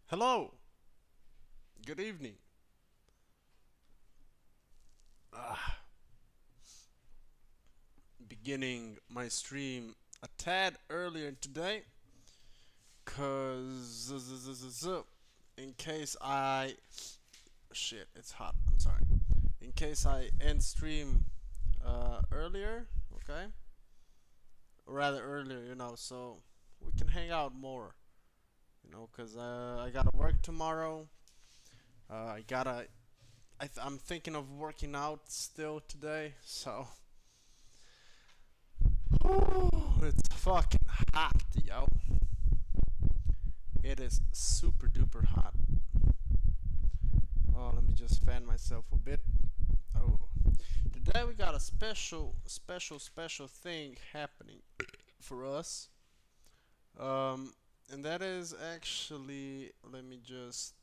Hello. Good evening. Ah, beginning my stream a tad earlier today, cause in case I shit, it's hot. I'm sorry. In case I end stream earlier, okay, or rather earlier, so we can hang out more, cause I gotta work tomorrow. I gotta. I'm thinking of working out still today, so it's fucking hot, yo. It is super duper hot. Oh, let me just fan myself a bit. Oh, today we got a special thing happening for us. And that is actually, let me just.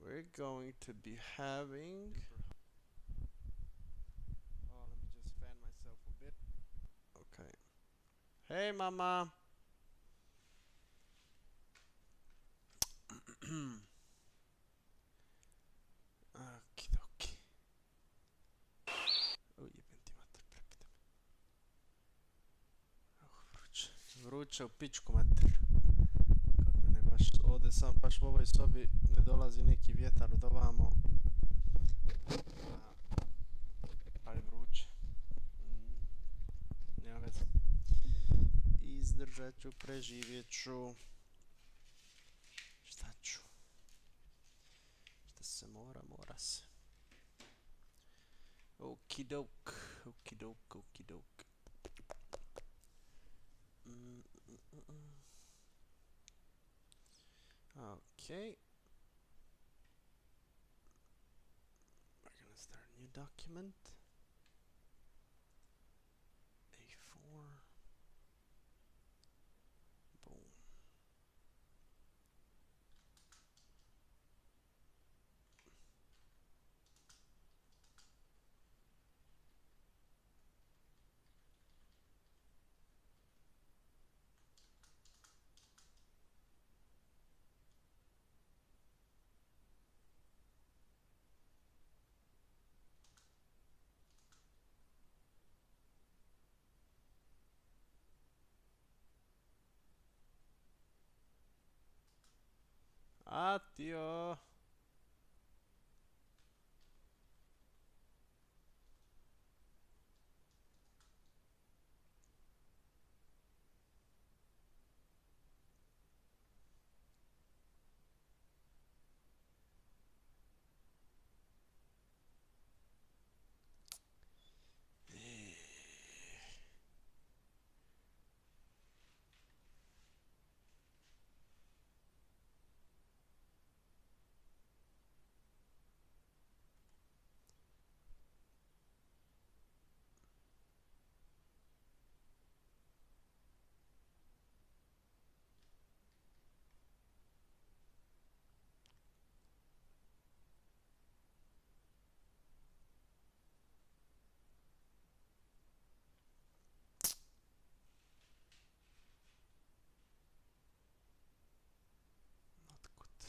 We're going to be having. Oh, let me just fan myself a bit. Okay. Hey, mama. Okie dokie. Oj, jebem ti mater, prepite me. Vruće. Vruće u pičku mater. Kad mene baš ovdje sam, baš u ovoj sobi ne dolazi neki vjetar od ovamo. Pa je vruće. Nema veze. Izdržat ću, preživjet ću. Šta ću? Šta se mora, mora se. Okidok, okidok, okidok. Okay. We're gonna start a new document. A4. Boom. Addio. Not good.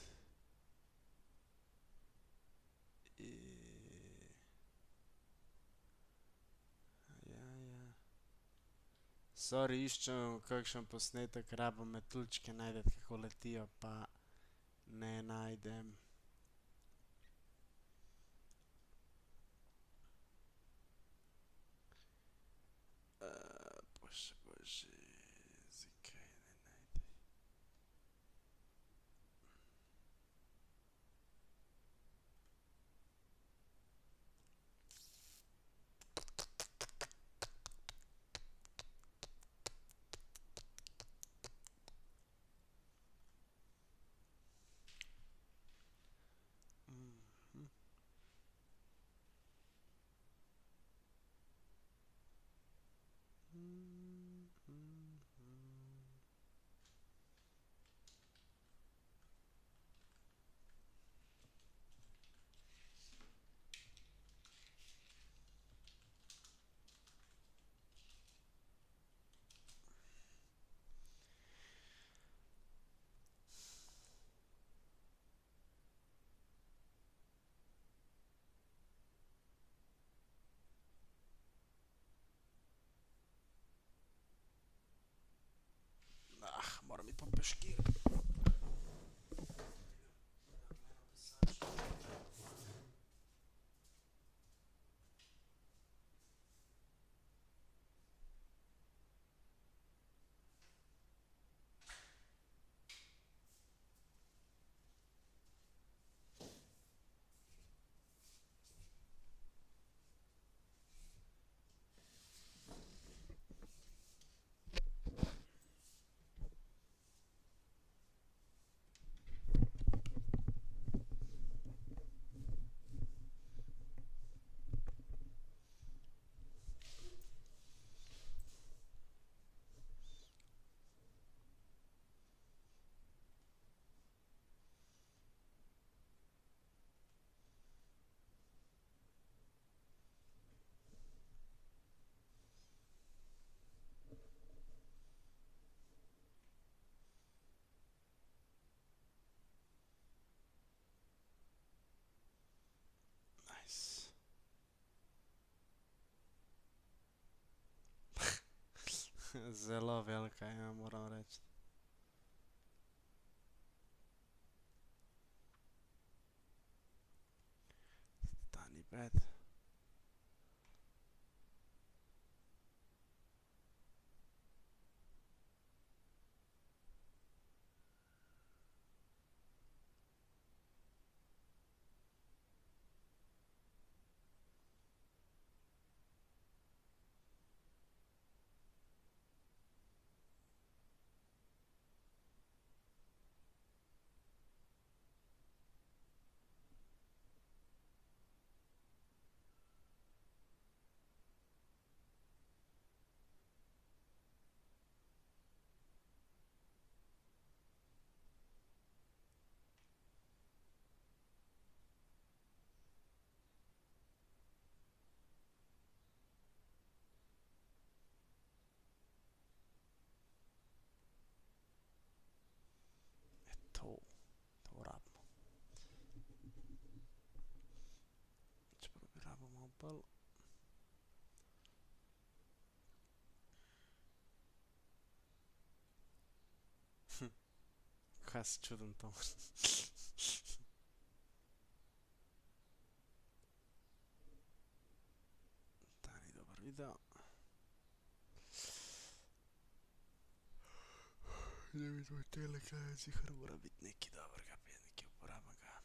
Ja. Sorry, iščem kakšen posnetek, rabam metuljčke najdet, kako letijo, pa ne najdem. Bože, zakaj ne najdem? pa peškir. Nice. Zelo velika, ja moram reći. Tani bed. To. To rabimo. Če probiramo bolj. Kaj se čudem to? Tani dobar video. Ne vidimo teleka, zihar mora biti neki dober ga, neki uporabam ga.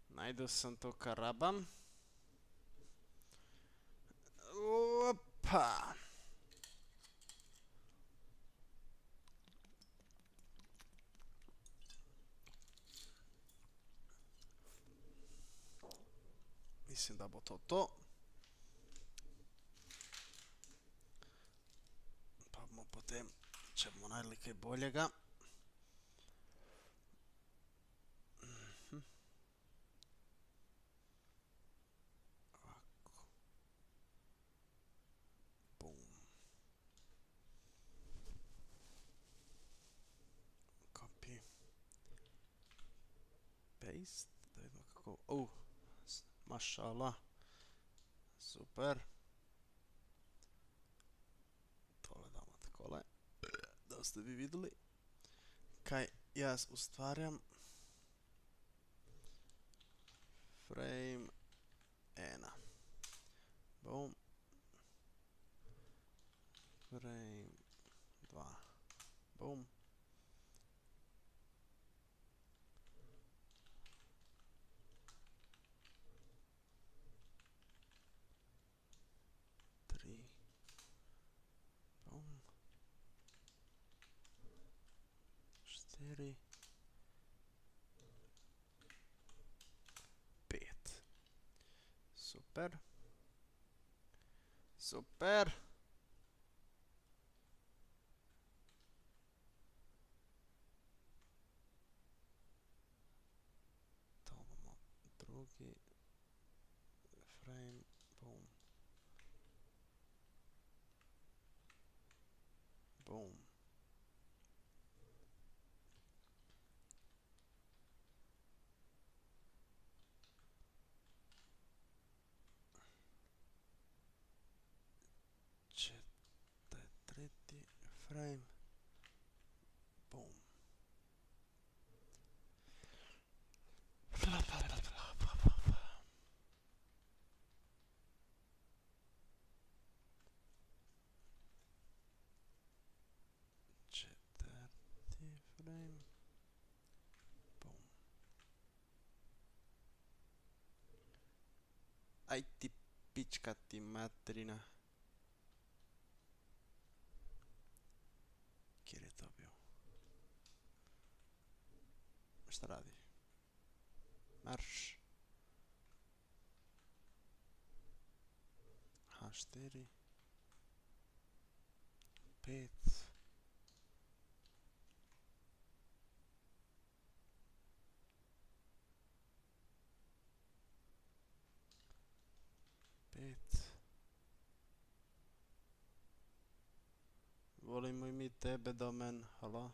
Najdu sam to karabam. Opa. Mislim da bo to. Pa bomo potem, če bomo najdli kaj boljega. Ovako. Bum. Copy. Paste. Da vidimo kako... mašala. Super. Tole damo takole. Da ste vi videli kaj jaz ustvarjam. Frame 1. Boom. Frame 2. Boom. Boom. 4. 5. Super. Super. To bomo drugi frame. Boom. Boom. Tretji frame. Boom. Četvrti frame. Boom. Aj ti pička ti materina. Kjer je to bio? Šta radi? Marš. H4. 5. 5. Volimo i mi tebe, domen, halo?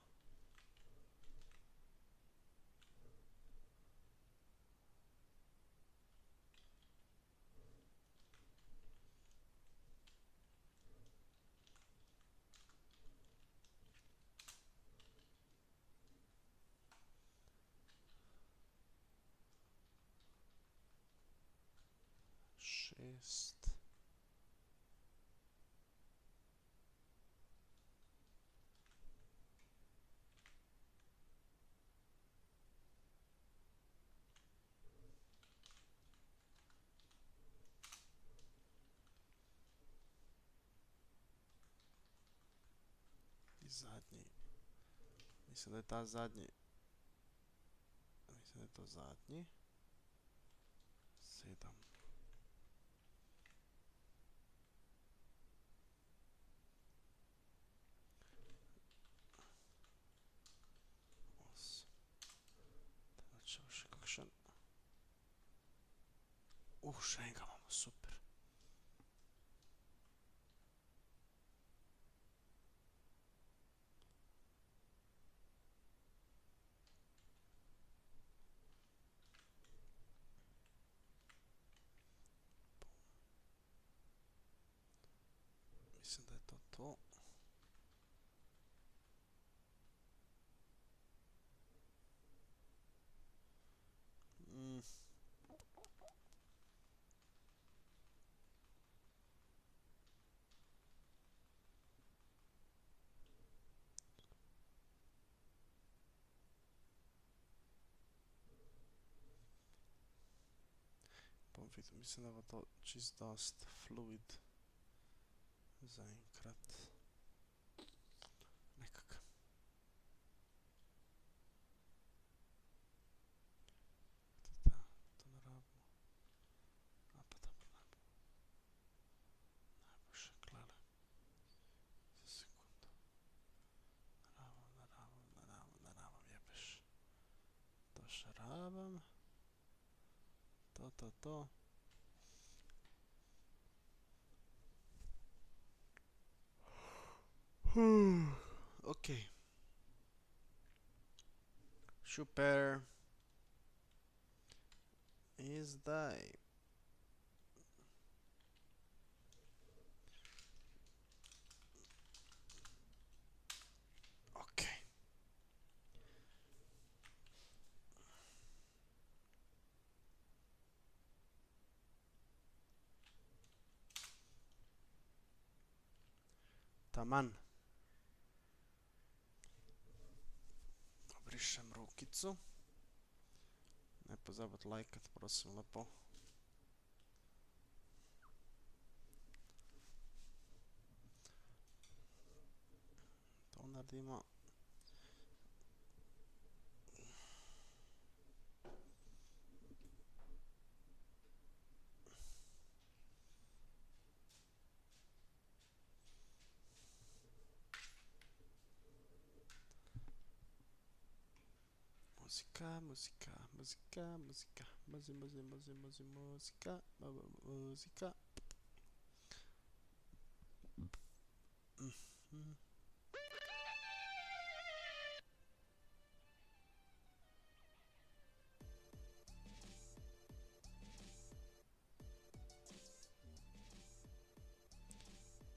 Šest. I zadnji. Mislim da je ta zadnji. Mislim da je to zadnji. 7. 8. Znači još kakšen. Še enega imamo, super. Mislim da je to to. fluid. Mislim da je to čist dost fluid zaenkrat. Nekak. To ne rabimo. A pa dobro, najboljše glede. Za sekundu. Naravim, jebeš. To še rabim. To. Ok. Super. I zdaj. Ok. Taman. Obrišem rukicu. Ne pozabiti lajkat, prosim lepo. To naredimo. Muzika. Muzika.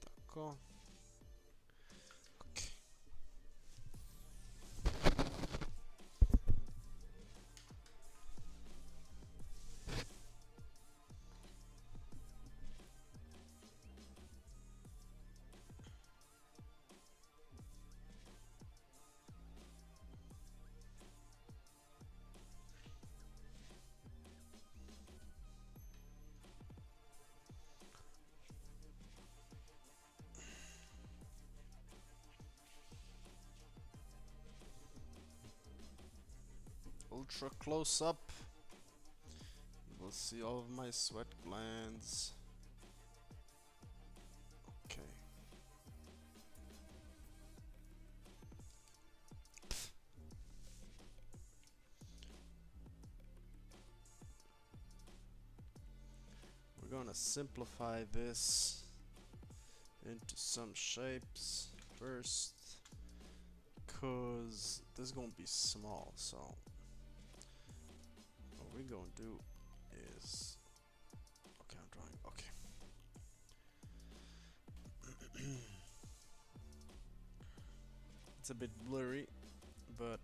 Tako. Ok. Ultra close up. You will see all of my sweat glands. Okay. We're gonna simplify this into some shapes first, cause this is gonna be small, so what we're gonna do is, okay, I'm drawing, okay. It's a bit blurry, but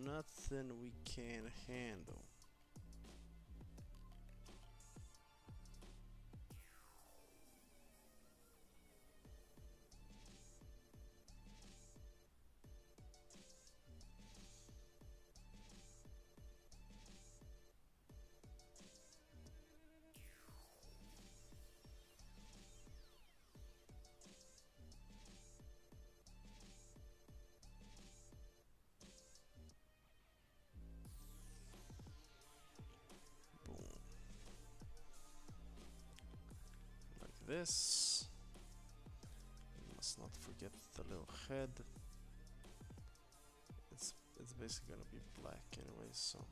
nothing we can't handle. This. We must not forget the little head. It's basically gonna be black anyway, so.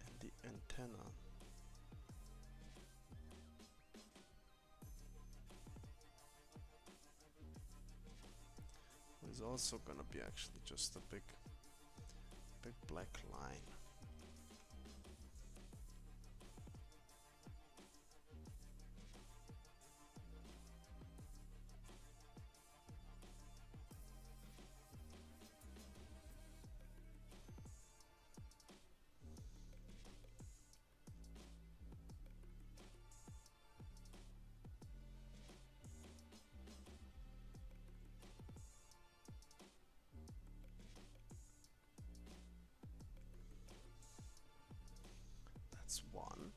And the antenna. Is also gonna be actually just a big black line. That's one.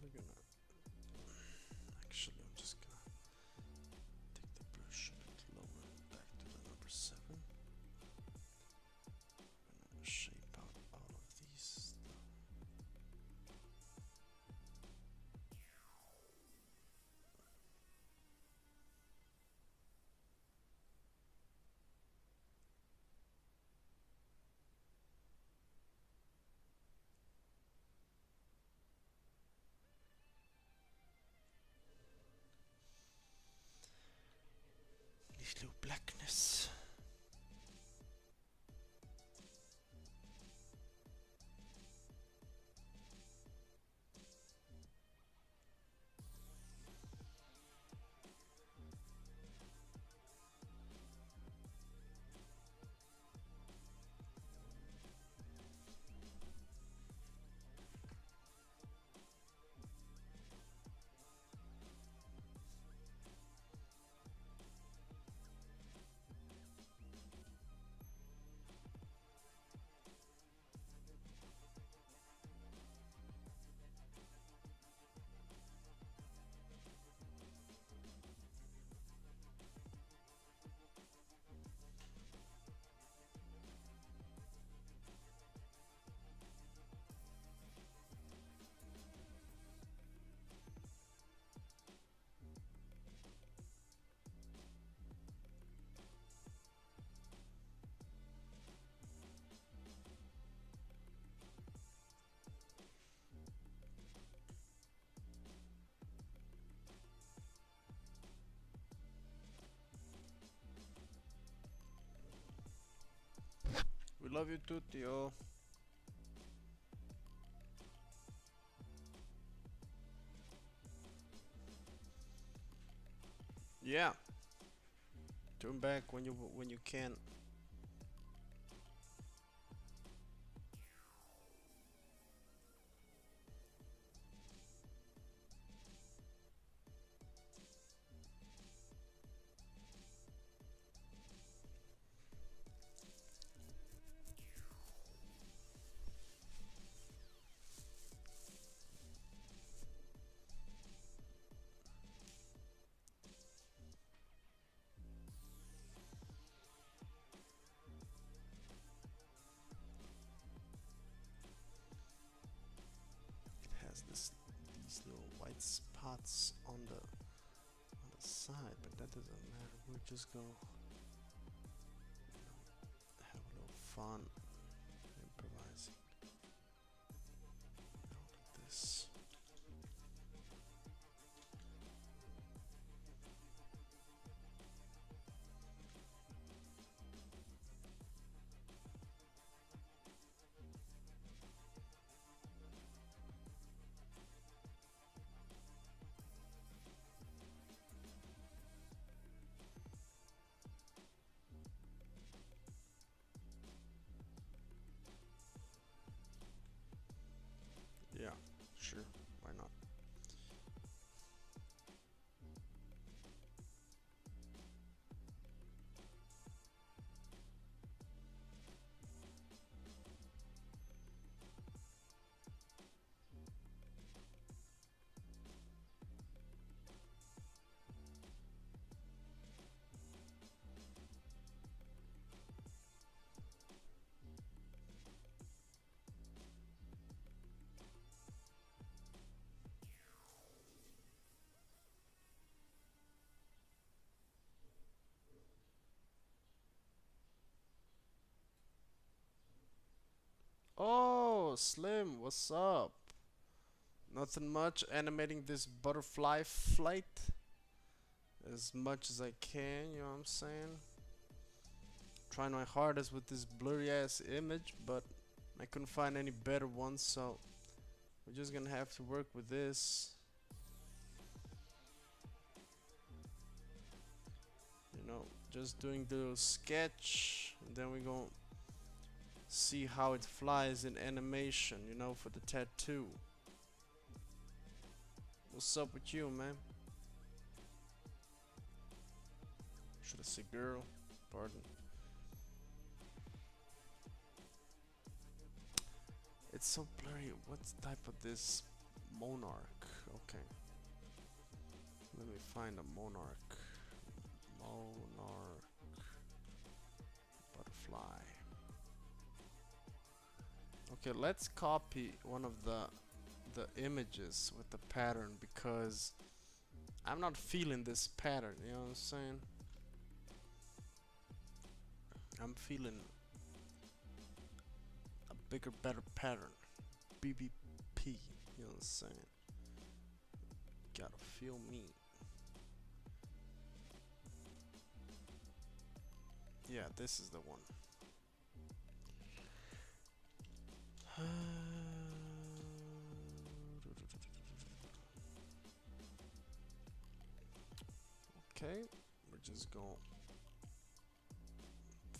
We're gonna actually, I'm just gonna take the brush a bit lower back to the number 7. I'm gonna shape out all of these stuff. These little blackness. We love you too, Theo. Yeah. Turn back when you can. It has these little white spots on the side, but that doesn't matter. We're just gonna have a little fun improvising. Like this. Yeah, sure. Why not? Oh, Slim, what's up? Nothing much. Animating this butterfly flight as much as I can, you know what I'm saying? Trying my hardest with this blurry ass image, but I couldn't find any better ones, so we're just gonna have to work with this. You know, just doing the sketch, and then we're gonna see how it flies in animation, you know, for the tattoo. What's up with you, man? Should I say girl? Pardon. It's so blurry. What's type of this monarch? Okay. Let me find a monarch. Monarch butterfly. Okay, let's copy one of the images with the pattern because I'm not feeling this pattern, you know what I'm saying? I'm feeling a bigger, better pattern. BBP, you know what I'm saying? Gotta feel me. Yeah, this is the one. Okay, we're just gonna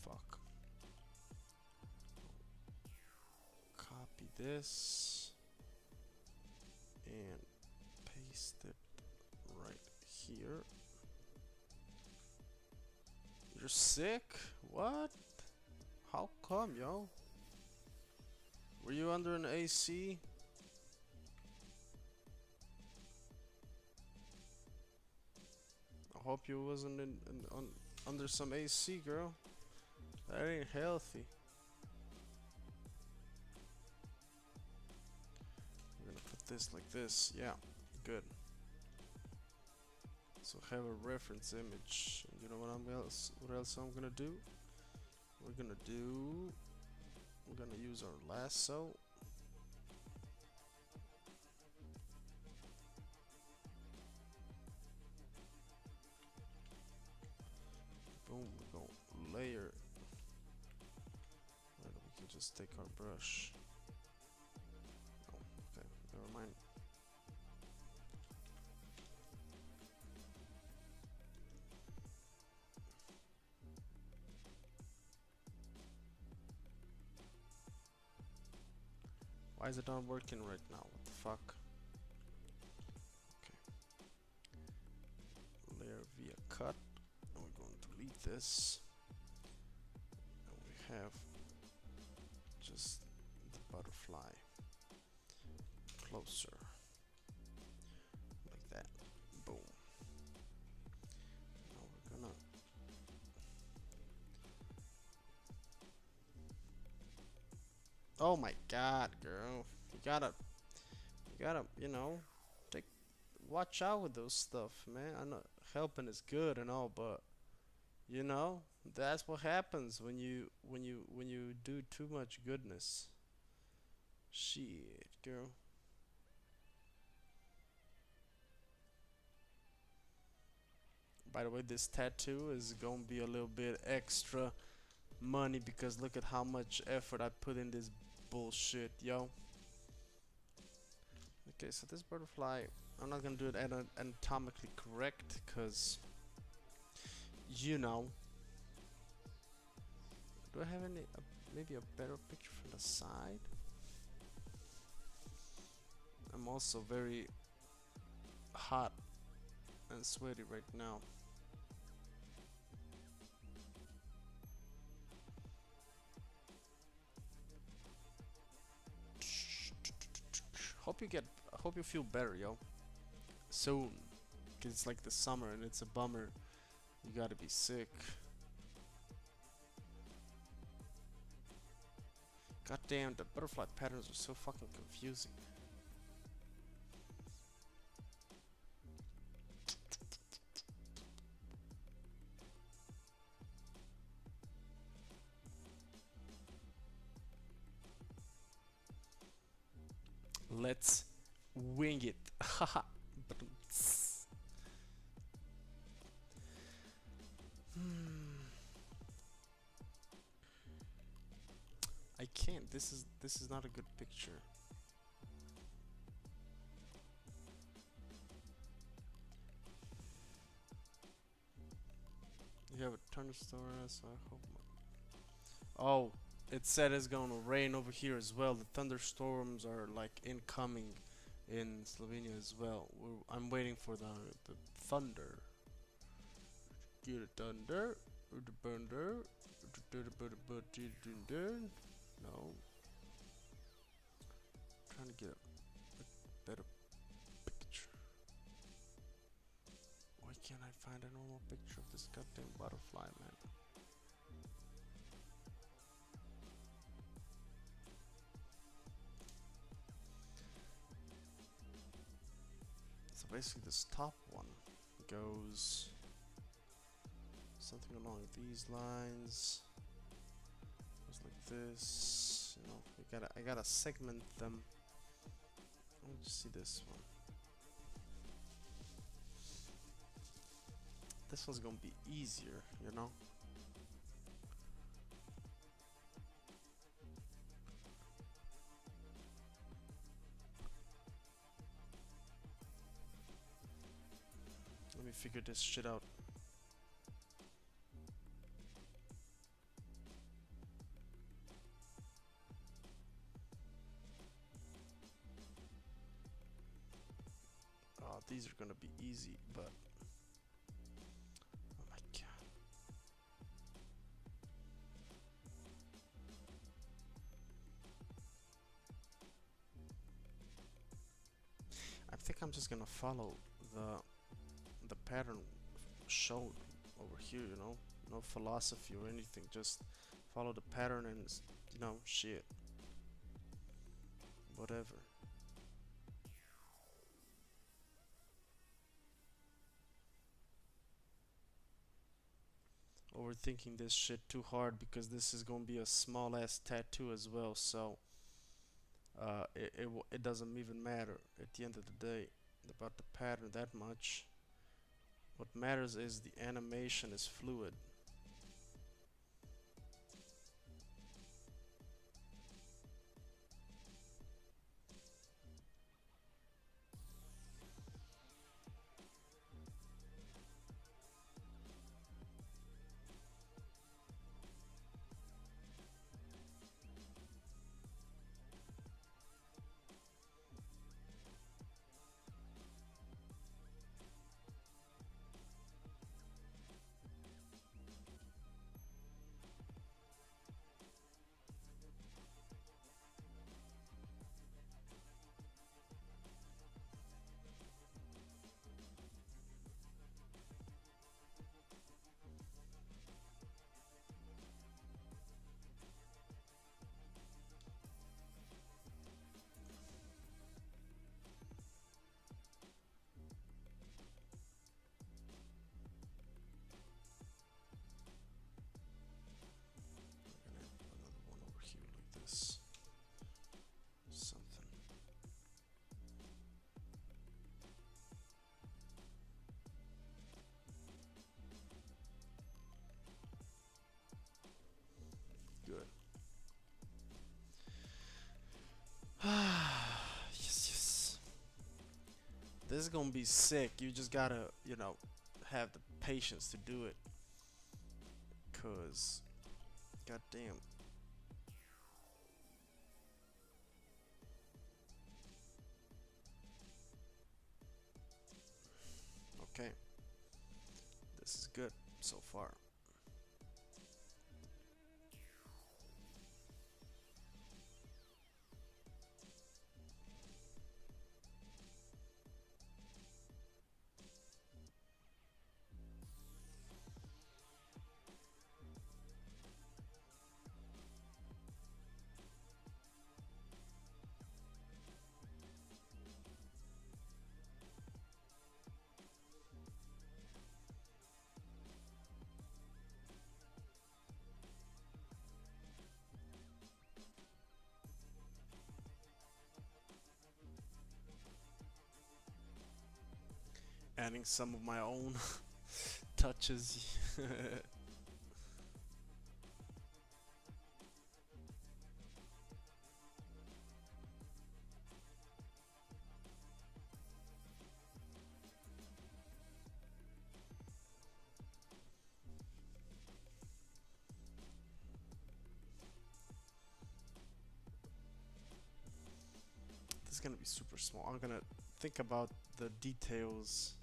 fuck. Copy this and paste it right here. You're sick? What? How come, yo? Were you under an AC? I hope you wasn't under some AC, girl. That ain't healthy. We're gonna put this like this. Yeah, good. So have a reference image. And you know what else I'm gonna do? We're gonna use our lasso. Boom, we're gonna layer. Right, we can just take our brush. Oh, okay, never mind. Why is it not working right now? What the fuck? Okay. Layer via cut. And we're going to delete this. And we have just the butterfly closer. Like that. Boom. Now we're gonna oh my god, girl. You gotta, you know, take watch out with those stuff, man. I know helping is good and all, but you know, that's what happens when you do too much goodness. Shit, girl. By the way, this tattoo is gonna be a little bit extra money because look at how much effort I put in this bullshit, yo. Okay, so this butterfly, I'm not gonna do it anatomically correct because, you know, do I have any, maybe a better picture from the side? I'm also very hot and sweaty right now. Hope you feel better, yo. Soon. Cause it's like the summer and it's a bummer. You gotta be sick. God damn, the butterfly patterns are so fucking confusing. Let's wing it. Haha. I can't. This is not a good picture. You have a thunderstorm, so I hope. Oh, it said it's gonna rain over here as well. The thunderstorms are like incoming in Slovenia as well. I'm waiting for the thunder. Get a thunder, the thunder, no. get a better picture. Why can't I find a normal picture of this goddamn butterfly, man? So basically this top one goes something along these lines. Goes like this. You know, I gotta segment them. Let me just see this one. This one's gonna be easier, you know? Let me figure this shit out. Oh, these are gonna be easy, but oh my god. I think I'm just gonna follow the pattern shown over here, you know? No philosophy or anything, just follow the pattern and, you know, shit. Whatever. Overthinking this shit too hard because this is gonna be a small ass tattoo as well, so it doesn't even matter at the end of the day about the pattern that much. What matters is the animation is fluid. I'm gonna put another one over here like this. Something. Good. Yes, yes. This is gonna be sick. You just gotta, you know, have the patience to do it. Cause, goddamn. Okay. This is good so far. Adding some of my own touches. This is gonna be super small. I'm gonna think about the details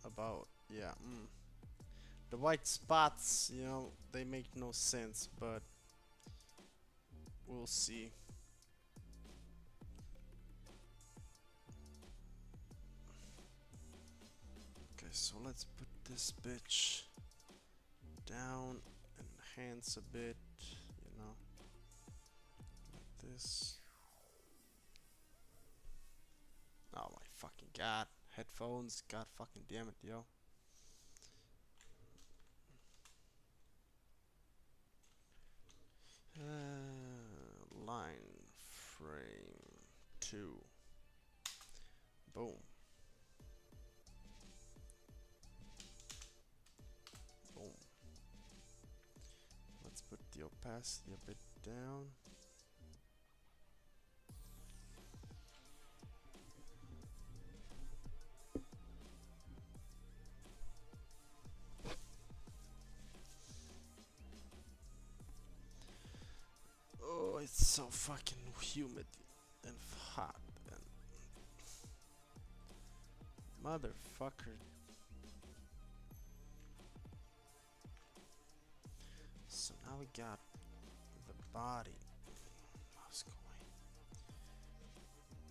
about, yeah, the white spots, you know, they make no sense, but We'll see. Okay, so let's put this bitch down, enhance a bit, you know, like this. Oh my fucking god. Headphones, god fucking damn it, yo. Line frame 2. Boom. Boom. Let's put the opacity a bit down. Oh, it's so fucking humid and hot and motherfucker. So now we got the body. How's it going?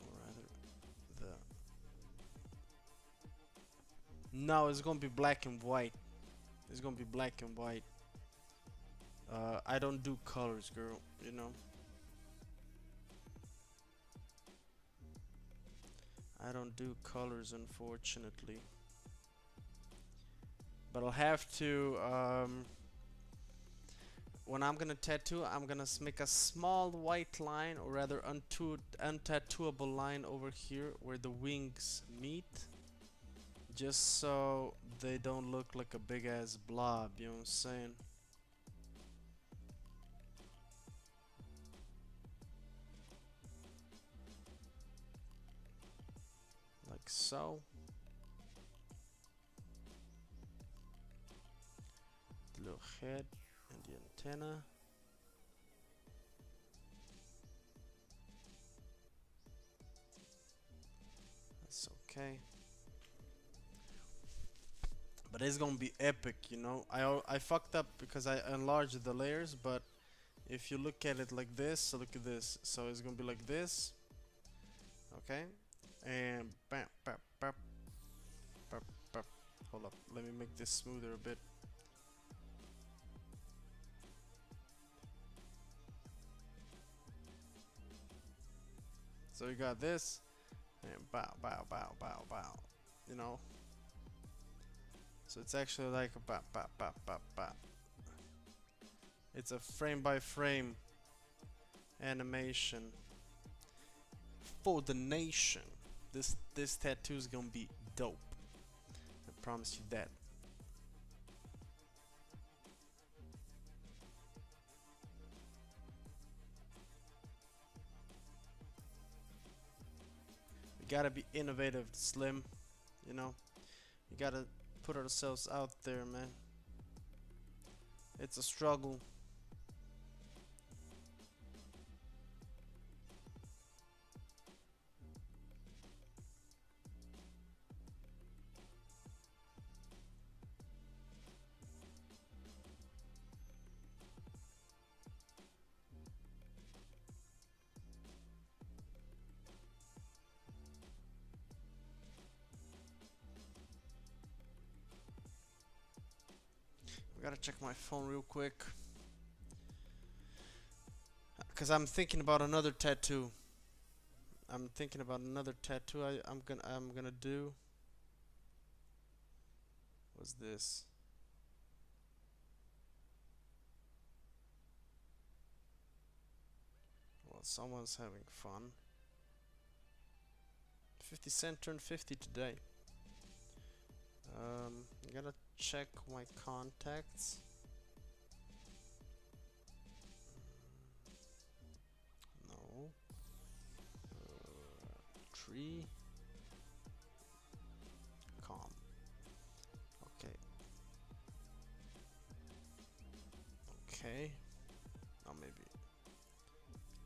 Or rather, the. No, it's gonna be black and white. It's gonna be black and white. I don't do colors, girl. You know. I don't do colors, unfortunately. But I'll have to. When I'm gonna tattoo, I'm gonna make a small white line, or rather untattooable line over here where the wings meet, just so they don't look like a big ass blob, you know what I'm saying? Like so. The little head and the antenna. That's okay. But it's gonna be epic, you know. I fucked up because I enlarged the layers, but if you look at it like this, so look at this. So it's gonna be like this, okay? And bam, bam, bam, bam, bam. Hold up, let me make this smoother a bit. So you got this, and bow, bow, bow, bow, bow. You know. So it's actually like a bow, bow, bow, bow, bow. It's a frame by frame animation for the nation. This tattoo is gonna be dope. I promise you that. We gotta be innovative, Slim. You know, we gotta put ourselves out there, man. It's a struggle. I gotta check my phone real quick, cause I'm thinking about another tattoo. I'm thinking about another tattoo I'm gonna do. What's this? Well, someone's having fun. 50 Cent turned 50 today. I gotta check my contacts. No. Tree. Com. Okay. Okay. Oh, maybe.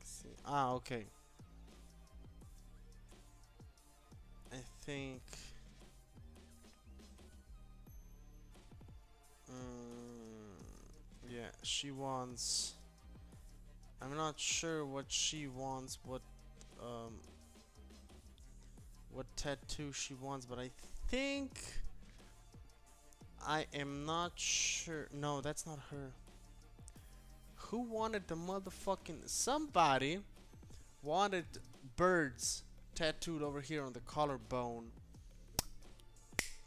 See. Ah, okay. I think. Yeah, she wants I'm not sure what she wants, um, what tattoo she wants, but I think I am not sure. No, that's not her. Who wanted the motherfucking somebody wanted birds tattooed over here on the collarbone.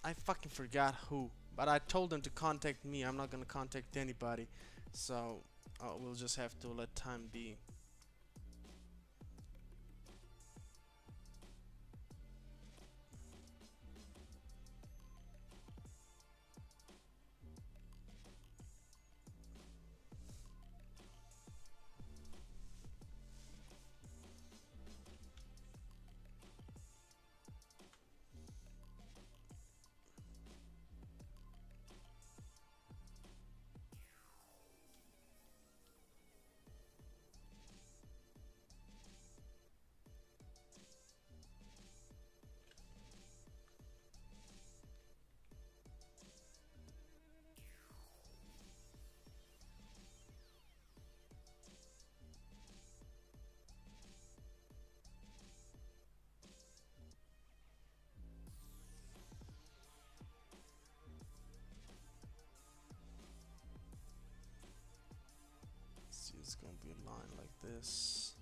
I fucking forgot who, but I told them to contact me. I'm not gonna contact anybody, so we'll just have to let time be. See, it's gonna be a line like this.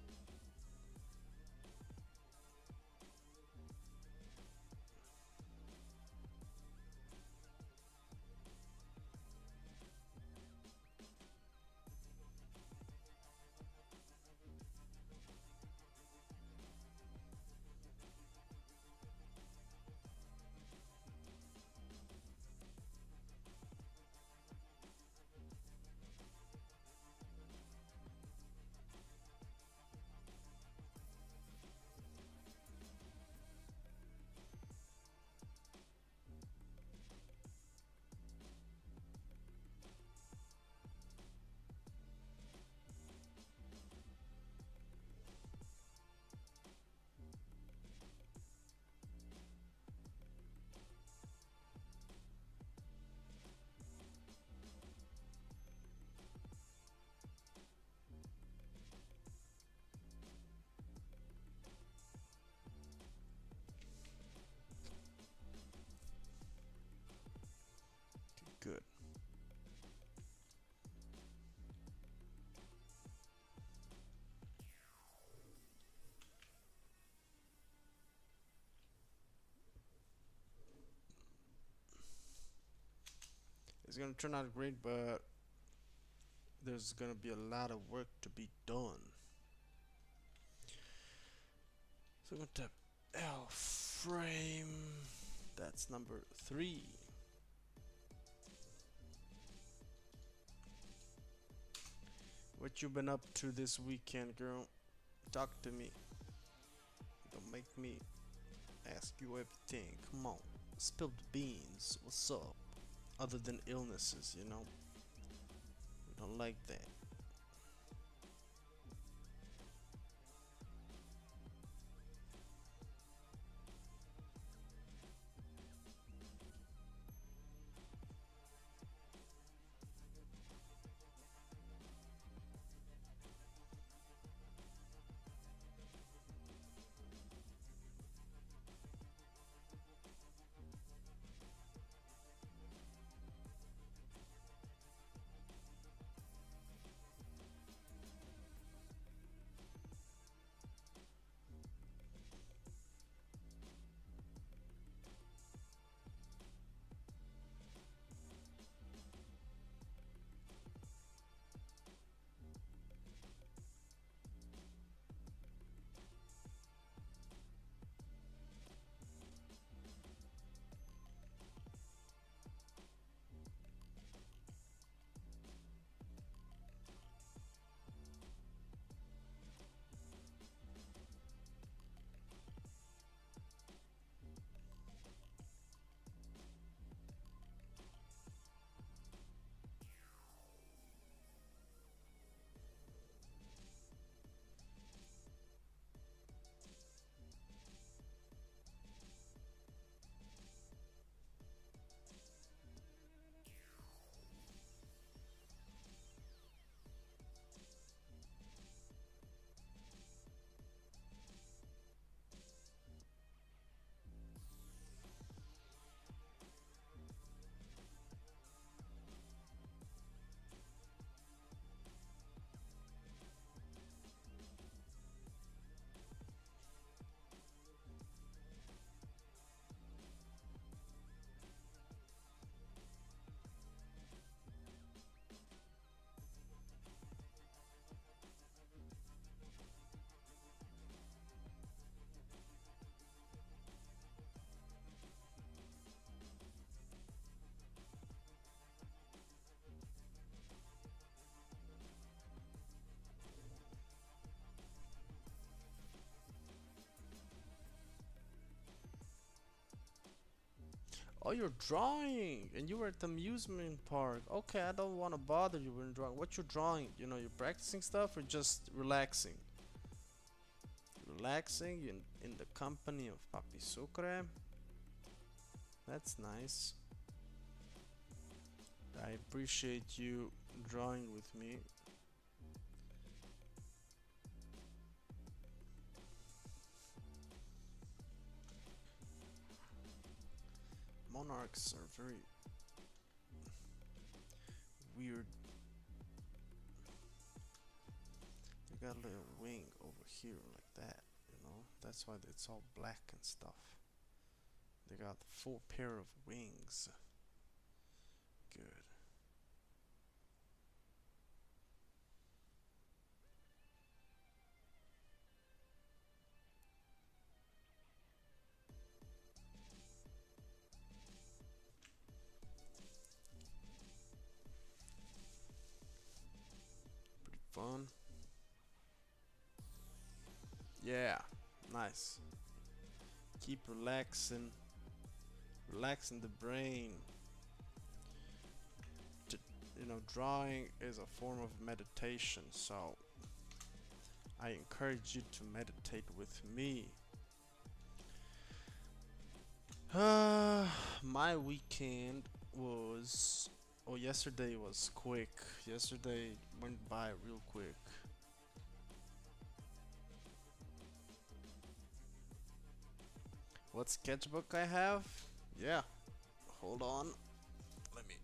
Good. It's gonna turn out great, but there's gonna be a lot of work to be done. So I'm gonna tap L frame. That's number 3. What you been up to this weekend, girl? Talk to me. Don't make me ask you everything. Come on. Spill the beans. What's up? Other than illnesses, you know? We don't like that. Oh, you're drawing, and you were at the amusement park. Okay, I don't want to bother you when drawing. What you're drawing? You know, you're practicing stuff or just relaxing? Relaxing in the company of Papi Sucre. That's nice. I appreciate you drawing with me. Monarchs are very weird. They got a little wing over here like that, you know? That's why it's all black and stuff. They got 4 pair of wings. Good. Pretty fun. Yeah, nice. Keep relaxing. Relaxing the brain. To, you know, drawing is a form of meditation, so I encourage you to meditate with me. My weekend was. Oh, yesterday was quick. Yesterday went by real quick. What sketchbook I have? Yeah. Hold on. Let me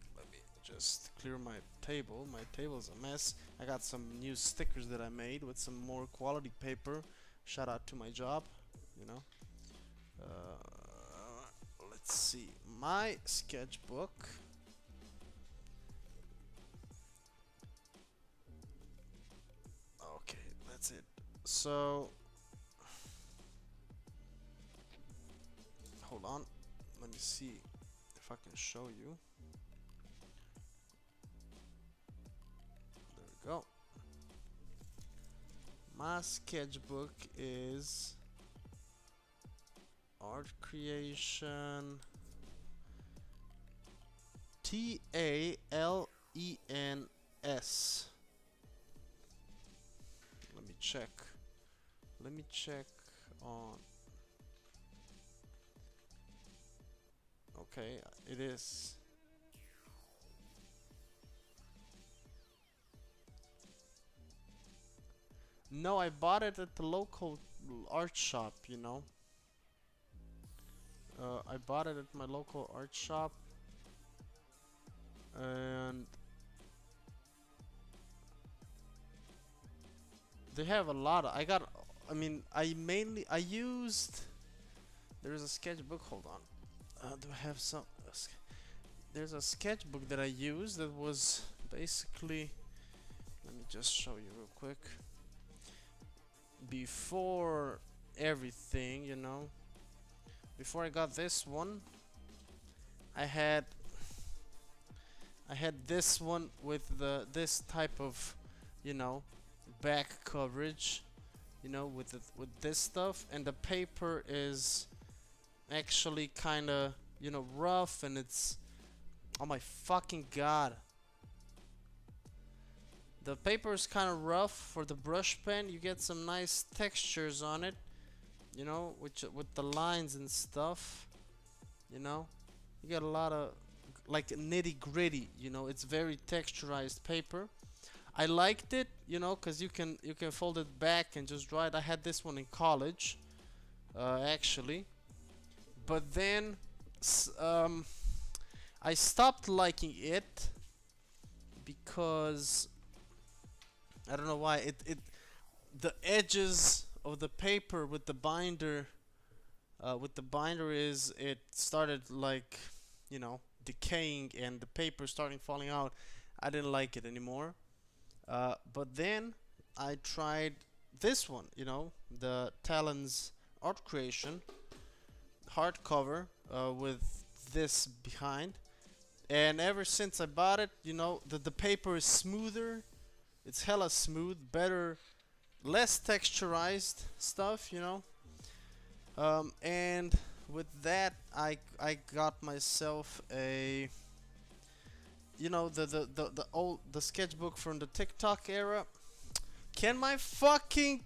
just clear my table. My table's a mess. I got some new stickers that I made with some more quality paper. Shout out to my job, you know. Let's see. My sketchbook. Okay, that's it. So, hold on. Let me see if I can show you. There we go. My sketchbook is art creation TALENS. Let me check. Let me check on. Okay, it is. No, I bought it at the local art shop, you know. I bought it at my local art shop, and they have a lot of. I mean, I used. There's a sketchbook. Hold on. Do I have some? There's a sketchbook that I used that was basically. Let me just show you real quick. Before everything, you know. Before I got this one, I had this one with this type of, you know, back coverage, you know, with this stuff, and the paper is actually kind of, you know, rough, and it's, oh my fucking god, the paper is kind of rough for the brush pen. You get some nice textures on it, you know, with the lines and stuff, you know. You get a lot of like nitty gritty, you know. It's very texturized paper. I liked it, you know, cause you can fold it back and just draw it. I had this one in college, actually, but then I stopped liking it because I don't know why. The edges of the paper with the binder, is it started like, you know, decaying, and the paper starting falling out. I didn't like it anymore. But then I tried this one, you know, the Talons Art Creation hardcover, with this behind, and ever since I bought it, you know, the paper is smoother. It's hella smooth, better, less texturized stuff, you know. And with that, I got myself a, you know, the old, the sketchbook from the TikTok era. Can my fucking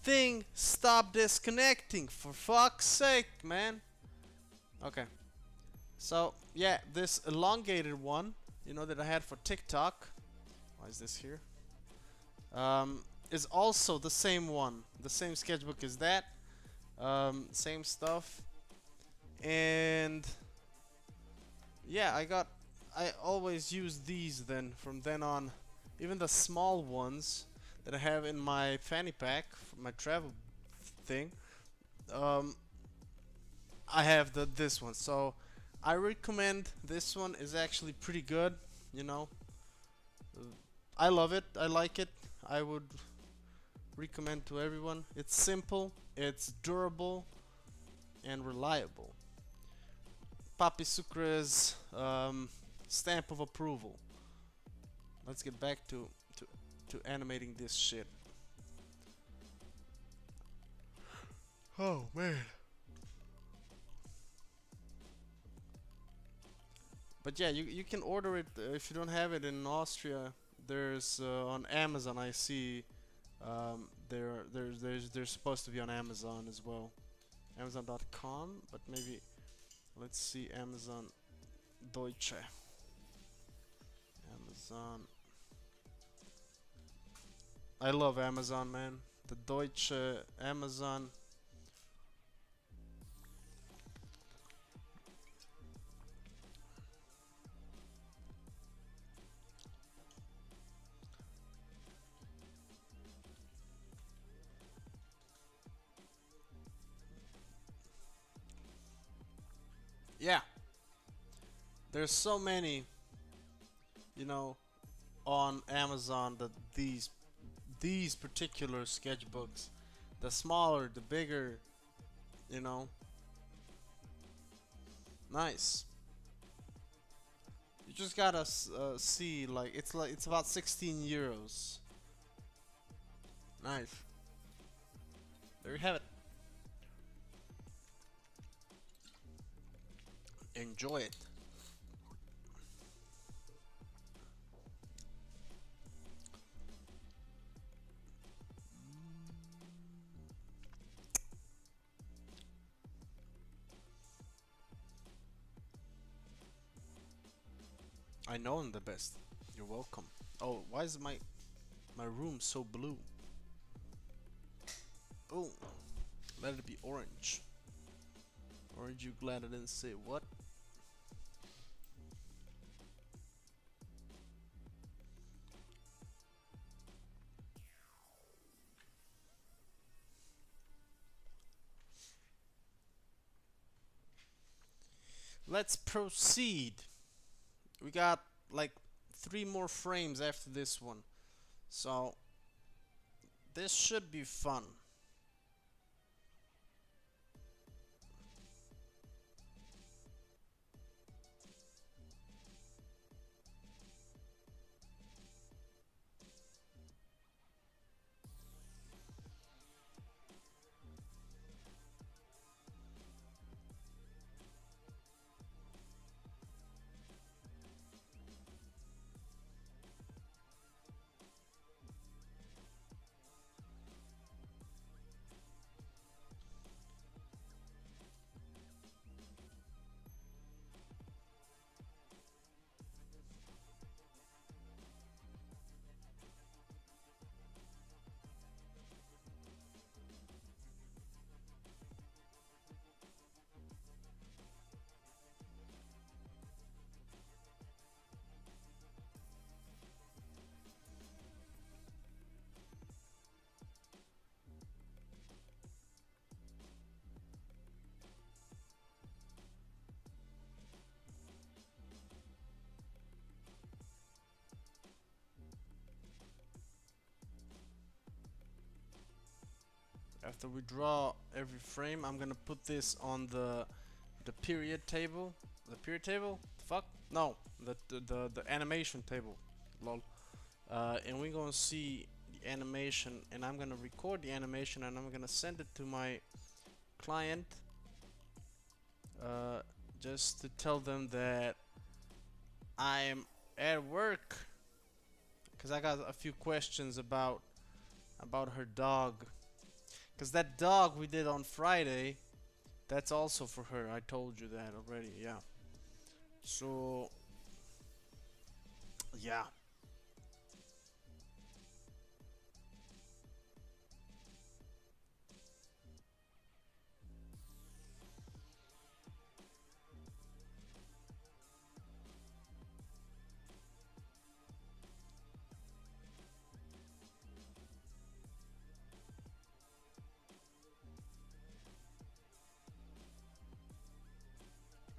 thing stop disconnecting, for fuck's sake, man? Okay. So, yeah, this elongated one, you know, that I had for TikTok. Why is this here? Is also the same one. The same sketchbook as that. Same stuff. And yeah, I always use these then from then on. Even the small ones that I have in my fanny pack for my travel thing. Um, I have this one. So I recommend this one. Is actually pretty good, you know. I love it. I like it. I would recommend to everyone. It's simple, it's durable, and reliable. Papi Sucre's stamp of approval. Let's get back to animating this shit. Oh man. But yeah, you can order it if you don't have it in Austria. There's on Amazon. I see they're supposed to be on Amazon as well. Amazon.com, but maybe let's see Amazon Deutsche. Amazon. I love Amazon, man. The Deutsche Amazon. Yeah, there's so many, you know, on Amazon that these particular sketchbooks, the smaller, the bigger, you know, nice. You just gotta see, like it's about 16 euros. Nice. There you have it. Enjoy it. I know I'm the best. You're welcome. Oh, why is my room so blue? Oh, let it be orange. Aren't you glad I didn't say what? Let's proceed. We got like 3 more frames after this one. So this should be fun. After we draw every frame, I'm gonna put this on the period table. The period table? Fuck? No, the animation table. Lol. And we're gonna see the animation, and I'm gonna record the animation, and I'm gonna send it to my client. uh, just to tell them that I'm at work because I got a few questions about her dog. Because that dog we did on Friday, that's also for her. I told you that already. Yeah. So yeah.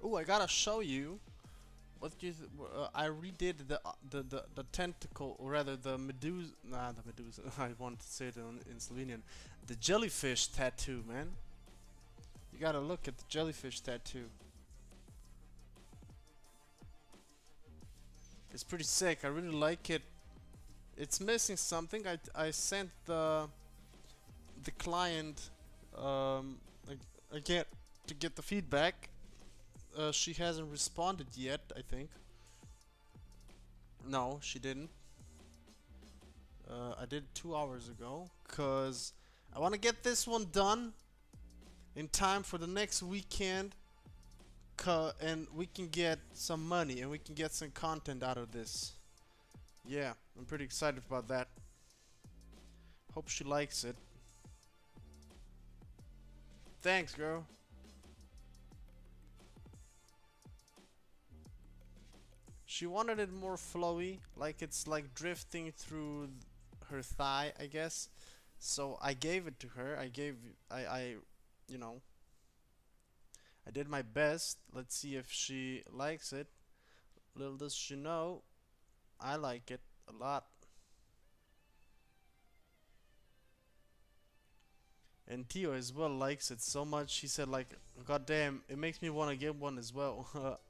Oh, I gotta show you. What do you? I redid the tentacle, or rather the medusa. Nah, the medusa. I wanted to say it in Slovenian. The jellyfish tattoo, man. You gotta look at the jellyfish tattoo. It's pretty sick. I really like it. It's missing something. I sent the client again to get the feedback. She hasn't responded yet. I think. No, she didn't. I did 2 hours ago, cause I want to get this one done in time for the next weekend, and we can get some money and we can get some content out of this. Yeah, I'm pretty excited about that. Hope she likes it. Thanks, girl. She wanted it more flowy, like it's like drifting through her thigh, I guess. So I gave it to her. You know, I did my best. Let's see if she likes it. Little does she know, I like it a lot. And Tio as well likes it so much. He said like, "God damn, it makes me want to get one as well."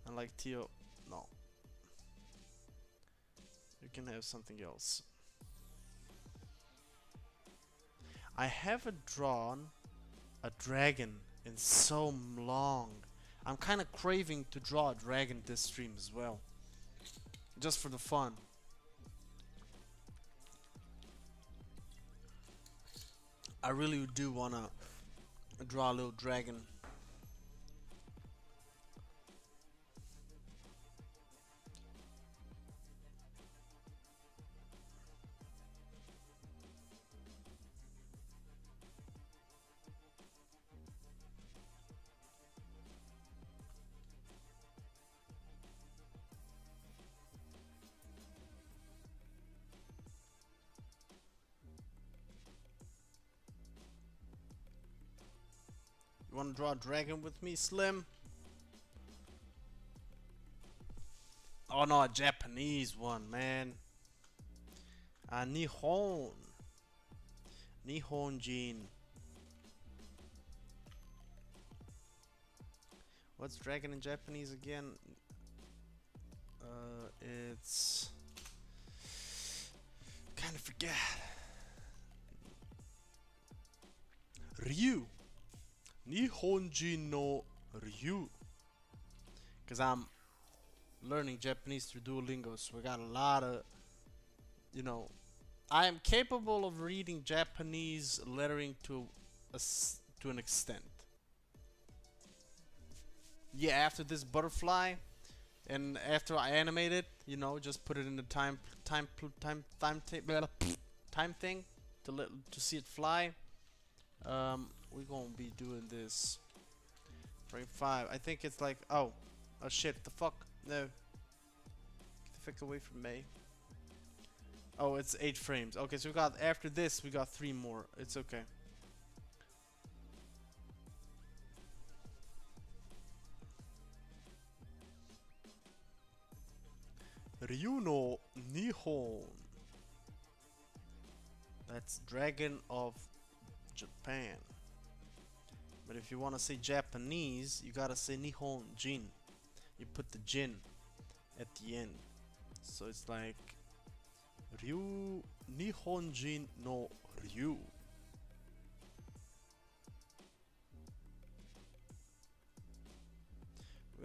And like Tio, no, you can have something else. I haven't drawn a dragon in so long. I'm kind of craving to draw a dragon this stream as well, just for the fun. I really do wanna draw a little dragon. You wanna draw a dragon with me, Slim? Oh no, a Japanese one, man. Nihon. Nihonjin. What's dragon in Japanese again? It's kind of forget. Ryu. Nihonjin no Ryu. Cause I'm learning Japanese through Duolingo, so we got a lot of, you know, I am capable of reading Japanese lettering to an extent. Yeah, after this butterfly, and after I animate it, you know, just put it in the time thing to see it fly. We're gonna be doing this frame 5. I think it's like, oh shit, the fuck, no, get the fuck away from me. Oh, it's 8 frames. Okay, so we got, after this we got 3 more. It's okay. Ryuno Nihon. That's Dragon of Japan. But if you want to say Japanese, you gotta say Nihon Jin. You put the Jin at the end. So it's like Ryu Nihonjin no Ryu.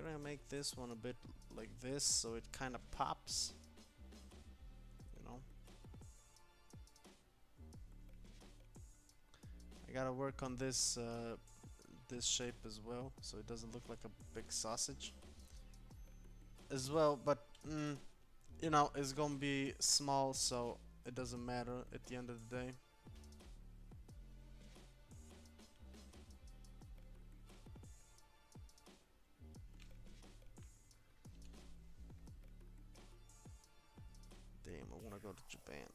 gonna make this one a bit like this so it kind of pops, you know. I gotta work on this shape as well so it doesn't look like a big sausage as well, but you know, it's gonna be small, so it doesn't matter at the end of the day. Damn, I wanna go to Japan.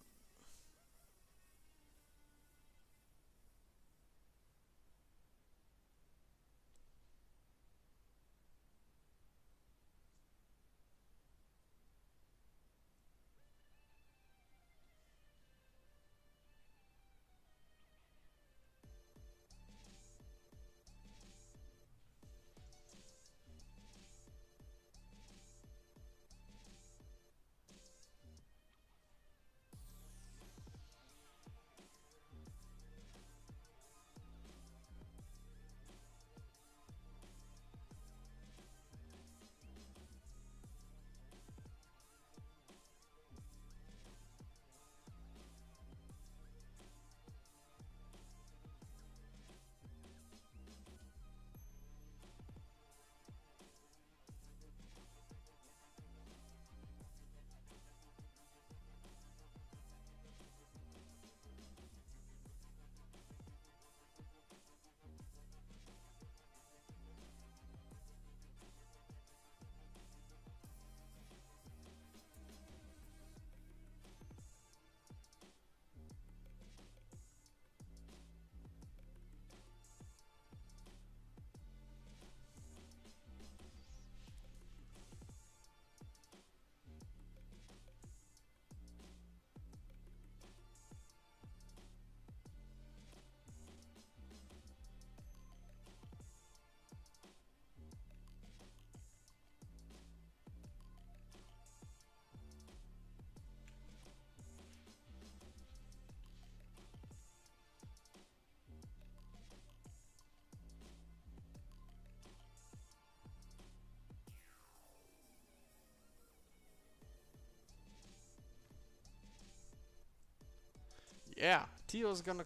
Yeah, Tio's gonna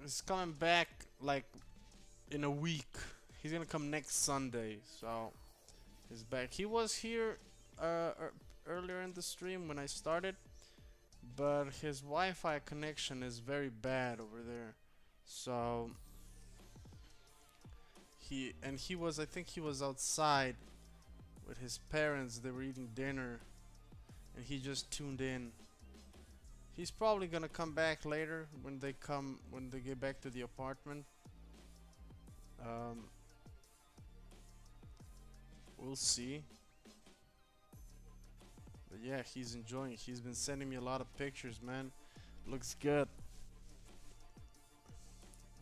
is coming back like in a week. He's gonna come next Sunday, so he's back. He was here earlier in the stream when I started, but his Wi-Fi connection is very bad over there. So he was, I think he was outside with his parents. They were eating dinner, and he just tuned in. He's probably gonna come back later when they get back to the apartment. Um, we'll see. But yeah, he's enjoying it. He's been sending me a lot of pictures, man. Looks good.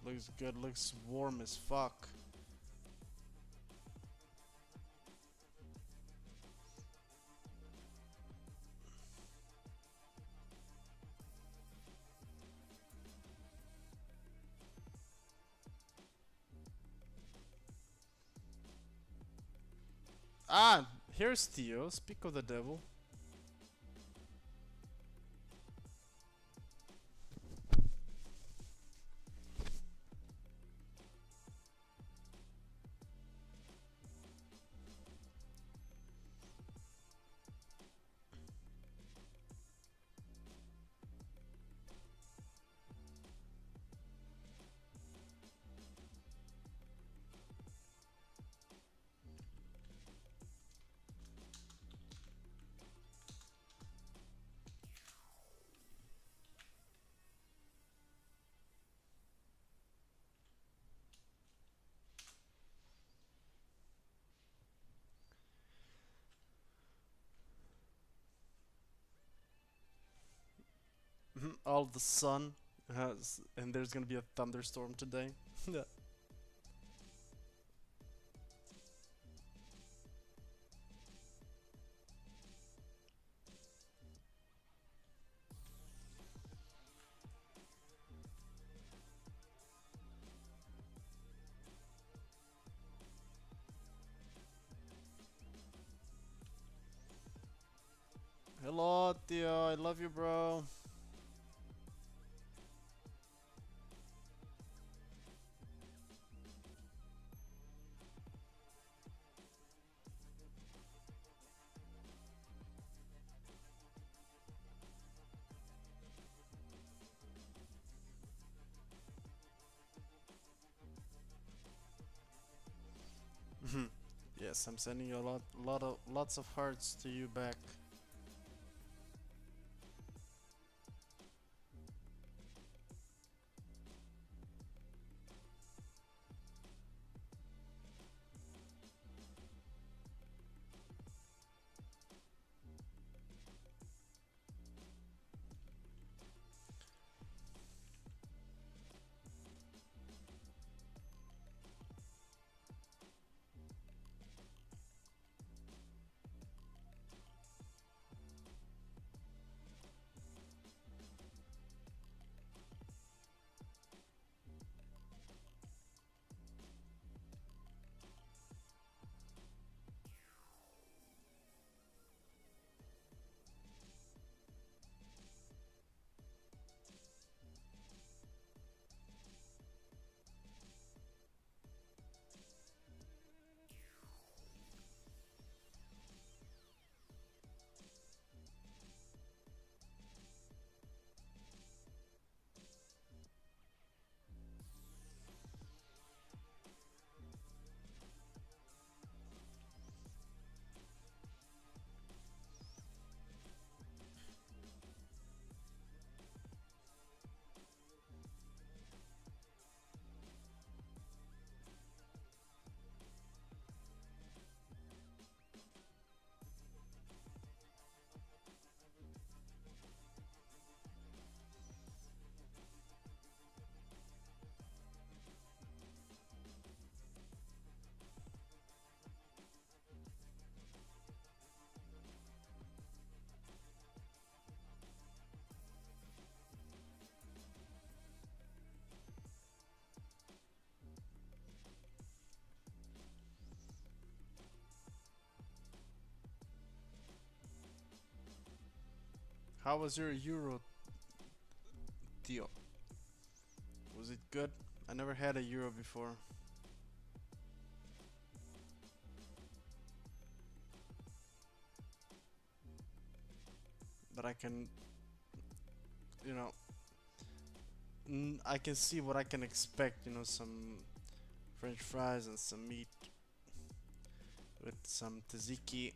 Looks good. Looks warm as fuck. Ah, here's Theo. Speak of the devil. All the sun has, and there's gonna be a thunderstorm today. Yeah. lot, Theo. I love you, bro. Yes, I'm sending you lots of hearts to you back. How was your Euro, Theo? Was it good? I never had a Euro before, but I can, you know, I can see what I can expect. Some French fries and some meat with some tzatziki.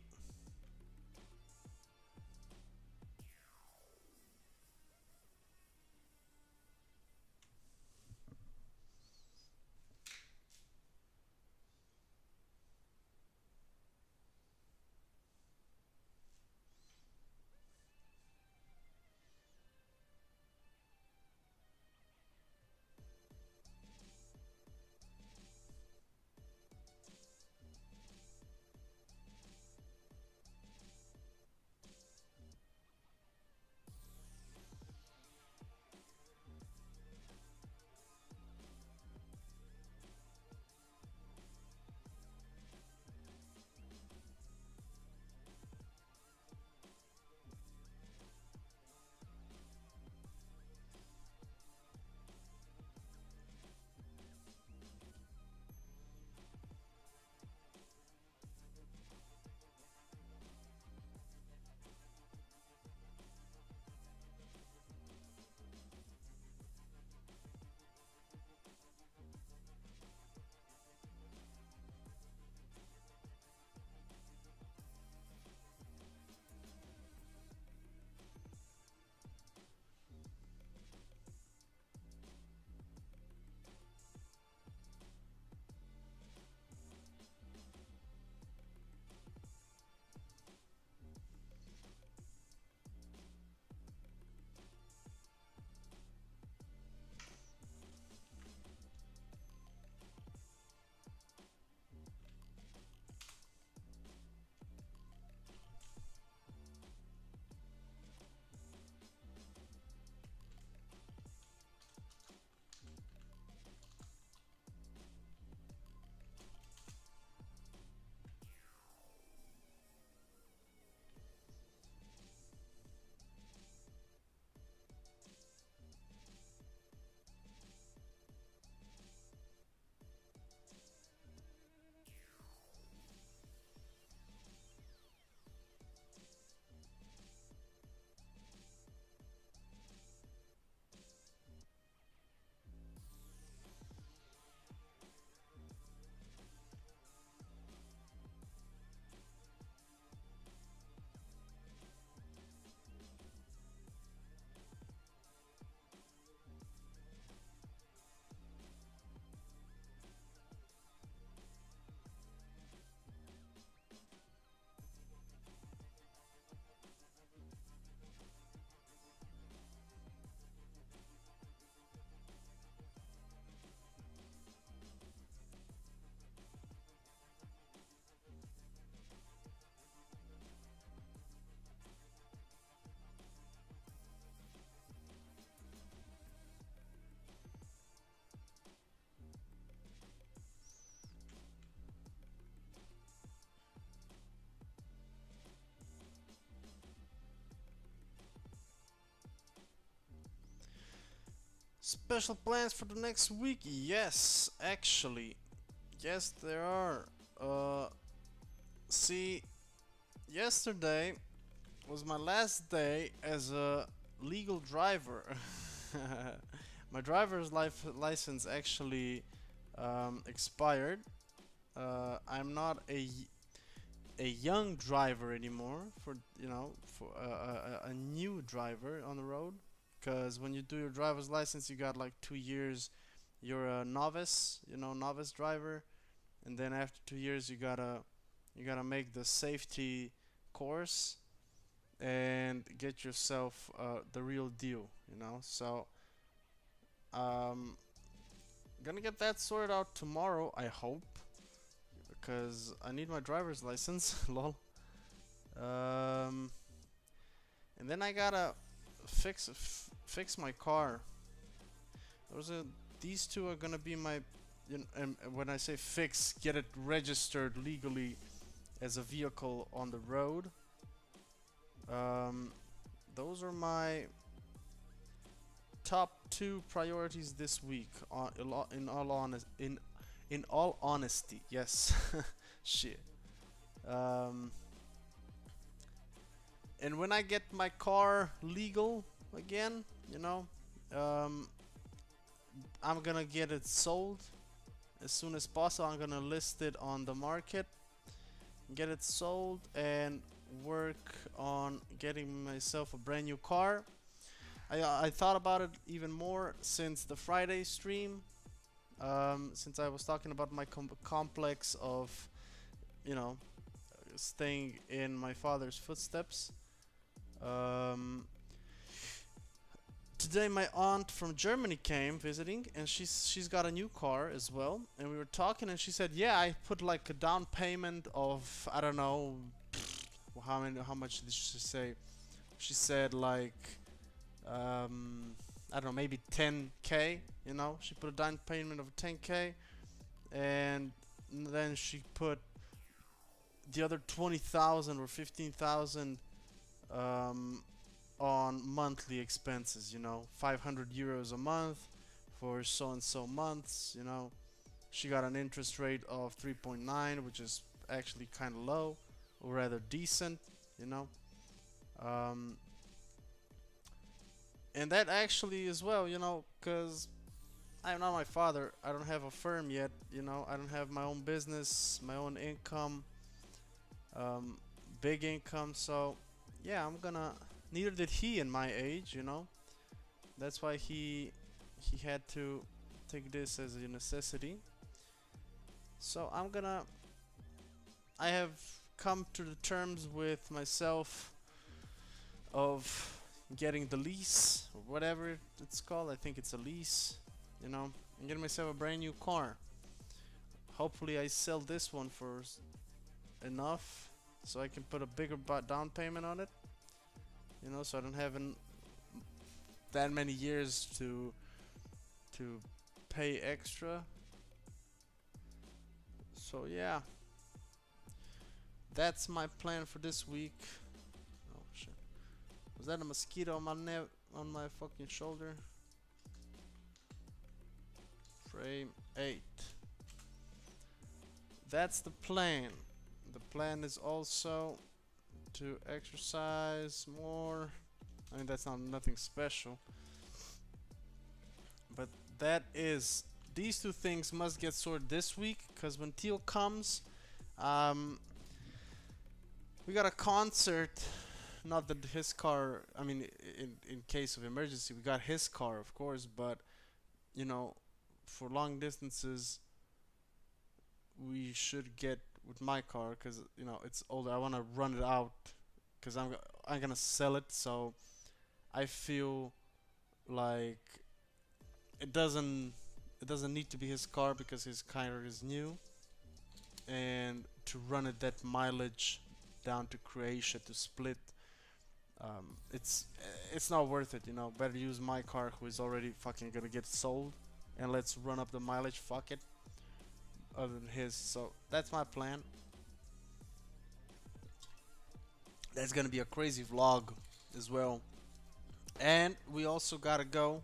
Special plans for the next week? Yes, actually. Yes, there are. See, yesterday was my last day as a legal driver. My driver's license actually expired. I'm not a young driver anymore. For for a new driver on the road. Because when you do your driver's license, you got like 2 years. You're a novice, novice driver, and then after 2 years, you gotta make the safety course and get yourself the real deal. So um, gonna get that sorted out tomorrow, I hope, because I need my driver's license. Lol. Um, and then I gotta fix my car. Those are these two are gonna be my. And when I say fix, get it registered legally as a vehicle on the road. Um, those are my top two priorities this week. In all honesty, yes. Shit. Um, and when I get my car legal again, um, I'm gonna get it sold as soon as possible. I'm gonna list it on the market, get it sold, and work on getting myself a brand new car. I thought about it even more since the Friday stream, since I was talking about my complex of, you know, staying in my father's footsteps. Um, Today my aunt from Germany came visiting, and she's got a new car as well, and we were talking, and she said, yeah, I put like a down payment of, I don't know, how much did she say? She said like I don't know, maybe 10k. She put a down payment of 10k, and then she put the other 20,000 or 15,000 on monthly expenses. 500 euros a month for so and so months. She got an interest rate of 3.9, which is actually kind of low, or rather decent. You know. And that actually as well, because I'm not my father. I don't have a firm yet. I don't have my own business, my own income, big income. So yeah, I'm gonna. Neither did he in my age. That's why he had to take this as a necessity. So I have come to the terms with myself of getting the lease or whatever it's called. I think it's a lease, and getting myself a brand new car. Hopefully, I sell this one for enough so I can put a bigger down payment on it. So I don't have that many years to pay extra. So yeah, that's my plan for this week. Oh shit. Was that a mosquito on my fucking shoulder? Frame 8. That's the plan. The plan is also to exercise more. I mean, that's not nothing special. But these two things must get sorted this week, because when Teal comes, we got a concert. Not that his car, I mean, in case of emergency, we got his car, of course, but, for long distances, we should get with my car, because, it's older. I want to run it out, because I'm gonna sell it, so I feel like it doesn't need to be his car, because his car is new, and to run it that mileage down to Croatia to Split, it's not worth it. Better use my car, who is already fucking gonna get sold, and let's run up the mileage. Fuck it. Other than his, so that's my plan. That's gonna be a crazy vlog as well, and we also gotta go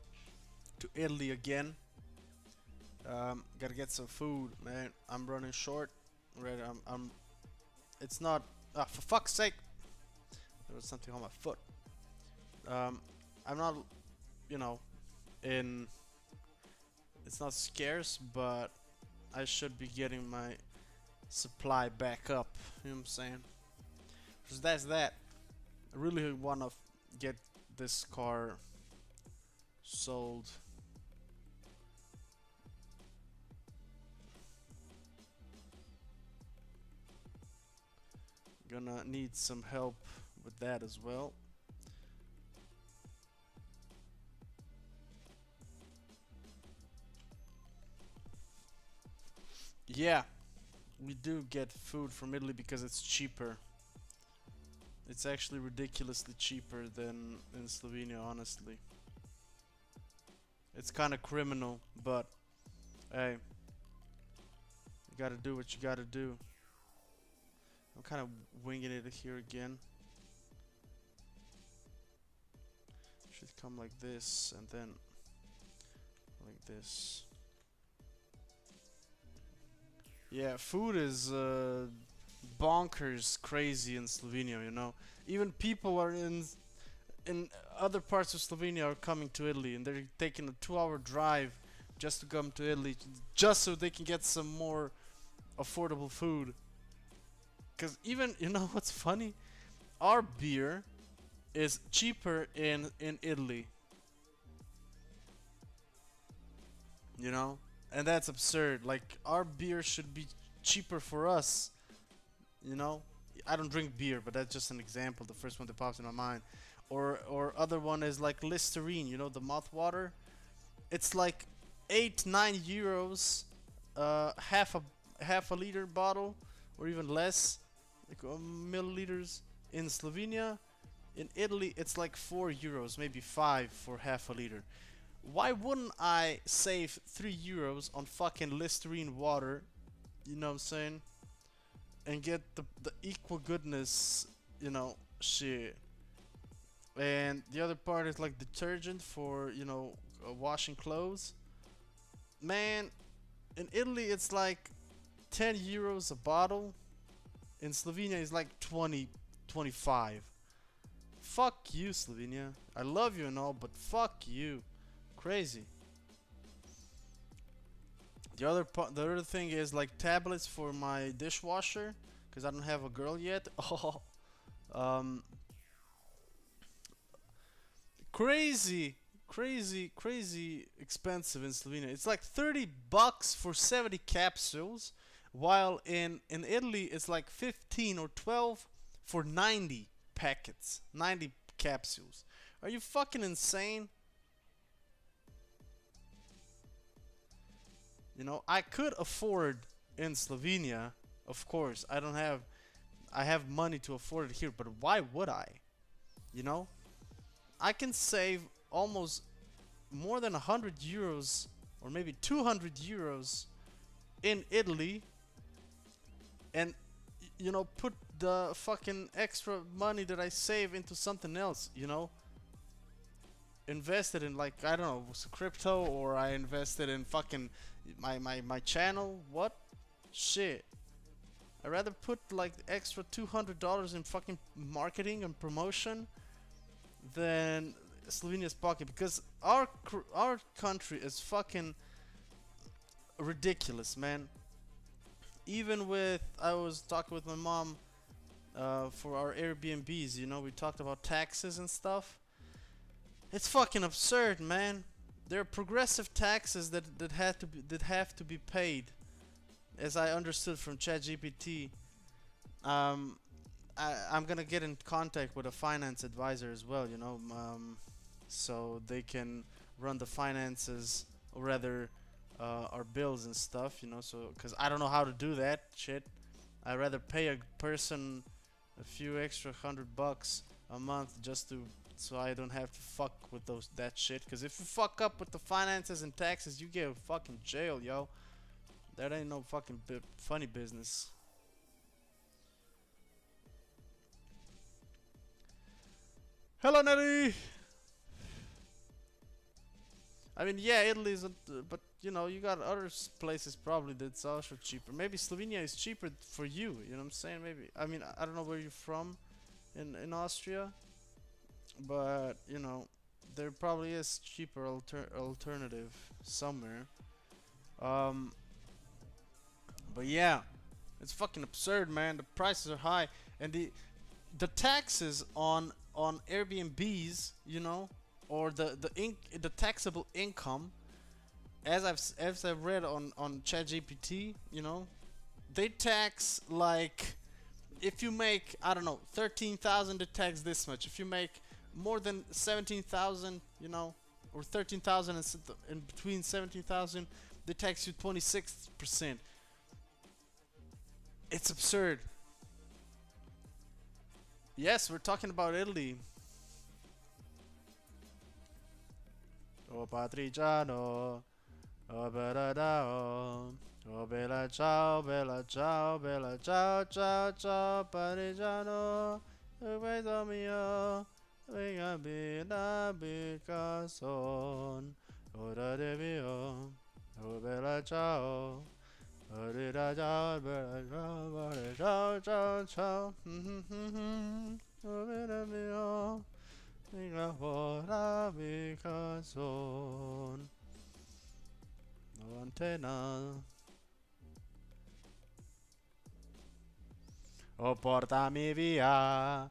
to Italy again. Gotta get some food, man. I'm running short. Right, I'm. It's not. Ah, for fuck's sake! There was something on my foot. Um, I'm not, you know, in. It's not scarce, but I should be getting my supply back up. You know what I'm saying? So that's that. I really wanna get this car sold. Gonna need some help with that as well. Yeah, we do get food from Italy because it's cheaper. It's actually ridiculously cheaper than in Slovenia, honestly. It's kind of criminal, but hey, you gotta do what you gotta do. I'm kind of winging it here again. Should come like this and then like this. Yeah, food is bonkers crazy in Slovenia, you know. Even people are in other parts of Slovenia are coming to Italy and they're taking a 2-hour drive just to come to Italy just so they can get some more affordable food. Cuz even you know what's funny? Our beer is cheaper in Italy, you know? And that's absurd. Like our beer should be cheaper for us, you know? I don't drink beer, but that's just an example, the first one that pops in my mind. Or other one is like Listerine, you know, the mouth water. It's like 8 9 euros, half a liter bottle, or even less, like milliliters in Slovenia. In Italy, it's like 4 euros, maybe five for half a liter. Why wouldn't I save 3 euros on fucking Listerine water? You know what I'm saying? And get the equal goodness, you know, shit. And the other part is like detergent for, you know, washing clothes. Man, in Italy it's like 10 euros a bottle. In Slovenia it's like 20, 25. Fuck you, Slovenia. I love you and all, but fuck you. Crazy. The other thing is like tablets for my dishwasher, because I don't have a girl yet. Oh, um, crazy, crazy expensive in Slovenia. It's like 30 bucks for 70 capsules, while in Italy it's like 15 or 12 for 90 packets, 90 capsules. Are you fucking insane? You know, I could afford in Slovenia, of course. I have money to afford it here, but why would I? You know, I can save almost more than 100 euros or maybe 200 euros in Italy and you know put the fucking extra money that I save into something else, you know, invested in like I don't know crypto, or I invested in fucking my channel. What shit? I'd rather put like extra $200 in fucking marketing and promotion than Slovenia's pocket, because our country is fucking ridiculous, man. Even with I was talking with my mom for our Airbnbs, you know, we talked about taxes and stuff. It's fucking absurd, man. There are progressive taxes that have to be paid, as I understood from ChatGPT. Um, I'm gonna get in contact with a finance advisor as well, you know, so they can run the finances, or rather, our bills and stuff, you know. So, cause I don't know how to do that shit. I'd rather pay a person a few extra $100 a month just to so I don't have to fuck with that shit. Cause if you fuck up with the finances and taxes, you get fucking jail, yo. That ain't no fucking funny business. Hello, Nelly. I mean, yeah, Italy isn't, but you know, you got other places probably that's also cheaper. Maybe Slovenia is cheaper for you. You know what I'm saying? Maybe. I mean, I don't know where you're from in Austria, but you know, there probably is cheaper alternative somewhere. Um, but yeah, it's fucking absurd, man. The prices are high, and the taxes on Airbnbs, you know, or the taxable income, as I've read on ChatGPT, you know, they tax like if you make, I don't know, 13,000, they tax this much. If you make more than 17,000, you know, or 13,000 and in between 17,000, they tax you 26%. It's absurd. Yes, we're talking about Italy. Oh, Patriciano. Oh, bella ciao. Oh, bella ciao, bella ciao, bella ciao, ciao, ciao, Patriciano. Oh, questo mio. Venga, bella, bella, son. Ora devi, oh, bella ciao. Bella ciao, bella ciao, bella ciao, ciao, ciao. Oh, bella mio. Venga, ora, bella, son. No antena. Oh, portami via.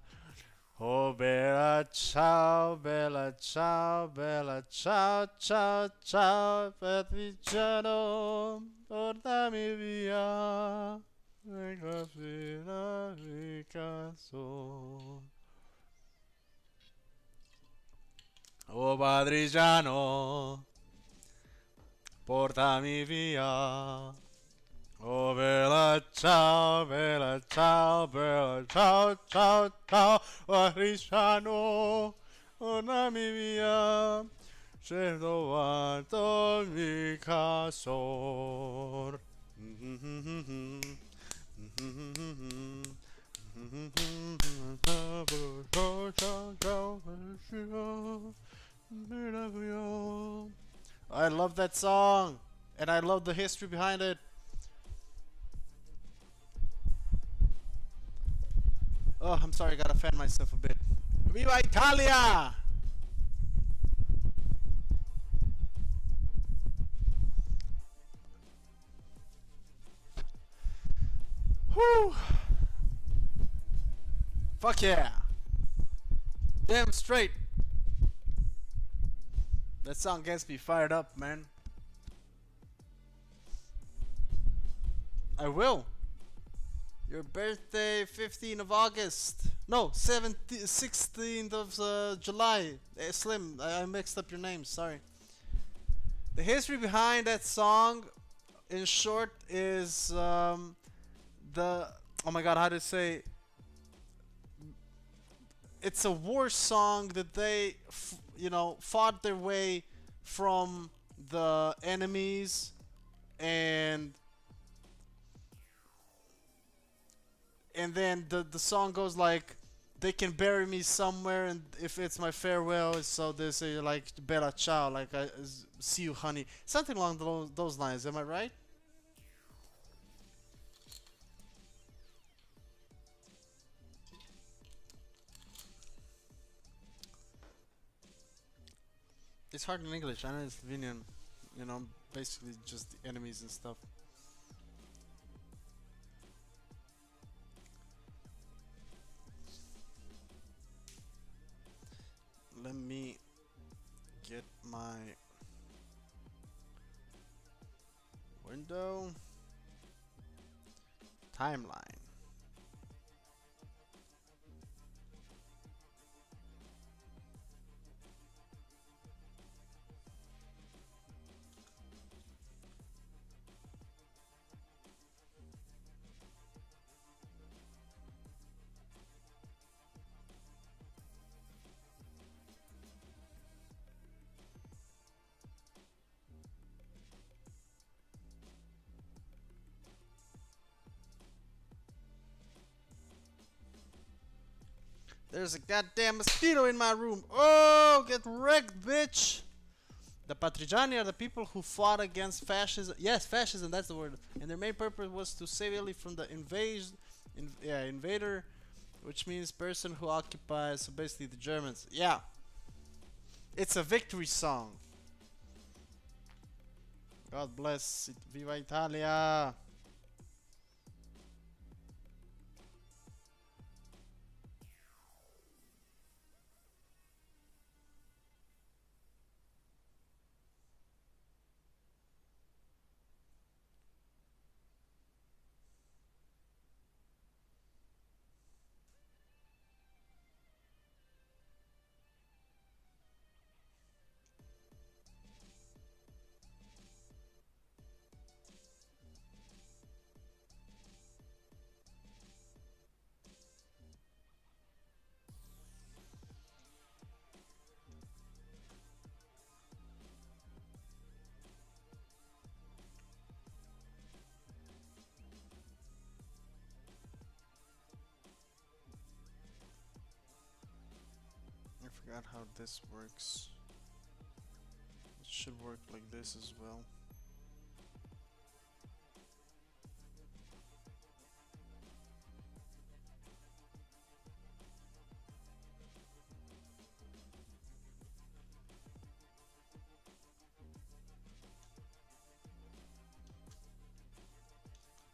Oh, bella ciao, bella ciao, bella ciao, ciao, ciao, patriciano, portami via. Venga fino a Picasso. Oh, patriciano, portami via. Oh, bella ciao, bella ciao, bella ciao, ciao, ciao, Patriciano, tornami via, certo quanto mi casor. I love that song, and I love the history behind it. Oh, I'm sorry, I gotta fan myself a bit. Viva Italia! Whew! Fuck yeah! Damn straight! That song gets me fired up, man. I will. Your birthday, 15th of August. No, 16th of July. Slim, I mixed up your names, sorry. The history behind that song, in short, is the. Oh my god, how to say. It's a war song that they, you know, fought their way from the enemies, and then the song goes like, they can bury me somewhere, and if it's my farewell, so they say like bella ciao, like I see you, honey, something along those lines. Am I right? It's hard in English. I know it's Slovenian. You know, basically just the enemies and stuff. Let me get my window timeline. There's a goddamn mosquito in my room. Oh, get wrecked, bitch. The Patrigiani are the people who fought against fascism. Yes, fascism, that's the word. And their main purpose was to save Italy from the invader, which means person who occupies, so basically the Germans. Yeah, it's a victory song. God bless. Viva Italia. I forgot how this works. It should work like this as well.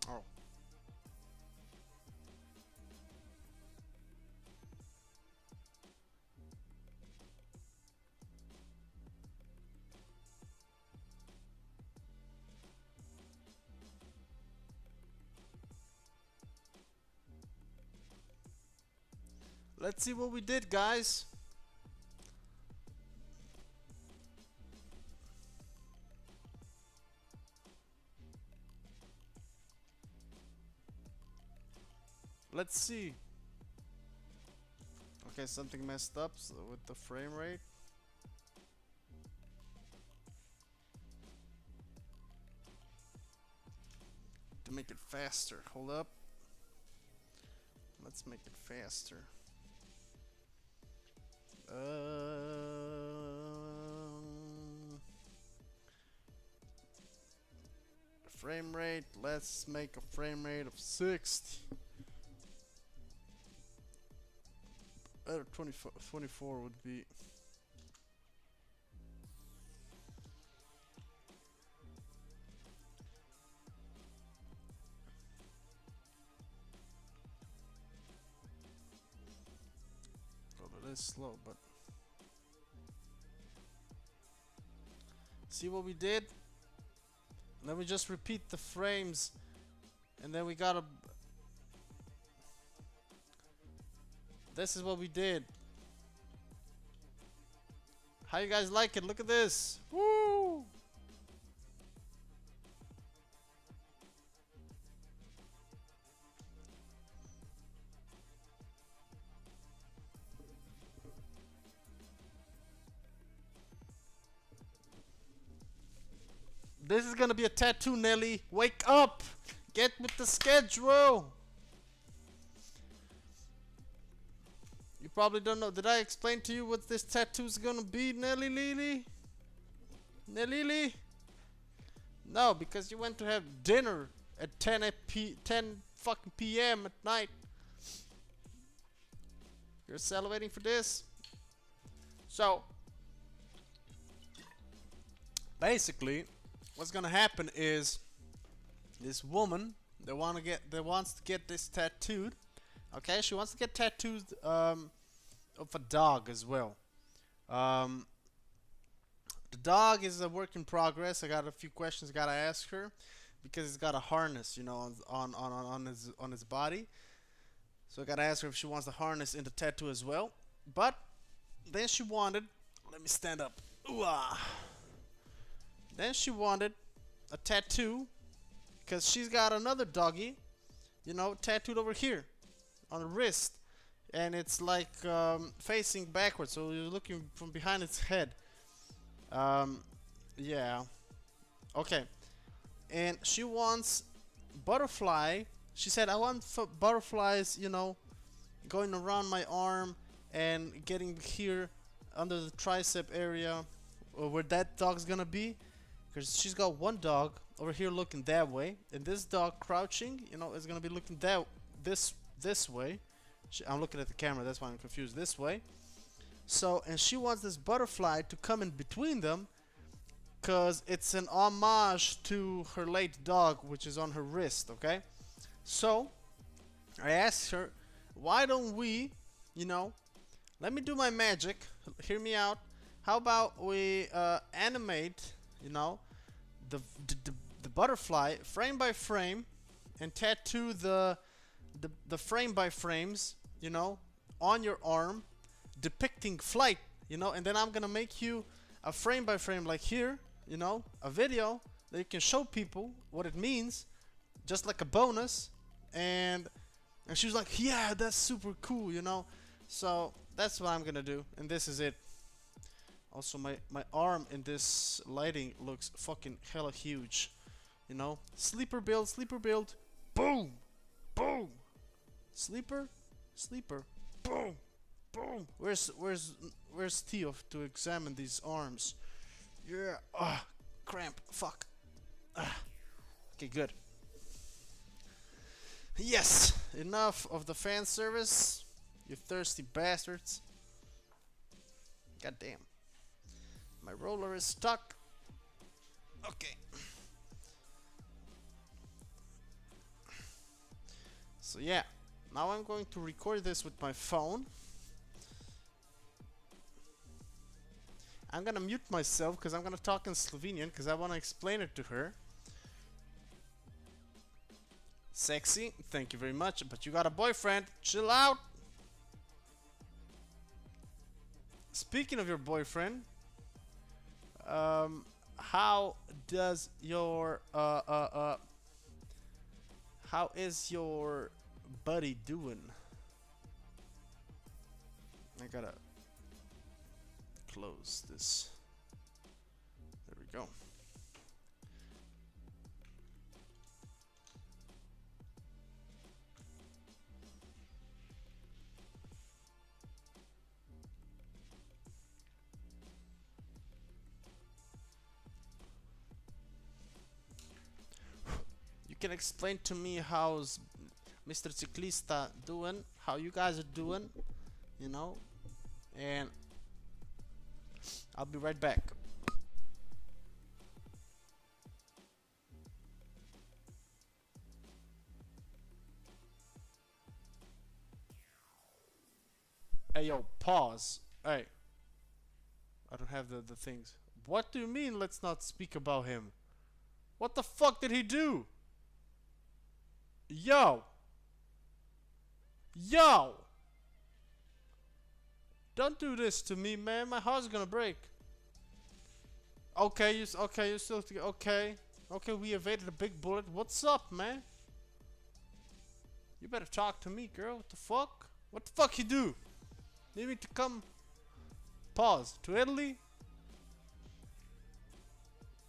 Oh. Let's see what we did, guys. Let's see. Okay, something messed up with the frame rate. To make it faster. Hold up. Let's make it faster. Frame rate. Let's make a frame rate of 60. 24 would be. Well, it is slow, but see what we did? Then we just repeat the frames, and then we gotta. This is what we did. How you guys like it? Look at this. Woo! This is gonna be a tattoo, Nelly. Wake up! Get with the schedule! You probably don't know. Did I explain to you what this tattoo's gonna be, Nelly Lily? Nelly Lily? No, because you went to have dinner at 10 fucking p.m. at night. You're salivating for this? So, basically, what's gonna happen is this woman that wants to get this tattooed. Okay, she wants to get tattoos of a dog as well. The dog is a work in progress. I got a few questions I gotta ask her because it's got a harness, you know, on his body. So I gotta ask her if she wants the harness in the tattoo as well. But then she wanted, let me stand up. Ooh-ah. Then she wanted a tattoo because she's got another doggy, you know, tattooed over here on the wrist, and it's like facing backwards, so you're looking from behind its head. Yeah. Okay. And she wants butterfly. She said, I want butterflies, you know, going around my arm and getting here under the tricep area where that dog's gonna be, because she's got one dog over here looking that way, and this dog crouching, you know, is gonna be looking this way. I'm looking at the camera, that's why I'm confused. This way. So, and she wants this butterfly to come in between them, cause it's an homage to her late dog, which is on her wrist. Okay. So, I asked her, why don't we, you know, let me do my magic. Hear me out. How about we animate, you know, the, the butterfly frame by frame, and tattoo the frame by frames, you know, on your arm, depicting flight, you know, and then I'm gonna make you a frame by frame, like here, you know, a video that you can show people what it means, just like a bonus. And she was like, yeah, that's super cool, you know. So that's what I'm gonna do, and this is it. Also, my arm in this lighting looks fucking hella huge, you know. Sleeper build, boom, boom. Sleeper, boom, boom. Where's Theo to examine these arms? Yeah, cramp, fuck. Okay, good. Yes, enough of the fan service, you thirsty bastards. God damn. My roller is stuck. Okay. So yeah, now I'm going to record this with my phone. I'm gonna mute myself because I'm gonna talk in Slovenian because I want to explain it to her. Sexy, thank you very much, but you got a boyfriend. Chill out. Speaking of your boyfriend, how does your how is your buddy doing? I gotta close this. There we go. You can explain to me how's Mr. Ciclista doing, how you guys are doing, you know, and I'll be right back. Hey yo, pause. Hey, I don't have the things. What do you mean let's not speak about him? What the fuck did he do? Yo! Yo! Don't do this to me, man. My heart's gonna break. Okay, you still okay. Okay, we evaded a big bullet. What's up, man? You better talk to me, girl. What the fuck? What the fuck you do? Need me to come? Pause. To Italy?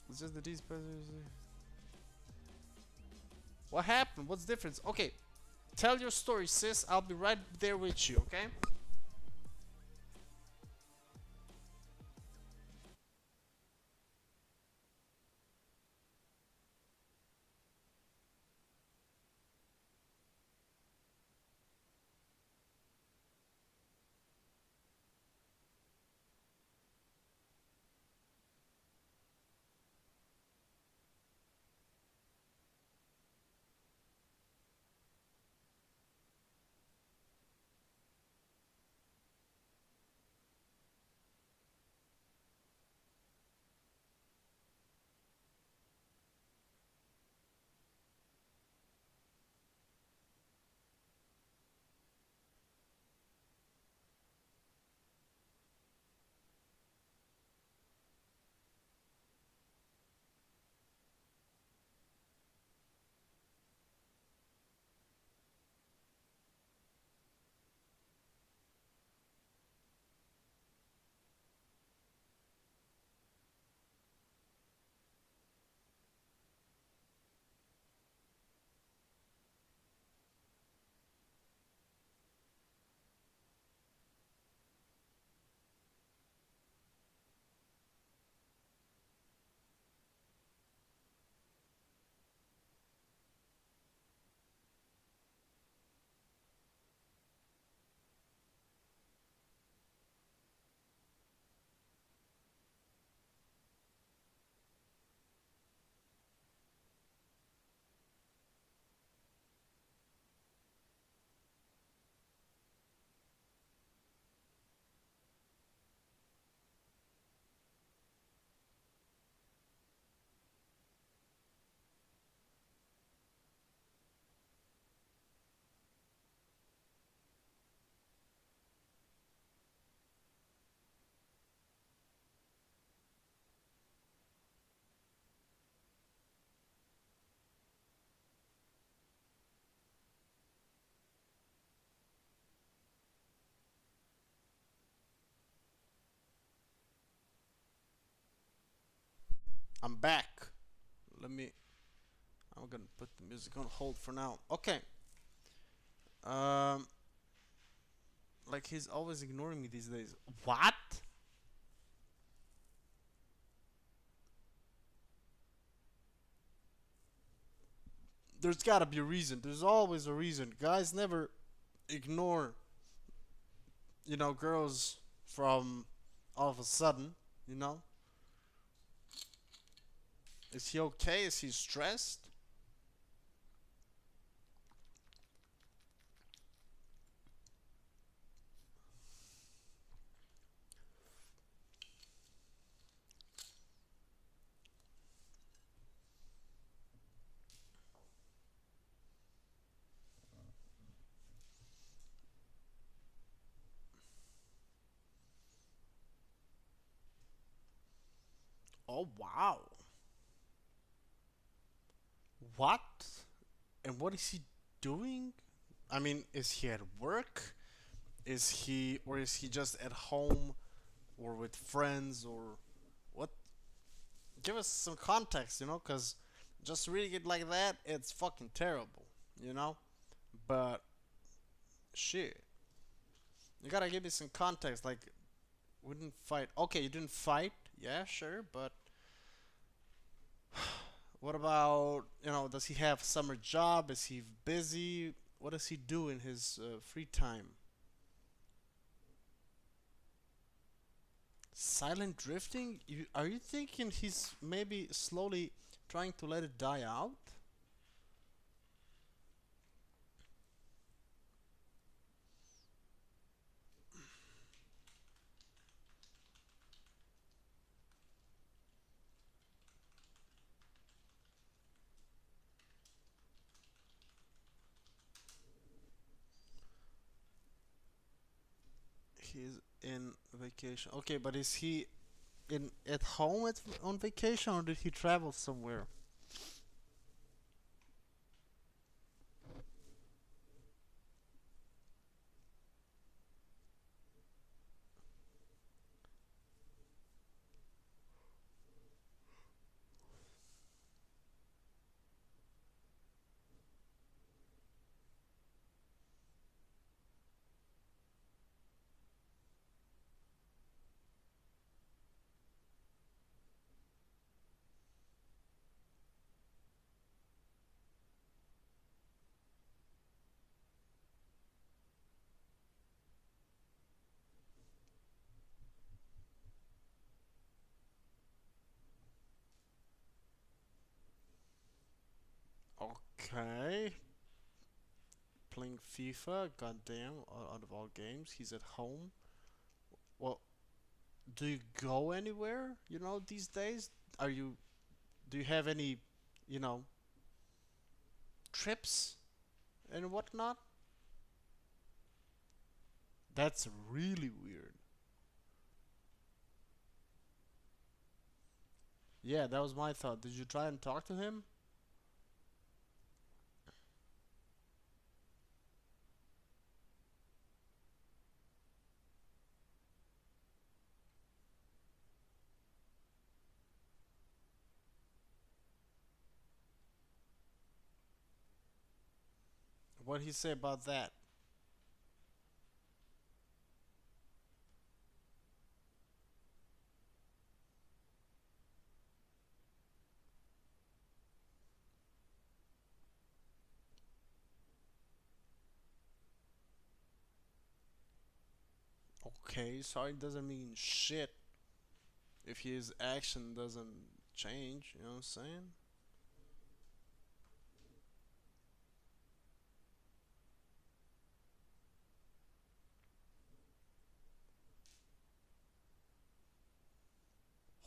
It's just the these. What happened? What's the difference? Okay, tell your story, sis. I'll be right there with you. Okay. I'm back. Let me. I'm gonna put the music on hold for now. Okay. Um, like he's always ignoring me these days. What? There's gotta be a reason. There's always a reason. Guys never ignore, girls from all of a sudden. You know, is he okay? Is he stressed? Oh wow. What? And what is he doing? I mean, is he at work? Is he just at home or with friends or what? Give us some context, because just reading it like that, it's fucking terrible, you know? But shit, you gotta give me some context. Like, we didn't fight. Okay, you didn't fight. Yeah, sure, but what about, does he have summer job? Is he busy? What does he do in his free time? Silent drifting? Are you thinking he's maybe slowly trying to let it die out? He's in vacation. Okay, but is he in at home on vacation or did he travel somewhere? Okay, playing FIFA. Goddamn, out of all games, he's at home. Well, do you go anywhere? These days, are you? Do you have any, you know, trips and whatnot? That's really weird. Yeah, that was my thought. Did you try and talk to him? What did he say about that? Okay, sorry doesn't mean shit if his action doesn't change. You know what I'm saying?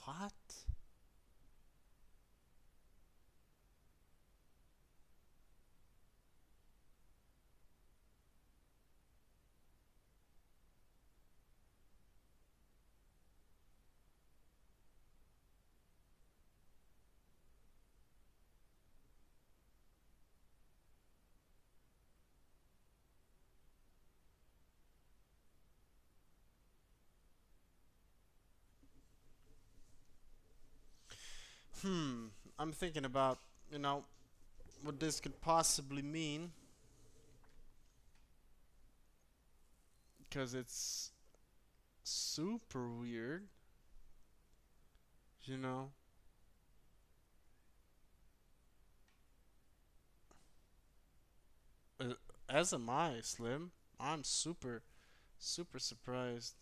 What? I'm thinking about, you know, what this could possibly mean, because it's super weird, you know. Uh, As am I, Slim. I'm super, super surprised.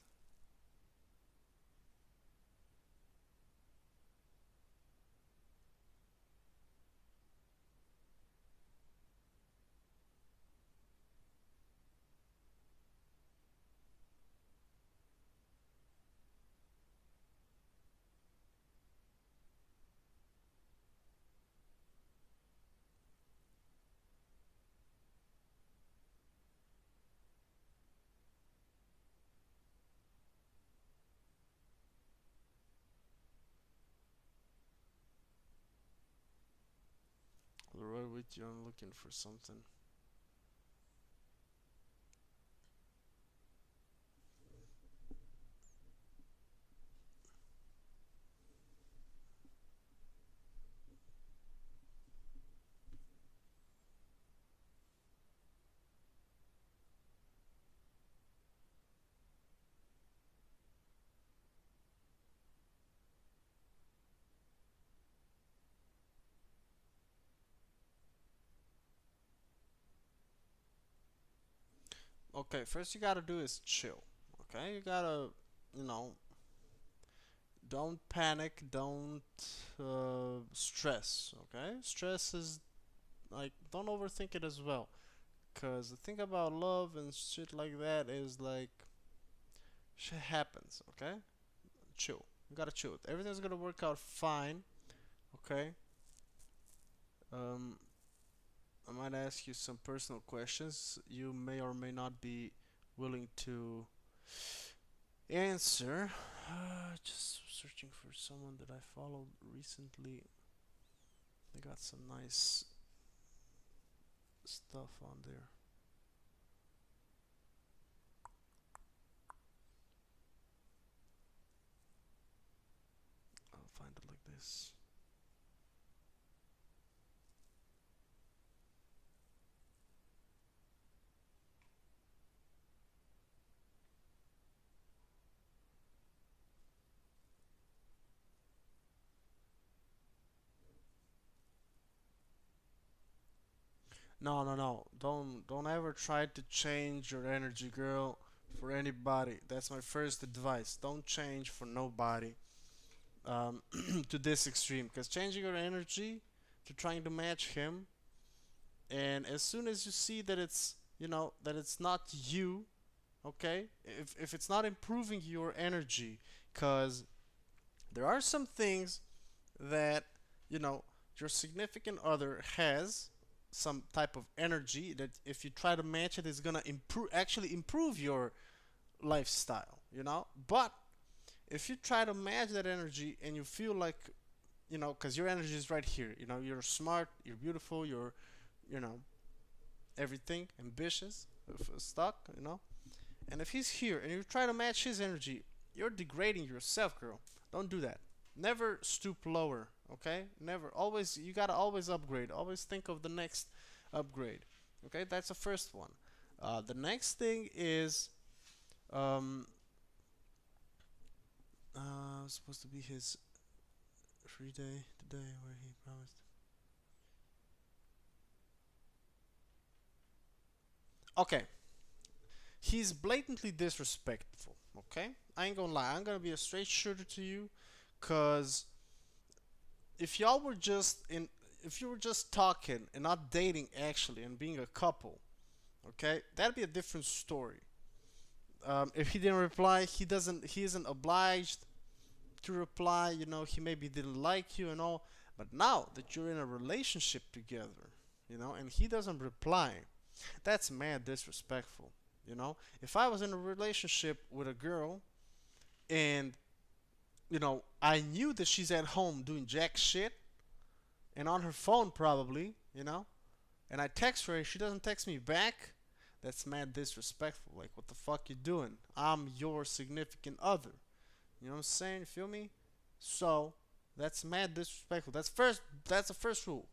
Right with you, I'm looking for something. Okay, first you gotta do is chill. Okay, you gotta, you know, don't panic, don't stress. Okay, stress is like, don't overthink it as well. Cause the thing about love and shit like that is like, shit happens. Okay, chill. You gotta chill. Everything's gonna work out fine. Okay. Um, I might ask you some personal questions. You may or may not be willing to answer. Just searching for someone that I followed recently. They got some nice stuff on there. I'll find it like this. No, no, no. Don't ever try to change your energy, girl, for anybody. That's my first advice. Don't change for nobody. To this extreme, because changing your energy to trying to match him, and as soon as you see that it's, you know, that it's not you, okay, if it's not improving your energy, because there are some things that, you know, your significant other has some type of energy that if you try to match it is gonna improve, actually improve your lifestyle, you know. But if you try to match that energy and you feel like, you know, because your energy is right here, you know, you're smart, you're beautiful, you're, you know, everything, ambitious, stuck, you know. And if he's here and you try to match his energy, you're degrading yourself, girl. Don't do that. Never stoop lower, okay? Never. Always, you gotta always upgrade. Always think of the next upgrade, okay? That's the first one. The next thing is, um, supposed to be his free day today, where he promised. Okay, he's blatantly disrespectful. Okay, I ain't gonna lie. I'm gonna be a straight shooter to you, cause if y'all were just in, if you were just talking and not dating actually and being a couple, okay, that'd be a different story. If he didn't reply, he isn't obliged to reply. You know, he maybe didn't like you and all. But now that you're in a relationship together, you know, and he doesn't reply, that's mad disrespectful. You know, if I was in a relationship with a girl and, you know, I knew that she's at home doing jack shit and on her phone probably, you know, and I text her and she doesn't text me back, that's mad disrespectful. Like, what the fuck you doing? I'm your significant other. You know what I'm saying? You feel me? So, That's mad disrespectful. That's the first rule.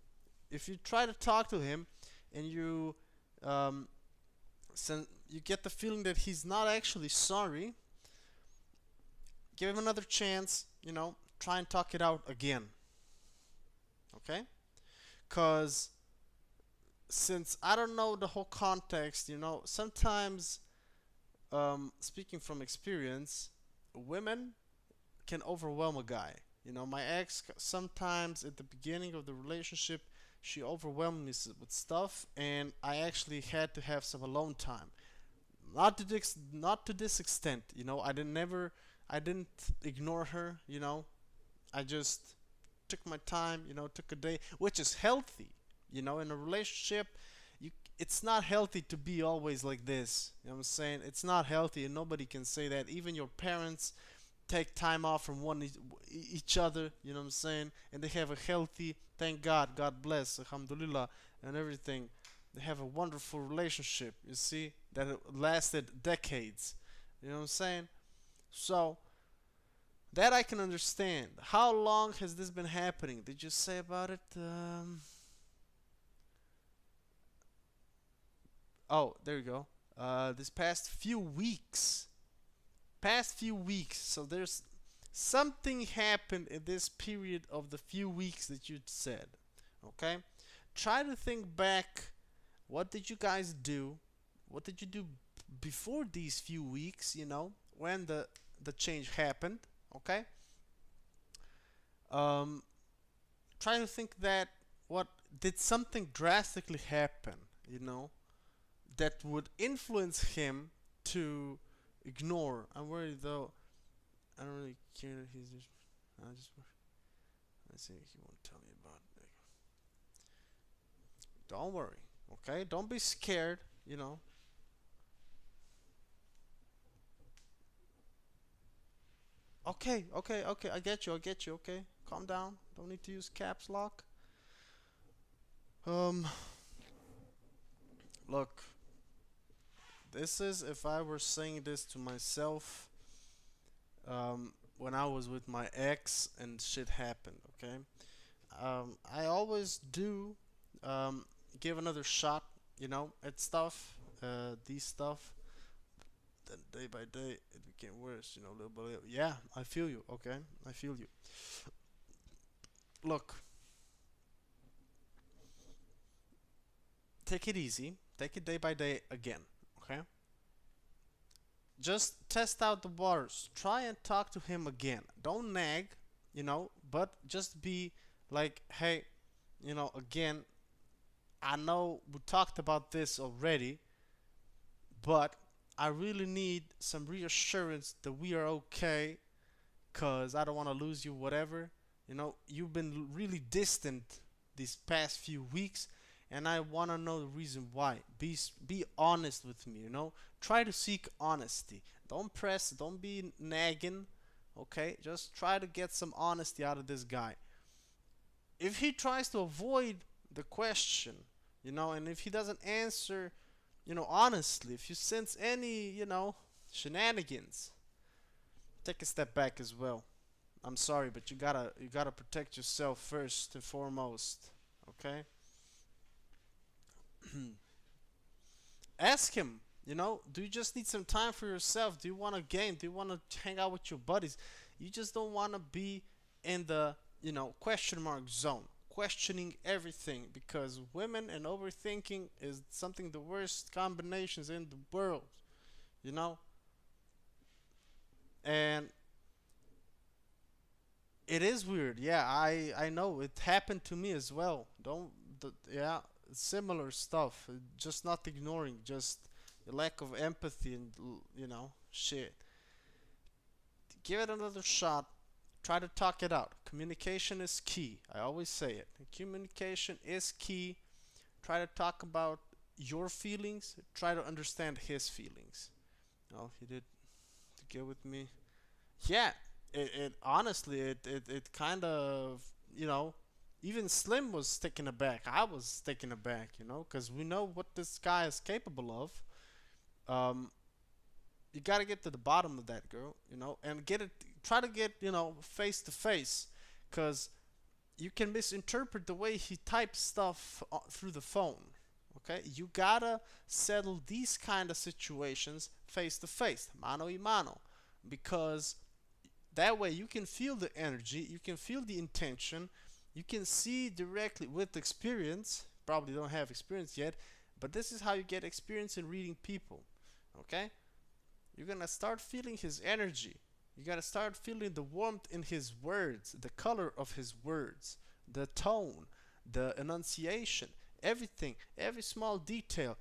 If you try to talk to him and um, you get the feeling that he's not actually sorry, give him another chance. Try and talk it out again. Okay? Cause since I don't know the whole context, sometimes, speaking from experience, women can overwhelm a guy. My ex sometimes at the beginning of the relationship, she overwhelmed me with stuff, and I actually had to have some alone time. Not to this extent. I didn't ignore her. I just took my time. Took a day, which is healthy. In a relationship, you it's not healthy to be always like this. You know what I'm saying? It's not healthy, and nobody can say that. Even your parents take time off from each other, you know what I'm saying? And they have a healthy, thank God, God bless, alhamdulillah, and everything. They have a wonderful relationship, you see, that it lasted decades. You know what I'm saying? So, that I can understand. How long has this been happening? Did you say about it? Oh, there you go. This past few weeks. So there's something happened in this period of the few weeks that you said. Okay? Try to think back. What did you guys do? What did you do before these few weeks, when the change happened? Okay? Um, Try to think that what did something drastically happen, you know, that would influence him to ignore. I'm worried though. I don't really care that he's just. I just. I think he won't tell me about it. Don't worry, okay? Don't be scared. You know. Okay, okay, okay. I get you. I get you. Okay, calm down. Don't need to use caps lock. Um, Look. This is if I were saying this to myself, when I was with my ex and shit happened. Okay. I always do, um, give another shot, at stuff, these stuff. Then day by day, it became worse, little by little. Yeah, I feel you, okay? I feel you. Look, take it easy. Take it day by day again, okay? Just test out the waters. Try and talk to him again. Don't nag, but just be like, hey, again, I know we talked about this already, but I really need some reassurance that we are okay, cause I don't want to lose you, whatever. You've been really distant these past few weeks, and I want to know the reason why. Be honest with me. Try to seek honesty. Don't press. Don't be nagging. Okay, just try to get some honesty out of this guy. If he tries to avoid the question, and if he doesn't answer, honestly, if you sense any, shenanigans, take a step back as well. I'm sorry, but you gotta protect yourself first and foremost. Okay? Ask him. Do you just need some time for yourself? Do you want a game? Do you want to hang out with your buddies? You just don't want to be in the question mark zone, questioning everything, because women and overthinking is something the worst combinations in the world. You know, and it is weird. Yeah, I know it happened to me as well. Don't yeah, similar stuff. Just not ignoring, just a lack of empathy and shit. Give it another shot. Try to talk it out. Communication is key. I always say it. Communication is key. Try to talk about your feelings. Try to understand his feelings. Oh, he did to get with me. Yeah, it honestly it kind of even Slim was taken aback. I was taken aback, because we know what this guy is capable of. Um, you gotta get to the bottom of that, girl, and get it. Try to get face to face, because you can misinterpret the way he types stuff through the phone. Okay, you gotta settle these kind of situations face to face, mano y mano, because that way you can feel the energy, you can feel the intention, you can see directly with experience. Probably don't have experience yet, but this is how you get experience in reading people. Okay, you're gonna start feeling his energy. You gotta start feeling the warmth in his words, the color of his words, the tone, the enunciation, everything, every small detail,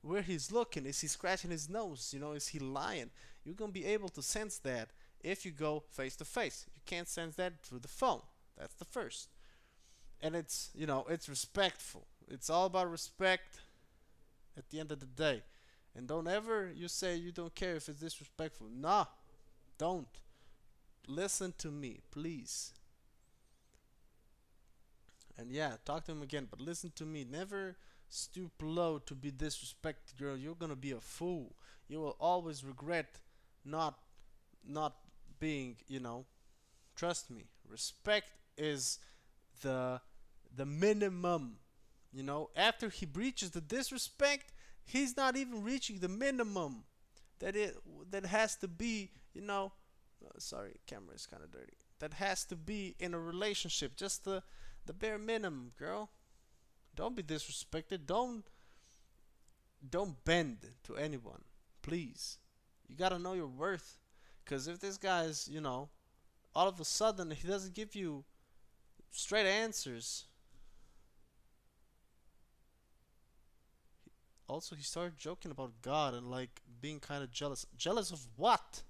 where he's looking. Is he scratching his nose? Is he lying? You're gonna be able to sense that if you go face to face. You can't sense that through the phone. That's the first. And it's respectful. It's all about respect at the end of the day. And don't ever you say you don't care if it's disrespectful. Nah, don't. Listen to me, please. And yeah, talk to him again, but listen to me. Never stoop low to be disrespected, girl. You're gonna be a fool. You will always regret not not being, trust me. Respect is the the minimum. After he breaches the disrespect, he's not even reaching the minimum that it that has to be, sorry, camera is kind of dirty. That has to be in a relationship, just the bare minimum, girl. Don't be disrespected. Don't bend to anyone, please. You gotta know your worth, because if this guy's, all of a sudden he doesn't give you straight answers. Also, he started joking about God and like being kind of jealous. Jealous of what?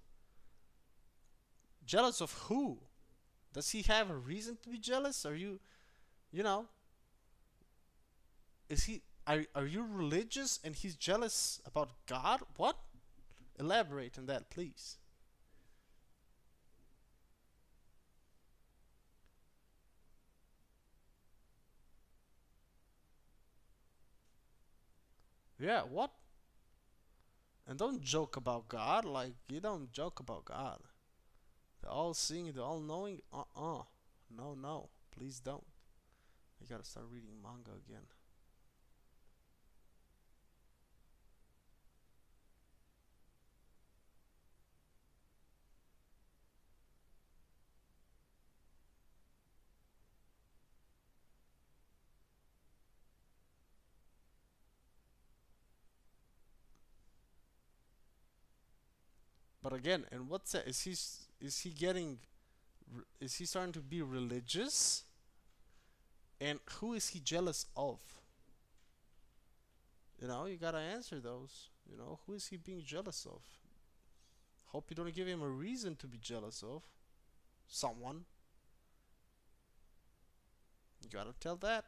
Jealous of who? Does he have a reason to be jealous? Are you, you know, is he? Are you religious and he's jealous about God? What? Elaborate on that, please. Yeah, what? And don't joke about God. Like, you don't joke about God. The all seeing, the all knowing. No, no. Please don't. I gotta start reading manga again. But again, and what's that? Is he getting? Is he starting to be religious? And who is he jealous of? You gotta answer those. Who is he being jealous of? Hope you don't give him a reason to be jealous of someone. You gotta tell that.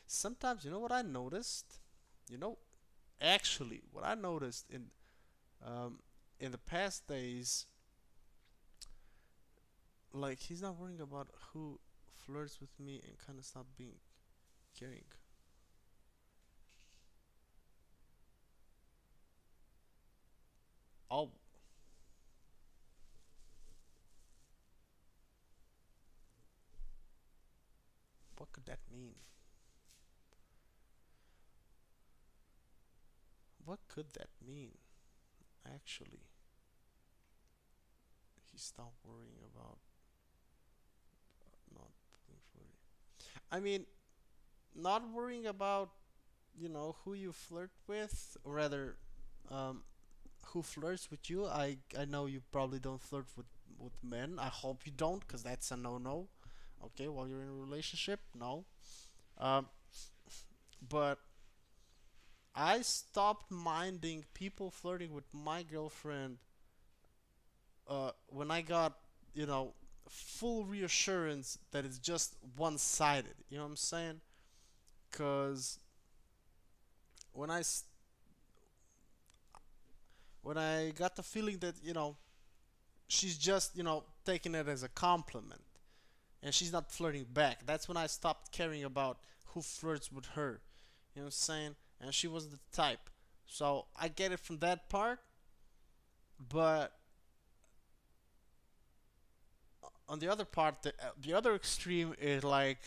Sometimes, what I noticed. You know, actually, what I noticed um, in the past days, like he's not worrying about who flirts with me and kind of stop being caring. Oh, what could that mean? What could that mean? Actually, he stopped worrying about not being flirty. I mean, not worrying about who you flirt with, or rather, um, who flirts with you. I know you probably don't flirt with men. I hope you don't, cause that's a no no. Okay, while you're in a relationship, no. Um, but I stopped minding people flirting with my girlfriend when I got, you know, full reassurance that it's just one sided. You know what I'm saying? Because when when I got the feeling that, she's just, taking it as a compliment and she's not flirting back, that's when I stopped caring about who flirts with her. You know what I'm saying? And she wasn't the type. So I get it from that part, but on the other part, the other extreme is like,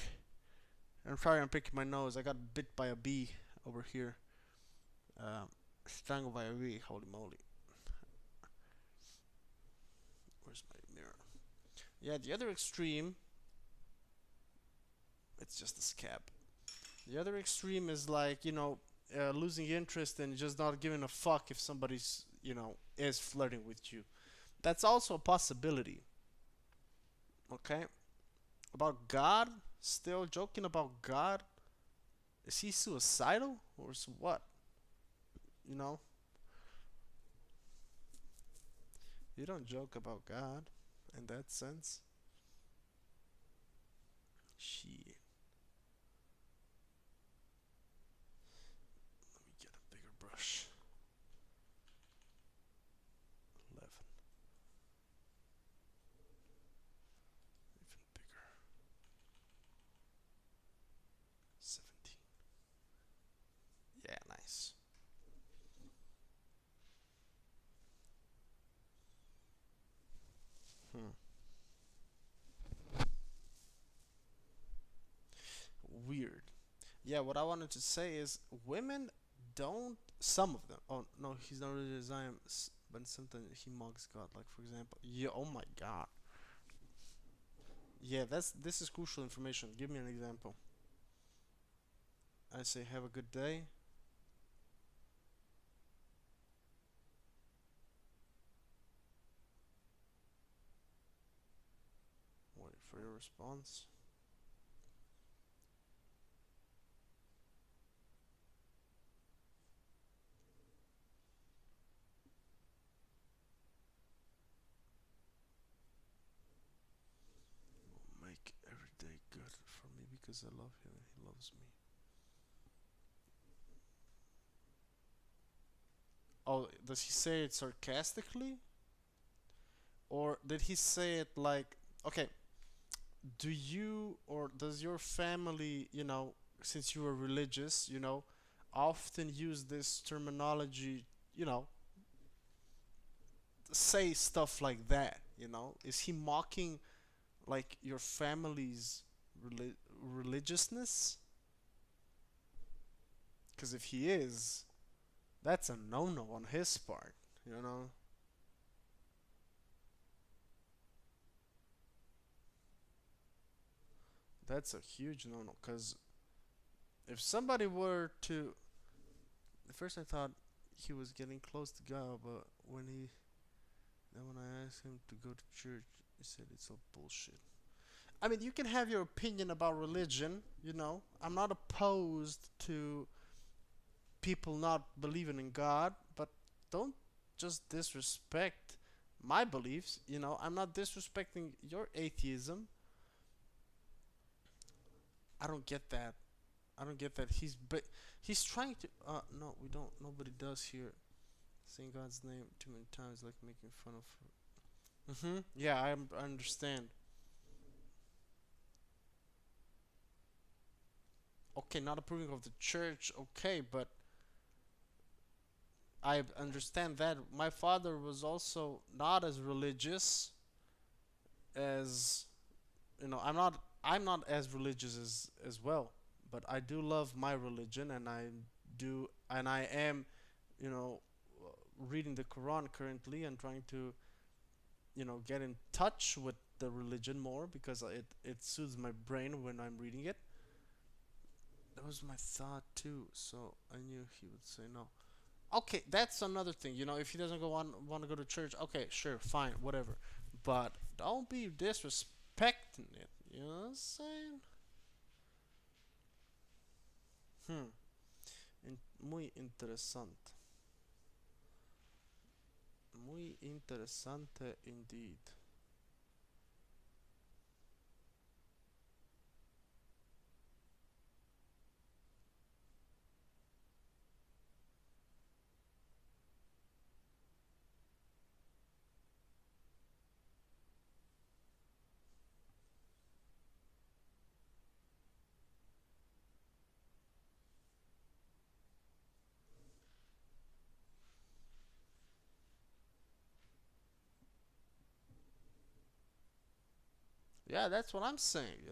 I'm sorry, I'm picking my nose. I got bit by a bee over here. Um, Strangled by a bee. Holy moly! Where's my mirror? Yeah, the other extreme. It's just a scab. The other extreme is like, losing interest and just not giving a fuck if somebody's, is flirting with you. That's also a possibility. Okay? About God, still joking about God. Is he suicidal or what? You know? You don't joke about God in that sense. Shit. Let me get a bigger brush. 11. Even bigger. 17. Yeah, nice. Hmm. Weird. Yeah, what I wanted to say is women don't. Some of them. Oh no, he's not really as I am. But sometimes he mocks God. Like for example, yeah. Oh my God. Yeah, this is crucial information. Give me an example. I say have a good day. Wait for your response. Will make every day good for me because I love him and he loves me. Oh, does he say it sarcastically? Or did he say it like, okay, do you or does your family, since you are religious, often use this terminology, you know, say stuff like that, Is he mocking like your family's religiousness? Because if he is, that's a no-no on his part, you know? That's a huge no-no. Because if somebody were to, at first I thought he was getting close to God, but then when I asked him to go to church, he said it's all bullshit. I mean, you can have your opinion about religion, I'm not opposed to people not believing in God, but don't just disrespect my beliefs, I'm not disrespecting your atheism. I don't get that. I don't get that. He's trying to no, we don't nobody does here. Saying God's name too many times like making fun of her. Yeah, I understand. Okay, not approving of the church, okay, but I understand that my father was also not as religious as I'm not as religious as well, but I do love my religion and I am, you know, reading the Quran currently and trying to, get in touch with the religion more because it soothes my brain when I'm reading it. That was my thought too, so I knew he would say no. Okay, that's another thing. If he doesn't want to go to church, okay, sure, fine, whatever. But don't be disrespecting it. You know what I'm saying? Hmm. Muy interesante. Muy interesante indeed. Yeah, that's what I'm saying.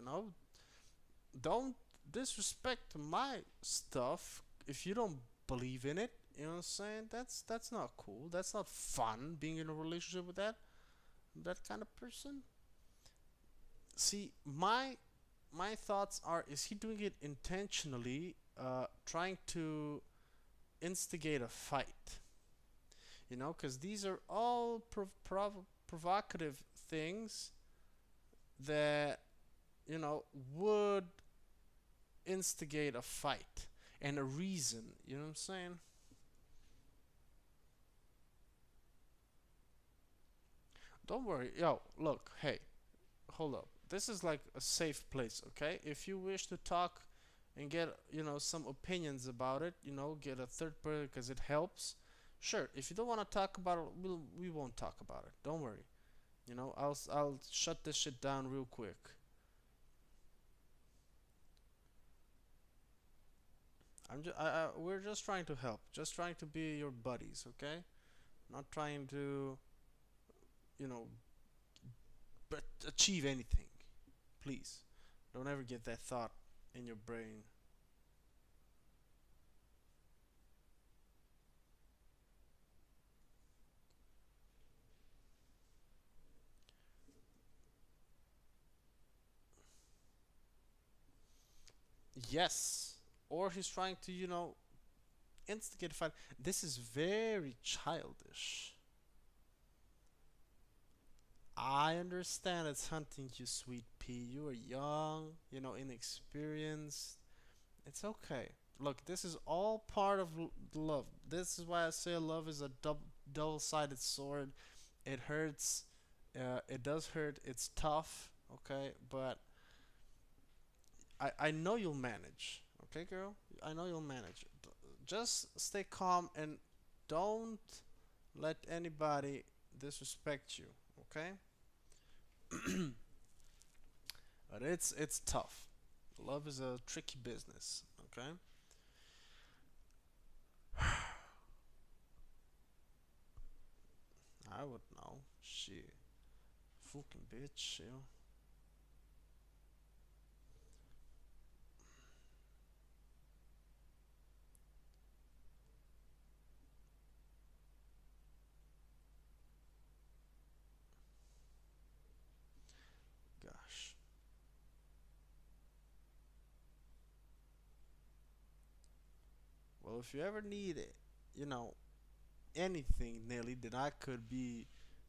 Don't disrespect my stuff if you don't believe in it. You know what I'm saying? That's not cool. That's not fun being in a relationship with that kind of person. See, my thoughts are: is he doing it intentionally, trying to instigate a fight? Because these are all provocative things that would instigate a fight and a reason. You know what I'm saying? Don't worry. Yo, look, hey, hold up. This is like a safe place, okay? If you wish to talk and get, some opinions about it, get a third party because it helps. Sure. If you don't want to talk about it, we won't talk about it. Don't worry. I'll shut this shit down real quick. We're just trying to help. Just trying to be your buddies, okay? Not trying to, you know, but achieve anything. Please, don't ever get that thought in your brain. Yes, or he's trying to, instigate a fight. This is very childish. I understand it's hunting you, sweet pea. You are young, inexperienced. It's okay. Look, this is all part of love. This is why I say love is a double-sided sword. It hurts. It does hurt. It's tough. Okay, but I know you'll manage. Okay, girl. I know you'll manage. Just stay calm and don't let anybody disrespect you. Okay. But it's tough. Love is a tricky business. Okay. I would know. Shit. Fucking bitch. Gosh. Well, if you ever need it, you know, anything, Nelly, that I could be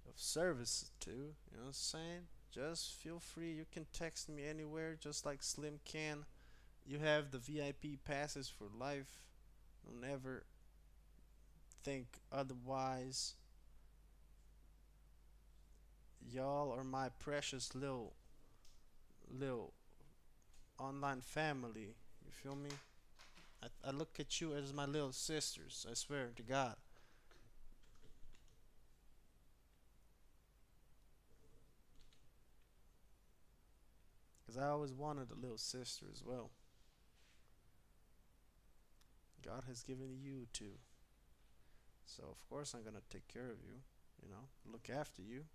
of service to, you know what I'm saying? Just feel free. You can text me anywhere, just like Slim can. You have the VIP passes for life. Don't ever think otherwise. Y'all are my precious little online family. You feel me? I look at you as my little sisters. I swear to God. Because I always wanted a little sister as well. God has given you two. So, of course, I'm going to take care of you, look after you.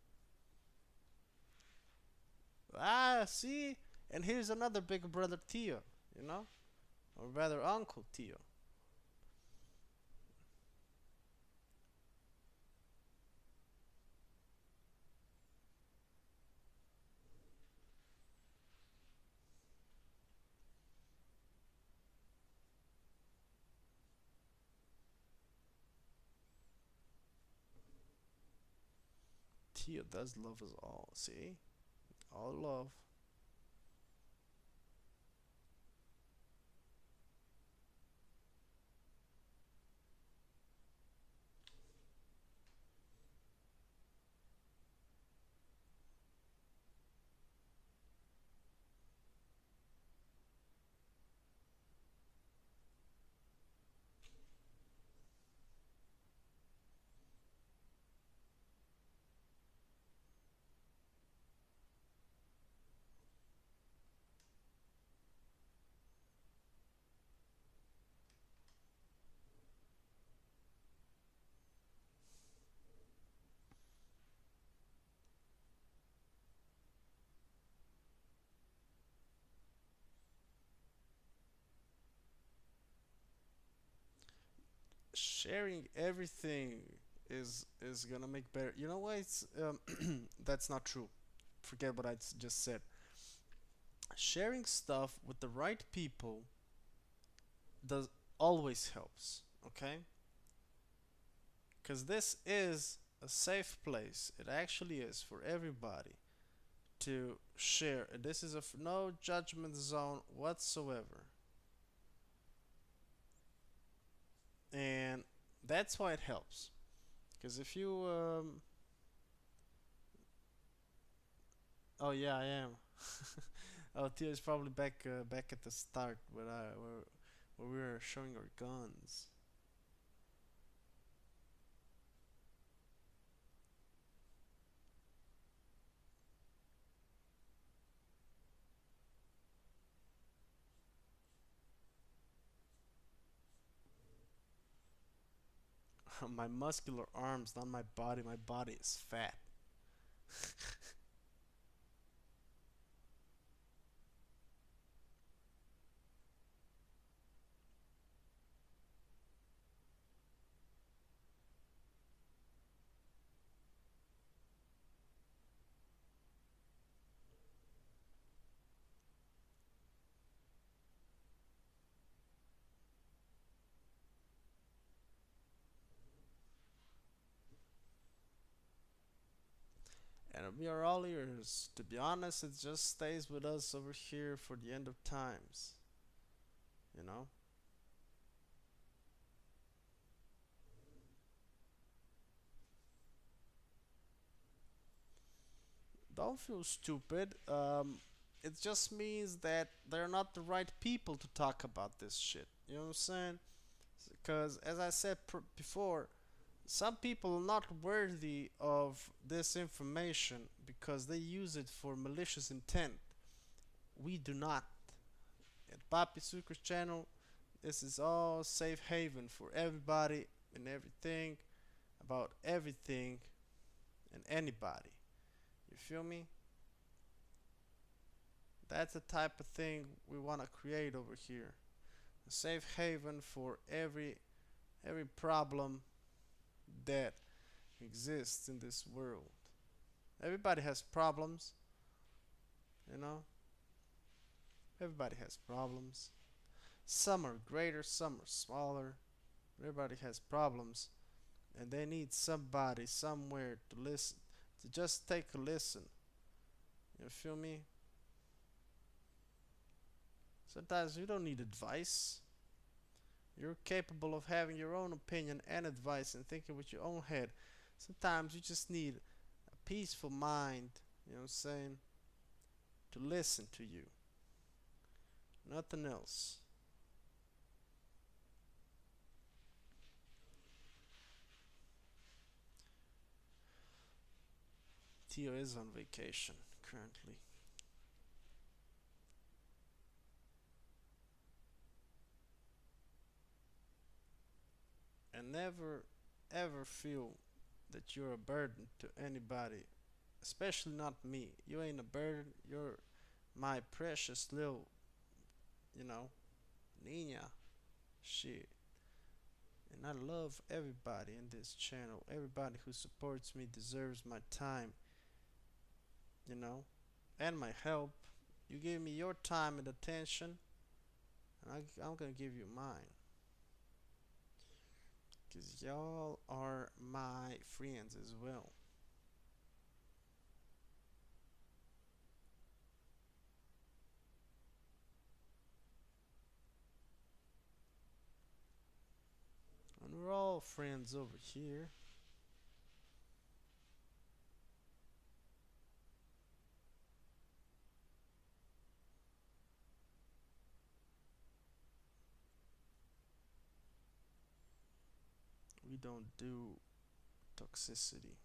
Ah, see? And here's another big brother, Tio, you know? Or rather, Uncle Tio. Tio does love us all, see? All love. sharing everything is gonna make better. You know why it's that's not true. Forget what I just said. Sharing stuff with the right people does always helps. Okay, because this is a safe place. It actually is for everybody to share. This is a no judgment zone whatsoever, and that's why it helps. Because if you oh yeah, I am. Oh, Tia is probably back at the start where we were showing our guns. My muscular arms, not my body. My body is fat. And we are all ears. To be honest, it just stays with us over here for the end of times. You know? Don't feel stupid. It just means that they're not the right people to talk about this shit. You know what I'm saying? Because, as I said before, some people are not worthy of this information because they use it for malicious intent. We do not. At Papi Sucre's channel, this is all safe haven for everybody and everything about everything and anybody. You feel me? That's the type of thing we want to create over here. A safe haven for every problem that exists in this world. Everybody has problems, you know? Everybody has problems. Some are greater, some are smaller. Everybody has problems, and they need somebody somewhere to listen, to just take a listen. You feel me? Sometimes you don't need advice. You're capable of having your own opinion and advice and thinking with your own head. Sometimes you just need a peaceful mind, you know what I'm saying, to listen to you. Nothing else. Tio is on vacation currently. And never ever feel that you're a burden to anybody, especially not me. You ain't a burden. You're my precious little, you know, Nina. Shit. And I love everybody in this channel. Everybody who supports me deserves my time, you know, and my help. You give me your time and attention, and I'm gonna give you mine. Because y'all are my friends as well. And we're all friends over here. We don't do toxicity.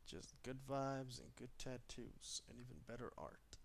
Just good vibes and good tattoos and even better art.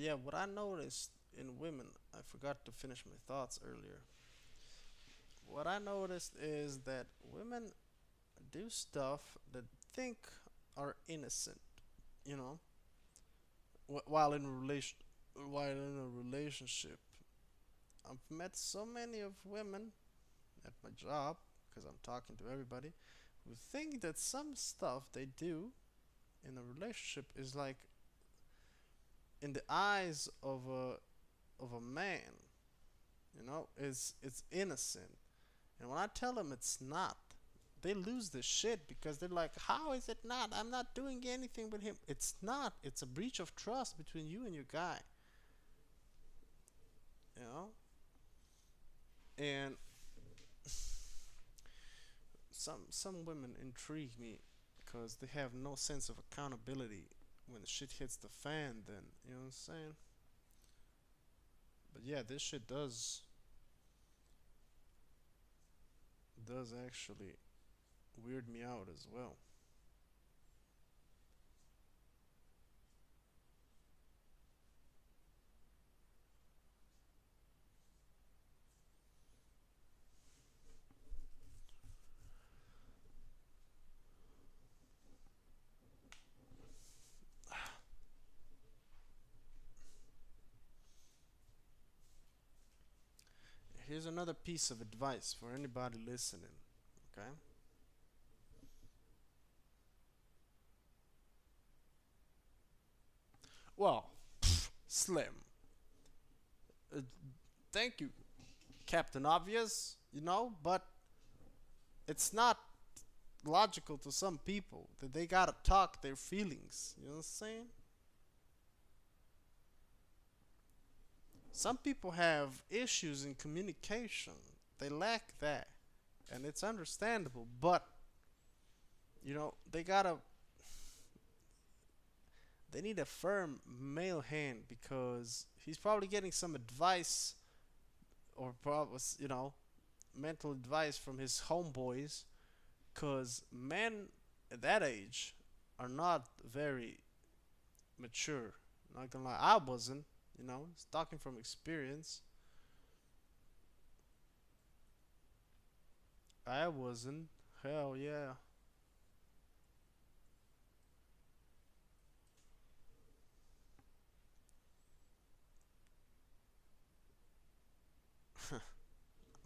yeah, what I noticed in women, I forgot to finish my thoughts earlier. What I noticed is that women do stuff that think are innocent, you know, while in a relationship. I've met so many of women at my job because I'm talking to everybody who think that some stuff they do in a relationship is like in the eyes of a man, it's innocent. And when I tell them it's not, they lose the shit because they're like, "How is it not? I'm not doing anything with him." It's not. It's a breach of trust between you and your guy, you know. And some women intrigue me because they have no sense of accountability. When the shit hits the fan, then you know what I'm saying. But yeah, this shit does actually weird me out as well. Here's another piece of advice for anybody listening. Okay. Well, Slim. Uh, Thank you, Captain Obvious. But it's not logical to some people that they gotta talk their feelings. You know what I'm saying? Some people have issues in communication. They lack that, and it's understandable. But they need a firm male hand because he's probably getting some advice or probably mental advice from his homeboys. Cause men at that age are not very mature. Not gonna lie, I wasn't. It's talking from experience. I wasn't. Hell yeah.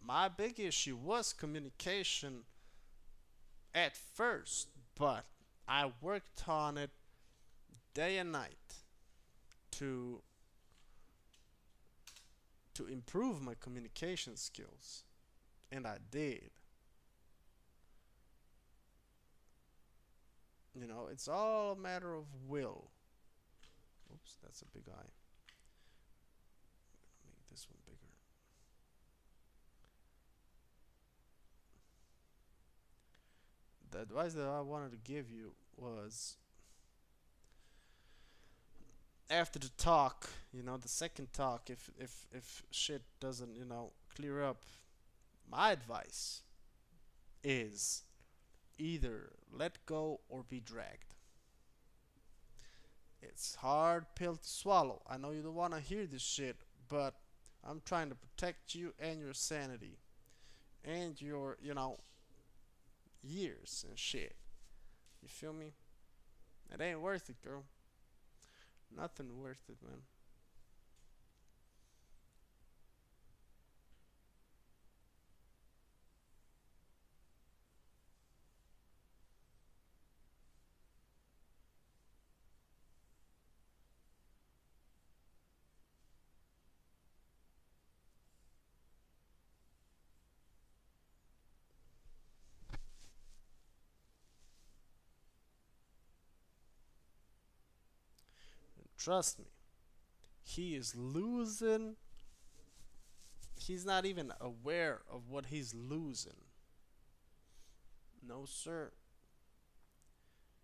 My big issue was communication at first, but I worked on it day and night to to improve my communication skills, and I did. It's all a matter of will. Oops, that's a big eye. Make this one bigger. The advice that I wanted to give you was after the talk, the second talk, if shit doesn't, clear up, my advice is either let go or be dragged. It's hard pill to swallow. I know you don't want to hear this shit, but I'm trying to protect you and your sanity and your, years and shit. You feel me? It ain't worth it, girl. Nothing worth it, man. And trust me, he is losing. He's not even aware of what he's losing. No, sir.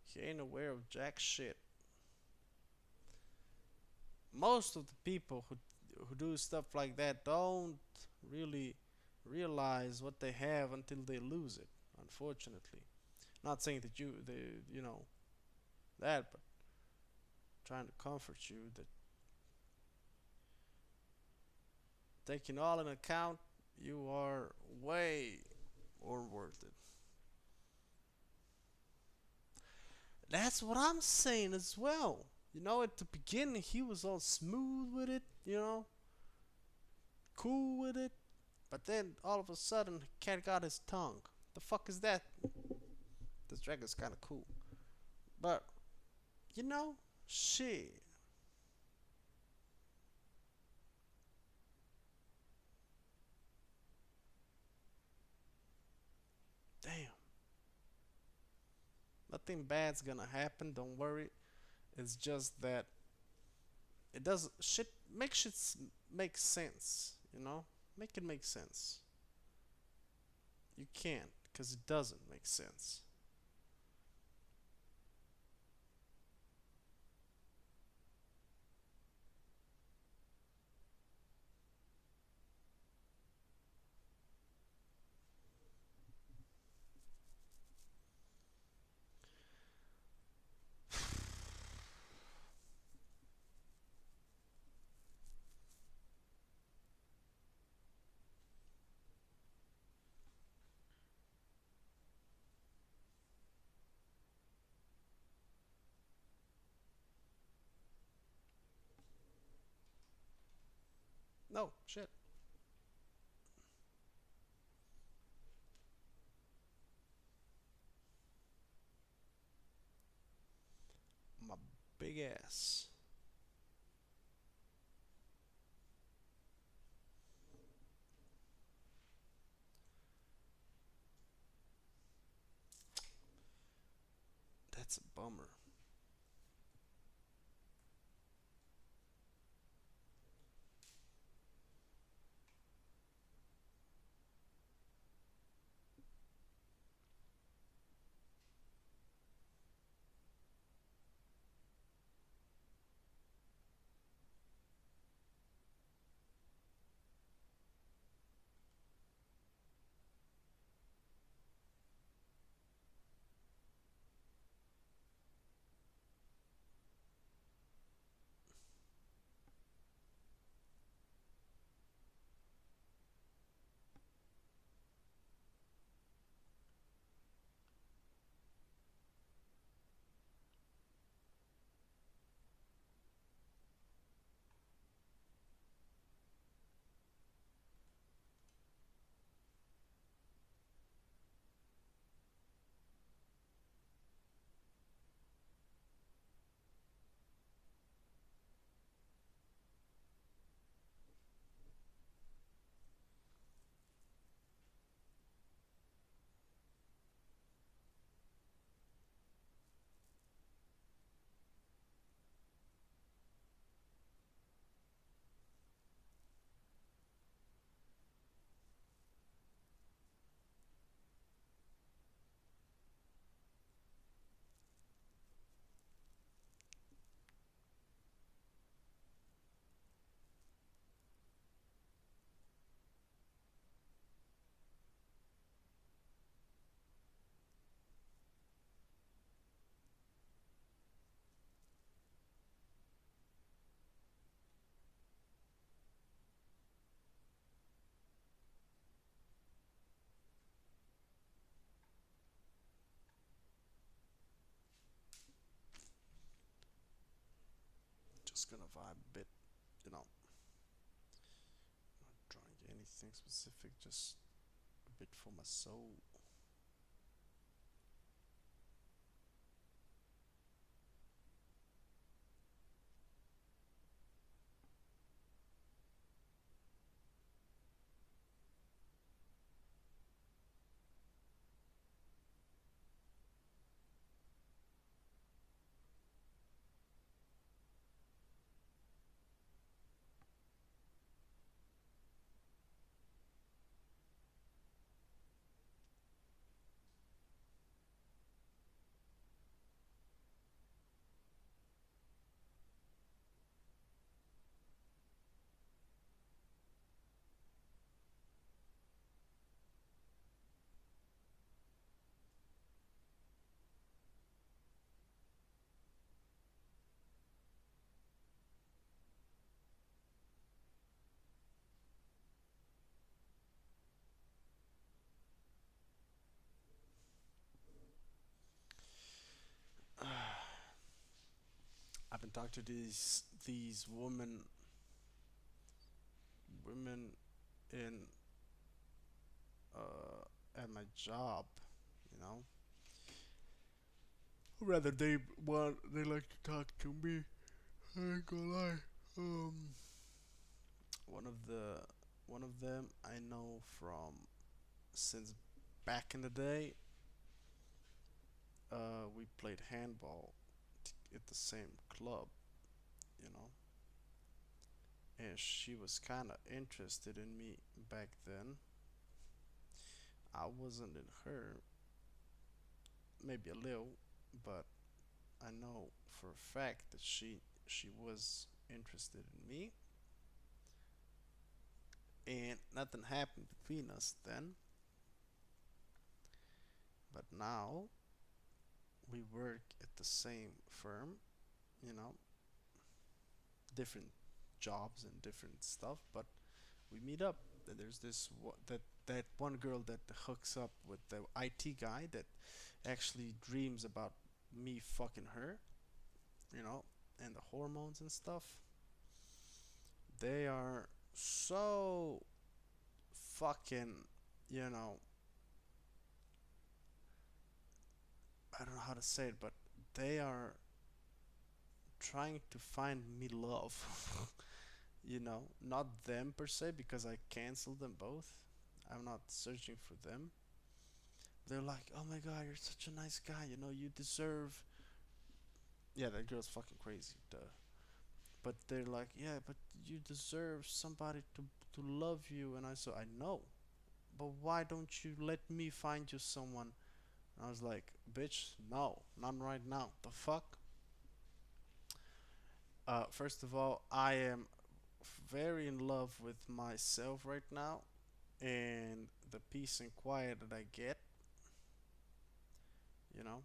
He ain't aware of jack shit. Most of the people who do stuff like that don't really realize what they have until they lose it. Unfortunately, not saying that that, but trying to comfort you that Taking all in account, you are way more worth it. That's what I'm saying as well. You know, at the beginning, he was all smooth with it, cool with it. But then all of a sudden, cat got his tongue. The fuck is that? This dragon's kind of cool. But, you know, shit. Damn. Nothing bad's gonna happen, don't worry. It's just that it does shit make shit make sense, you know? Make it make sense. You can't, because it doesn't make sense. No, shit. My big ass. That's a bummer. Just gonna vibe a bit, you know, not drawing anything specific, just a bit for my soul. I've been talking to these women in at my job, you know. Rather they like to talk to me. I ain't gonna lie. Um, one of the one of them I know from since back in the day. We played handball at the same club, you know, and she was kind of interested in me back then. I wasn't in her, maybe a little, but I know for a fact that she was interested in me, and nothing happened between us then. But now we work at the same firm, you know, different jobs and different stuff, but we meet up. And there's that one girl that hooks up with the IT guy that actually dreams about me fucking her, you know, and the hormones and stuff. They are so fucking, you know, I don't know how to say it, but they are trying to find me love. You know, not them per se because I canceled them both. I'm not searching for them. They're like, "Oh my god, you're such a nice guy. You know, you deserve." Yeah, that girl's fucking crazy. Duh. But they're like, "Yeah, but you deserve somebody to love you." And I know, but why don't you let me find you someone? And I was like, "Bitch, no, not right now. The fuck." First of all, I am very in love with myself right now, and the peace and quiet that I get. You know,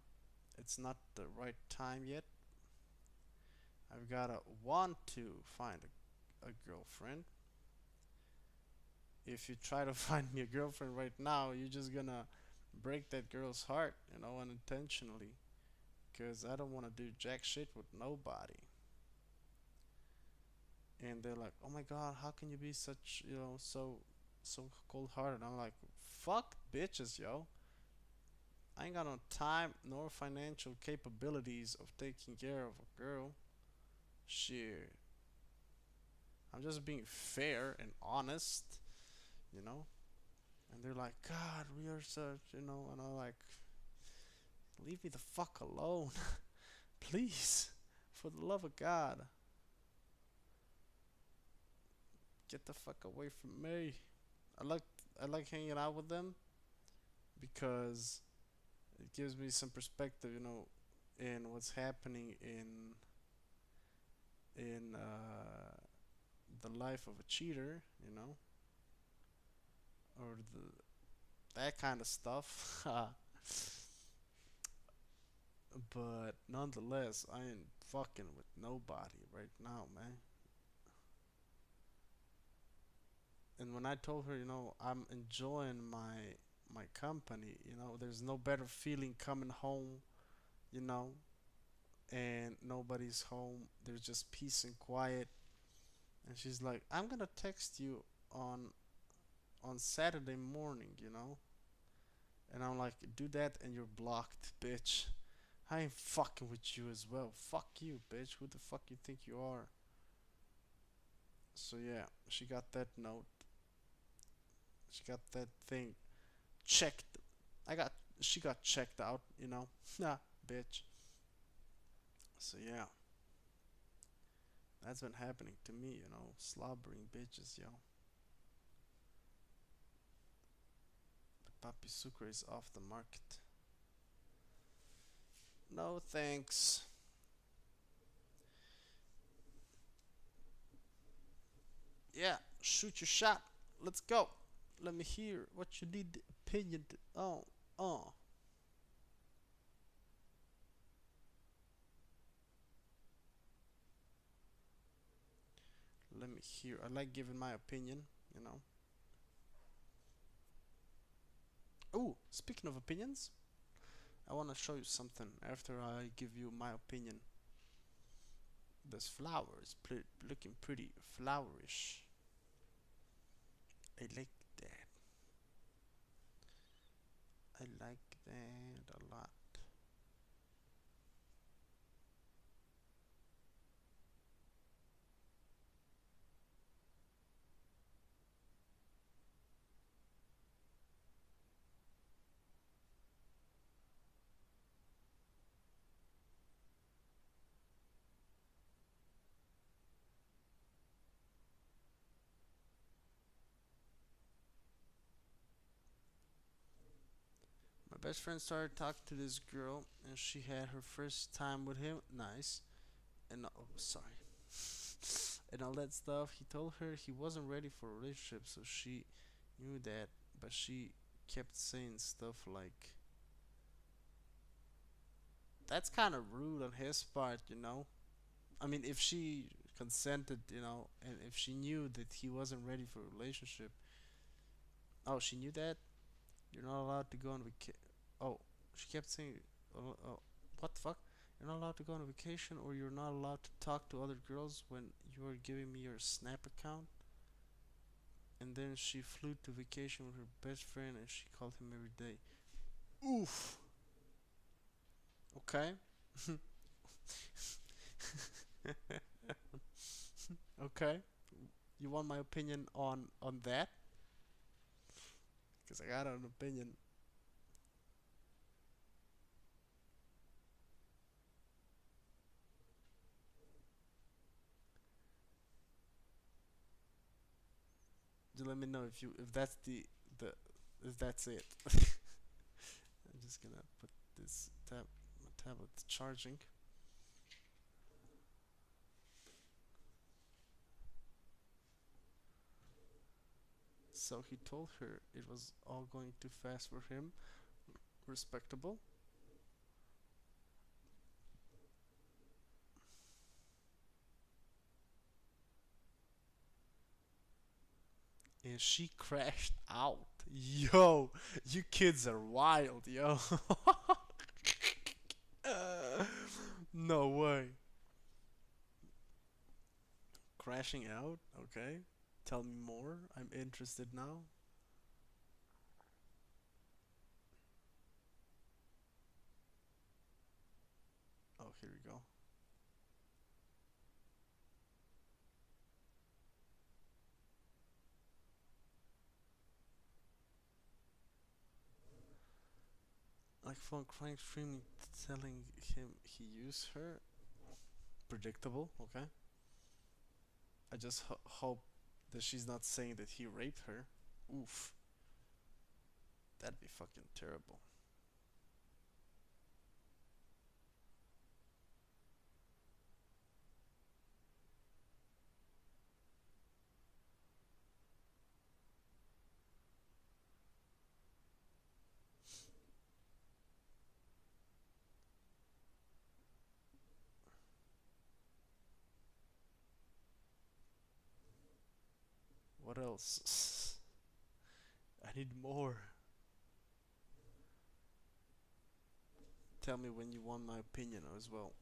it's not the right time yet. I've gotta want to find a girlfriend. If you try to find me a girlfriend right now, you're just gonna break that girl's heart, you know, unintentionally. Cause I don't wanna do jack shit with nobody. And they're like, "Oh my god, how can you be such, you know, so cold-hearted?" I'm like, "Fuck bitches, yo. I ain't got no time nor financial capabilities of taking care of a girl. Shit. I'm just being fair and honest, you know." And they're like, "God, we are such, you know," and I'm like, "Leave me the fuck alone, please, for the love of God, get the fuck away from me." I like I like hanging out with them because it gives me some perspective, you know, in what's happening in the life of a cheater, you know, or that kind of stuff. But nonetheless, I ain't fucking with nobody right now, man. And when I told her, you know, I'm enjoying my company, you know, there's no better feeling coming home, you know, and nobody's home. There's just peace and quiet. And she's like, "I'm gonna text you on on Saturday morning, you know." And I'm like, "Do that and you're blocked, bitch. I ain't fucking with you as well. Fuck you, bitch. Who the fuck you think you are?" So yeah, she got that note. She got that thing checked. I got she got checked out, you know. Nah, bitch. So yeah, that's been happening to me, you know, slobbering bitches, yo. But Papi Sucre is off the market. No thanks. Yeah, shoot your shot. Let's go. Let me hear what you need the opinion to, oh. Let me hear. I like giving my opinion, you know. Oh, speaking of opinions, I want to show you something after I give you my opinion. This flower is looking pretty flowerish. I like that. I like that a lot. My best friend started talking to this girl, and she had her first time with him. Nice. And oh, sorry. And all that stuff. He told her he wasn't ready for a relationship, so she knew that, but she kept saying stuff like, "That's kind of rude on his part, you know." I mean, if she consented, you know, and if she knew that he wasn't ready for a relationship. Oh, she knew that. You're not allowed to go on vacation. Oh, she kept saying, what the fuck? You're not allowed to go on vacation, or you're not allowed to talk to other girls when you are giving me your Snap account." And then she flew to vacation with her best friend, and she called him every day. Oof. Okay. Okay. You want my opinion on that? Because I got an opinion. Just let me know if that's the if that's it. I'm just gonna put this my tablet charging. So he told her it was all going too fast for him. Respectable. And she crashed out. Yo, you kids are wild, yo. No way. Crashing out? Okay. Tell me more. I'm interested now. Oh, here we go. Like phone crying, screaming, telling him he used her. Predictable, okay. I just hope that she's not saying that he raped her. Oof. That'd be fucking terrible. What else? I need more. Tell me when you want my opinion as well.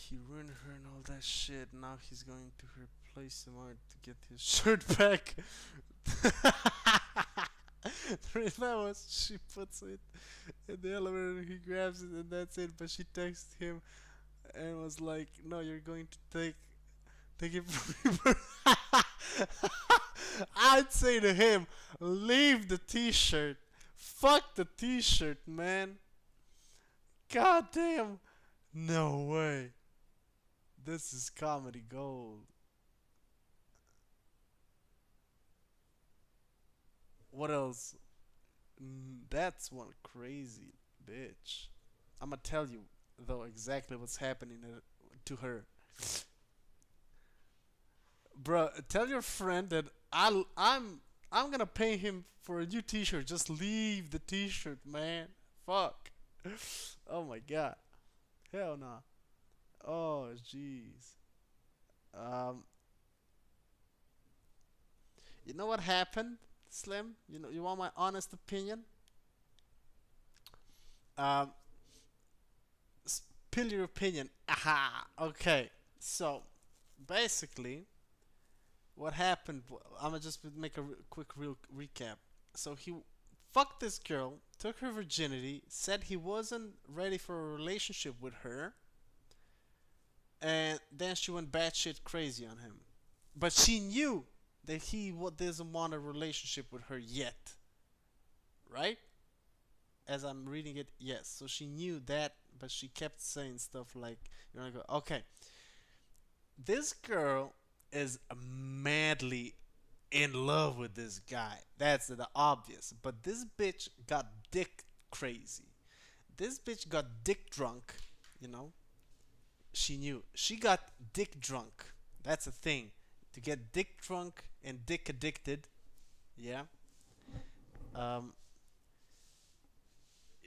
He ruined her and all that shit. Now he's going to her place tomorrow to get his shirt back. That was she puts it in the elevator. He grabs it and that's it. But she texted him and was like, "No, you're going to take it from me." I'd say to him, "Leave the T-shirt. Fuck the T-shirt, man. God damn. No way. This is comedy gold." What else? That's one crazy bitch. I'm gonna tell you though exactly what's happening to her. bro. Tell your friend that I'm gonna pay him for a new T-shirt. Just leave the T-shirt, man. Fuck. Oh my god. Hell no. Oh jeez. Um, you know what happened, Slim? You want my honest opinion? Um, Spill your opinion. Aha. Okay. So, basically, what happened? I'm gonna just make a quick real recap. So he fucked this girl, took her virginity, said he wasn't ready for a relationship with her, and then she went batshit crazy on him. But she knew that he doesn't want a relationship with her yet, right? As I'm reading it, yes. So she knew that, but she kept saying stuff like, "You're gonna go, okay." This girl is madly in love with this guy. That's the obvious. But this bitch got dick crazy. This bitch got dick drunk. You know, she knew. She got dick drunk. That's a thing. To get dick drunk and dick addicted. Yeah. Um.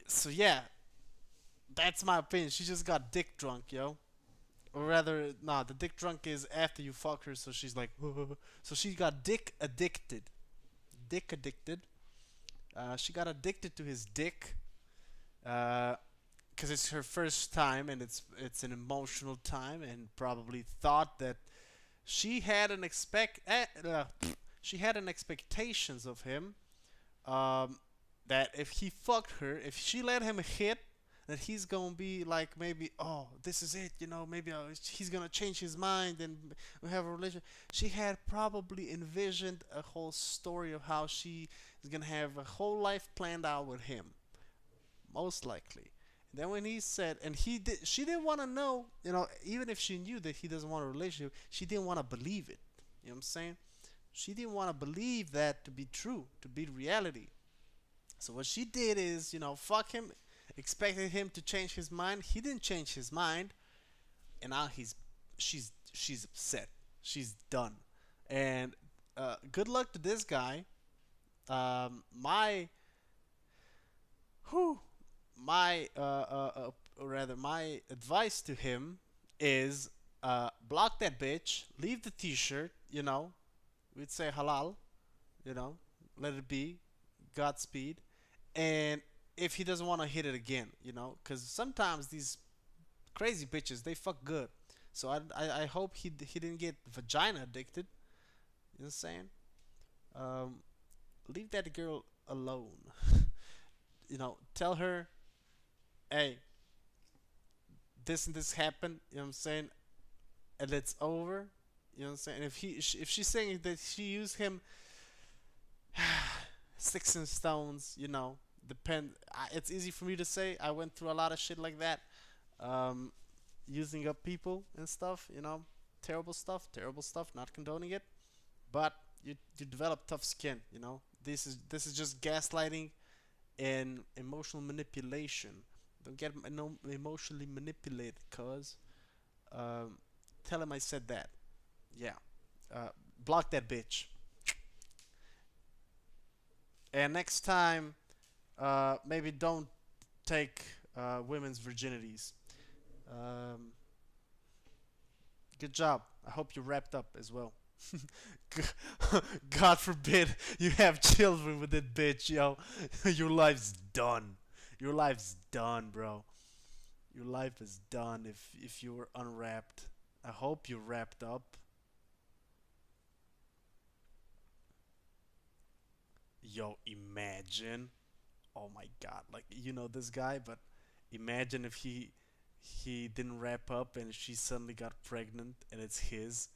So yeah, that's my opinion. She just got dick drunk, yo. Or rather, nah, the dick drunk is after you fuck her, so she's like, so she got dick addicted. Dick addicted. She got addicted to his dick, because it's her first time and it's an emotional time, and probably thought that she had an she had an expectations of him, um, that if he fucked her, if she let him hit, that he's gonna be like, maybe, oh, this is it, maybe he's gonna change his mind and we have a relationship. She had probably envisioned a whole story of how she is gonna have a whole life planned out with him, most likely. And then when he said, and she didn't want to know, even if she knew that he doesn't want a relationship, she didn't want to believe it. You know what I'm saying? She didn't want to believe that to be true, to be reality. So what she did is, fuck him, expected him to change his mind. He didn't change his mind, and now she's upset. She's done. And good luck to this guy. My who my or rather my advice to him is, block that bitch, leave the T-shirt. We'd say halal. You know, let it be. Godspeed. And if he doesn't want to hit it again, because sometimes these crazy bitches they fuck good. So I hope he didn't get vagina addicted. You know what I'm saying? Um, Leave that girl alone. Tell her, hey, this and this happened. You know what I'm saying? And it's over. You know what I'm saying? If she's saying that she used him, sticks and stones, depend. It's easy for me to say. I went through a lot of shit like that, um, using up people and stuff. Terrible stuff. Not condoning it, but you develop tough skin. This is just gaslighting and emotional manipulation. Don't get no emotionally manipulated, cause um, tell him I said that. Yeah, block that bitch. And next time, maybe don't take women's virginities. Um, Good job. I hope you wrapped up as well. God forbid you have children with that bitch, yo. Your life's done. Your life's done, bro. Your life is done if you were unwrapped. I hope you wrapped up. Yo, imagine. Oh my god. Like, this guy, but imagine if he didn't wrap up and she suddenly got pregnant and it's his.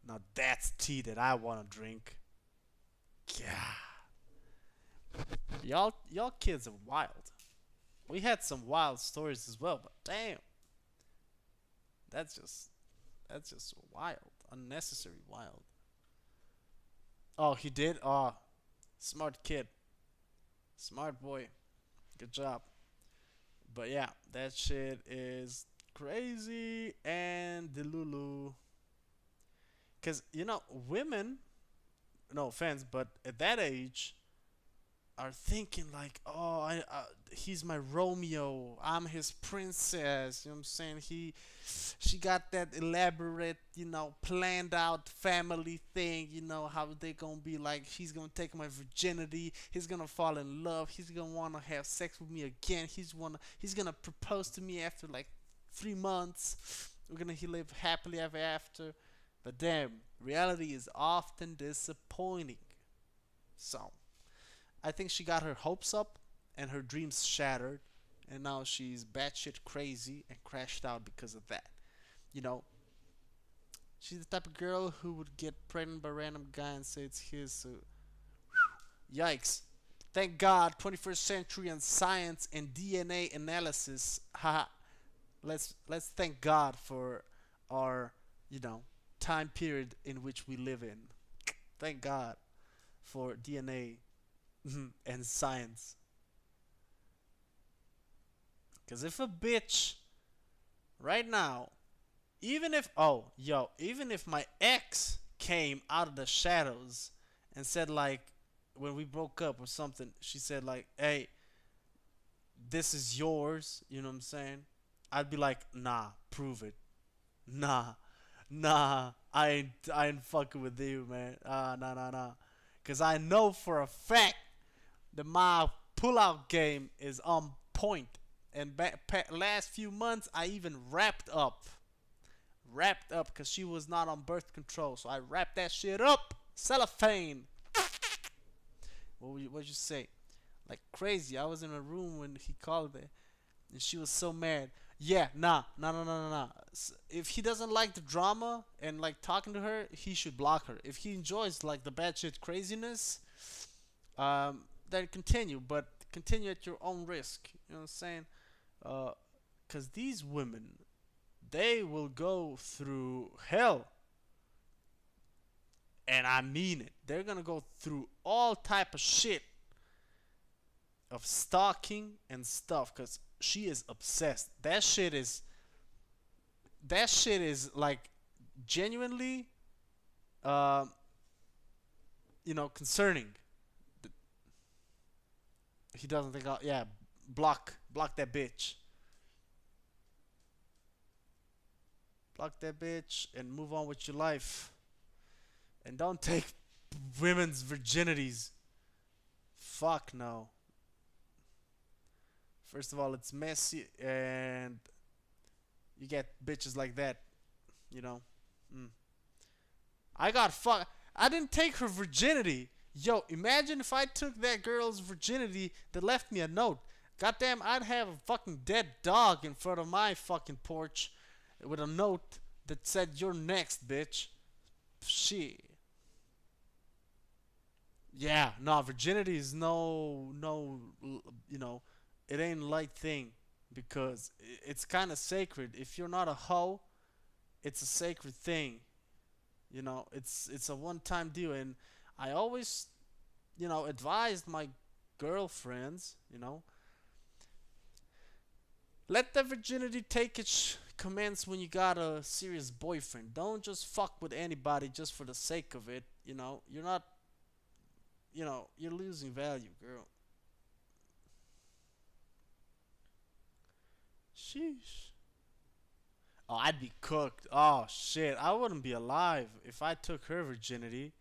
Now that's tea that I want to drink. Yeah. Y'all kids are wild. We had some wild stories as well, but damn, that's just that's just wild, unnecessary wild. Oh, he did. Oh, smart kid, smart boy. Good job. But yeah, that shit is crazy and delulu. Cause women, no offense, but at that age, are thinking like, oh, he's my Romeo, I'm his princess. You know what I'm saying? She got that elaborate, planned out family thing. You know how they gonna be like, she's gonna take my virginity. He's gonna fall in love. He's gonna wanna have sex with me again. He's gonna propose to me after like 3 months. He live happily ever after. But damn, reality is often disappointing. So I think she got her hopes up and her dreams shattered, and now she's batshit crazy and crashed out because of that. You know, she's the type of girl who would get pregnant by a random guy and say it's his. So, yikes! Thank God, 21st century and science and DNA analysis. Haha. Let's thank God for our time period in which we live in. Thank God for DNA and science. Because if a bitch right now, even if my ex came out of the shadows and said, like, when we broke up or something, she said, like, hey, this is yours, you know what I'm saying? I'd be like, nah, prove it. Nah, nah, I ain't fucking with you, man. Nah, nah, nah. Because I know for a fact that my pullout game is on point. And last few months, I even wrapped up, because she was not on birth control. So I wrapped that shit up, cellophane. What'd you say? Like crazy. I was in a room when he called it, and she was so mad. Yeah, nah, nah, nah, nah, nah, nah. If he doesn't like the drama and like talking to her, he should block her. If he enjoys like the bad shit craziness, then continue, but continue at your own risk. You know what I'm saying? Because these women, they will go through hell, and I mean it. They're gonna go through all type of shit of stalking and stuff, because she is obsessed. That shit is like genuinely, um, concerning. He doesn't think, yeah, block that bitch, block that bitch, and move on with your life, and don't take women's virginities. Fuck no. First of all, it's messy, and you get bitches like that, you know. Mm. I got fuck. I didn't take her virginity. Yo, imagine if I took that girl's virginity that left me a note. Goddamn, I'd have a fucking dead dog in front of my fucking porch with a note that said, "You're next, bitch." Shit. Yeah, no, virginity is no, it ain't a light thing, because it's kind of sacred. If you're not a hoe, it's a sacred thing. It's a one-time deal, and I always, advised my girlfriends, let the virginity take its commence when you got a serious boyfriend. Don't just fuck with anybody just for the sake of it. You're not, you're losing value, girl. Sheesh. Oh, I'd be cooked. Oh shit, I wouldn't be alive if I took her virginity,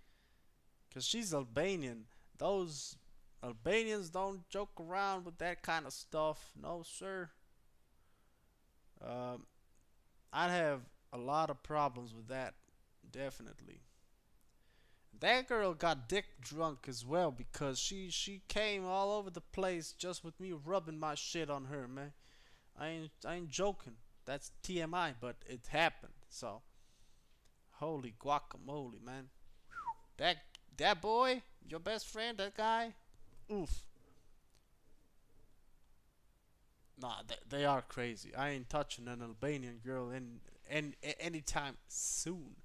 cause she's Albanian. Those Albanians don't joke around with that kind of stuff. No, sir. Um, I'd have a lot of problems with that. Definitely. That girl got dick drunk as well, because she came all over the place just with me rubbing my shit on her, man. I ain't joking. That's TMI, but it happened. So holy guacamole, man. That that boy, your best friend, that guy, oof. Nah, they are crazy. I ain't touching an Albanian girl in anytime soon.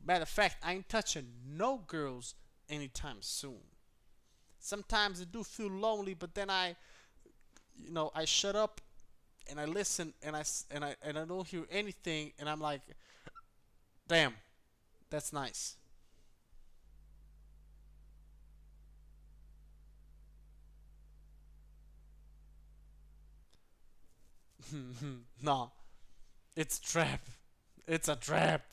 Matter of fact, I ain't touching no girls anytime soon. Sometimes I do feel lonely, but then I shut up and I listen, and I don't hear anything, and I'm like, damn, That's nice. No, it's trap. It's a trap.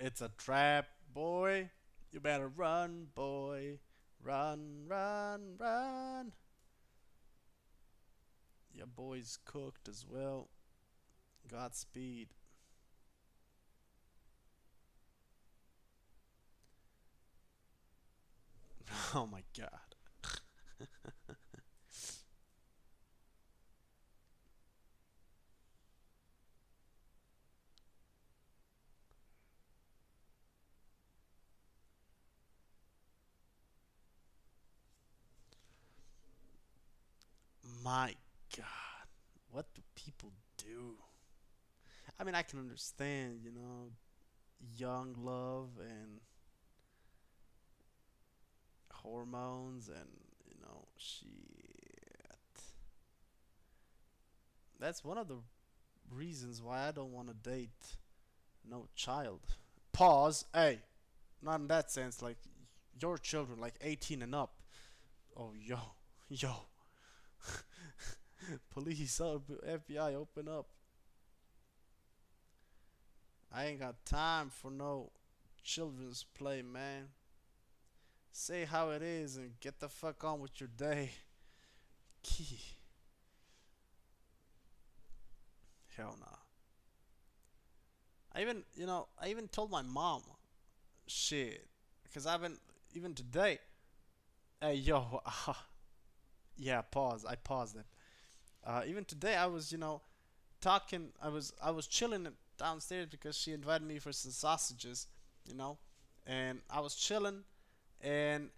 It's a trap, boy. You better run, boy. Run, run, run. Your boy's cooked as well. Godspeed. Oh my god. My god. What do people do? I mean, I can understand, young love and hormones and, shit. That's one of the reasons why I don't want to date no child. Pause. Hey, not in that sense. Like your children, like 18 and up. Oh, yo, yo, police up, FBI, open up. I ain't got time for no children's play, man. Say how it is and get the fuck on with your day. Key. Hell nah. I even told my mom, shit, because I've been even today. Hey, yo, yeah, pause. I paused it. Even today, I was, talking. I was chilling downstairs because she invited me for some sausages, you know, and I was chilling, and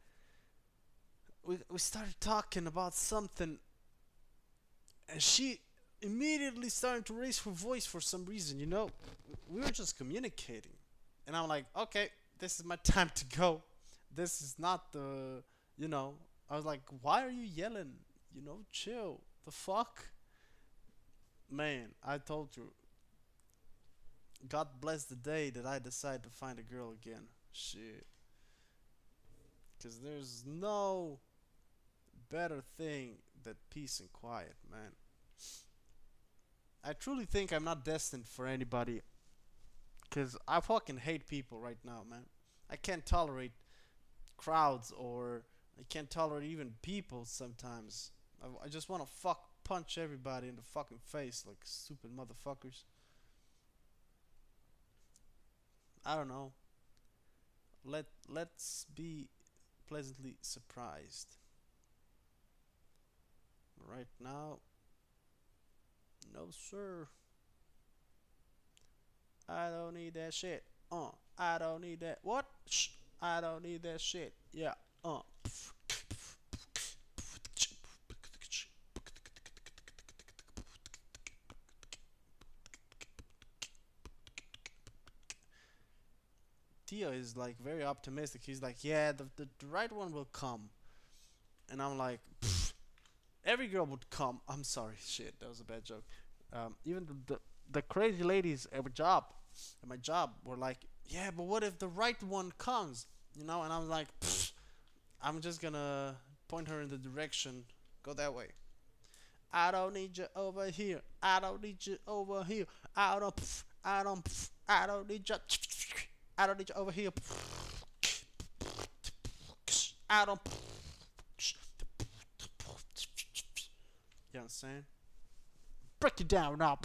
we started talking about something, and she immediately started to raise her voice for some reason. We were just communicating, and I'm like, okay, this is my time to go. This is not the, you know. I was like, why are you yelling? Chill. The fuck, man. I told you. God bless the day that I decide to find a girl again. Shit. Because there's no better thing than peace and quiet, man. I truly think I'm not destined for anybody. Because I fucking hate people right now, man. I can't tolerate crowds or I can't tolerate even people sometimes. I just want to fuck punch everybody in the fucking face like stupid motherfuckers. I don't know. Let's be pleasantly surprised. Right now, no sir. I don't need that shit. I don't need that. What? Shh. I don't need that shit. Yeah. Uh. Tia is like very optimistic. He's like, yeah, the right one will come. And I'm like, every girl would come. I'm sorry, shit, that was a bad joke. Even the crazy ladies at my job, were like, yeah, but what if the right one comes? And I'm like, I'm just gonna point her in the direction. Go that way. I don't need you over here. I don't need you over here. I don't. I don't. I don't need you. I don't need you over here. I don't. You know what I'm saying? Break it down now.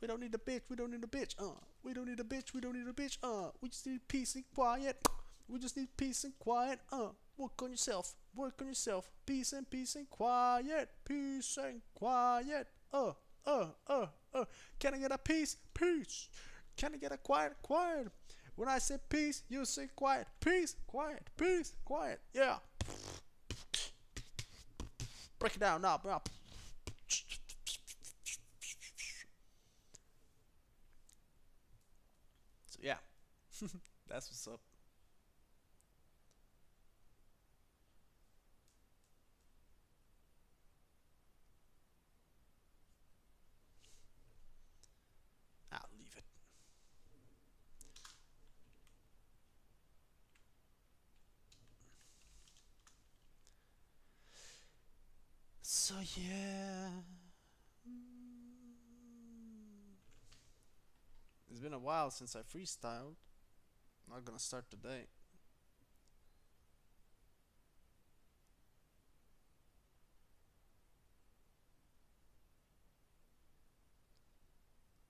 We don't need a bitch. We don't need a bitch. We don't need a bitch. We don't need a bitch. We just need peace and quiet. We just need peace and quiet. Work on yourself. Work on yourself. Peace and quiet. Peace and quiet. Can I get a peace? Peace. Can I get a quiet? Quiet. When I say peace, you say quiet. Peace, quiet, peace, quiet. Yeah. Break it down now, bro. So yeah, that's what's up. So yeah, it's been a while since I freestyled. Not gonna start today.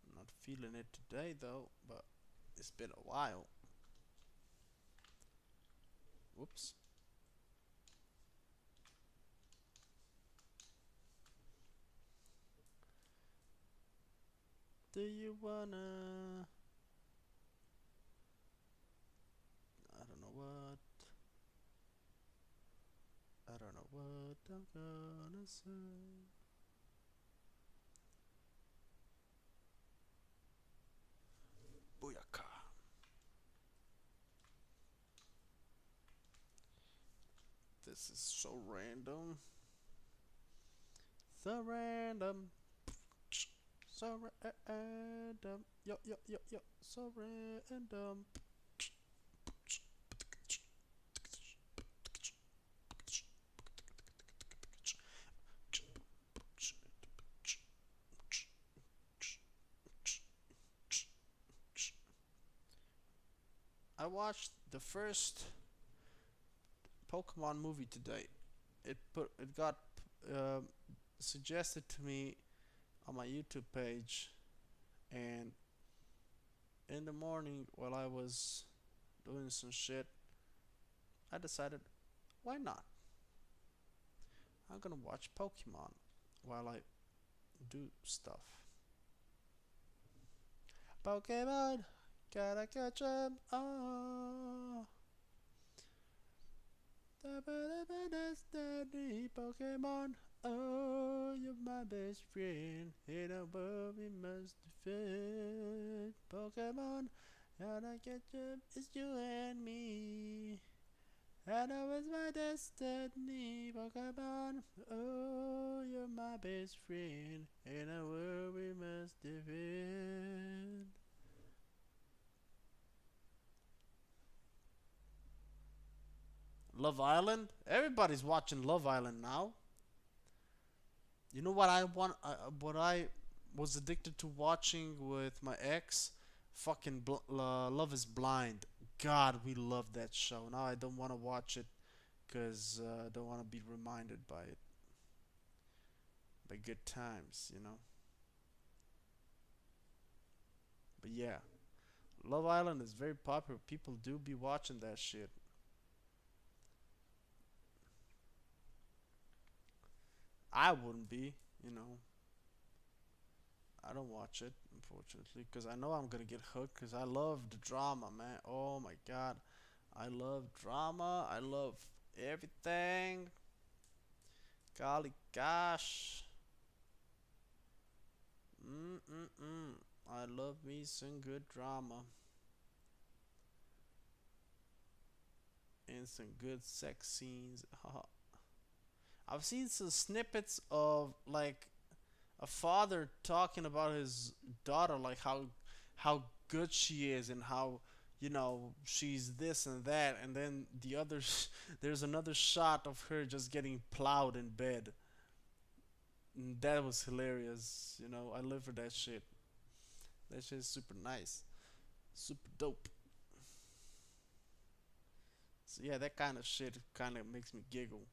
I'm not feeling it today though, but it's been a while. Whoops. Do you wanna? I don't know what. I don't know what I'm gonna say. Booyaka. This is so random. So random. So random. Yo, yo, yo, yo. So random. I watched the first Pokemon movie today. It got uh, suggested to me on my YouTube page, and in the morning while I was doing some shit, I decided, why not? I'm gonna watch Pokemon while I do stuff. Pokemon, gotta catch 'em all. Destiny, Pokemon. Oh, you're my best friend. In a world we must defend. Pokemon, gotta catch 'em. It's you and me. I know it's my destiny, Pokemon. Oh, you're my best friend. In a world we must defend. Love Island? Everybody's watching Love Island now. You know what I want? What I was addicted to watching with my ex? Fucking Love is Blind. God, we love that show. Now I don't want to watch it because I don't want to be reminded by it. By good times, you know? But yeah, Love Island is very popular. People do be watching that shit. I wouldn't be, you know. I don't watch it, unfortunately, because I know I'm gonna get hooked. Because I love the drama, man. Oh my god, I love drama. I love everything. Golly gosh. Mm. I love me some good drama and some good sex scenes. I've seen some snippets of like a father talking about his daughter, like how good she is and how she's this and that, and then there's another shot of her just getting plowed in bed. And that was hilarious. I live for that shit. That shit is super nice, super dope. So yeah, that kind of shit kind of makes me giggle.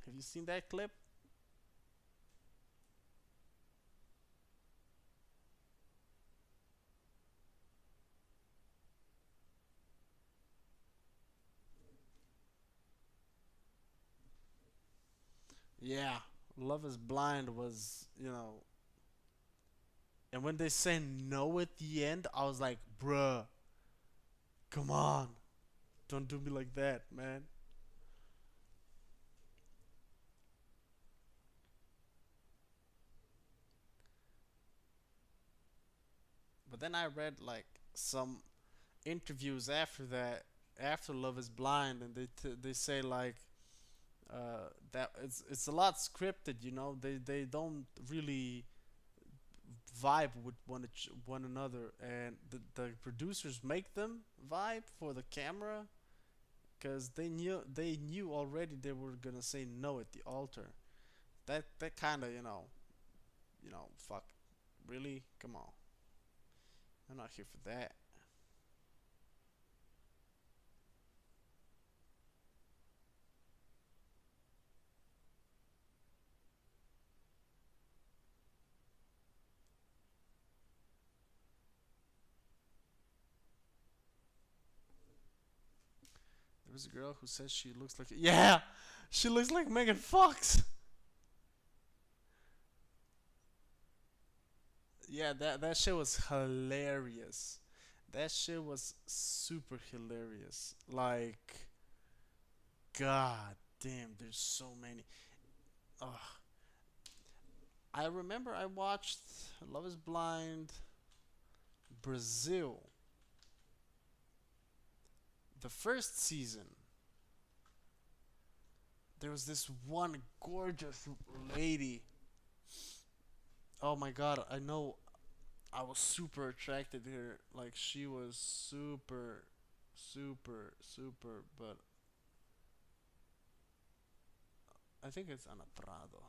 Have you seen that clip? Yeah, Love is Blind was, and when they say no at the end, I was like, bruh, come on, don't do me like that, man. But then I read like some interviews after that, after Love is Blind, and they say like that it's a lot scripted. They don't really vibe with one another, and the producers make them vibe for the camera because they knew already they were gonna say no at the altar. That kind of fuck, really, come on, I'm not here for that. There was a girl who says she looks like, yeah, she looks like Megan Fox. Yeah, that shit was hilarious. That shit was super hilarious. Like, god damn, there's so many. Ugh. I remember I watched Love Is Blind Brazil, the first season. There was this one gorgeous lady. Oh my god, I know. I was super attracted to her. Like, she was super, super, super. But I think it's Ana Prado.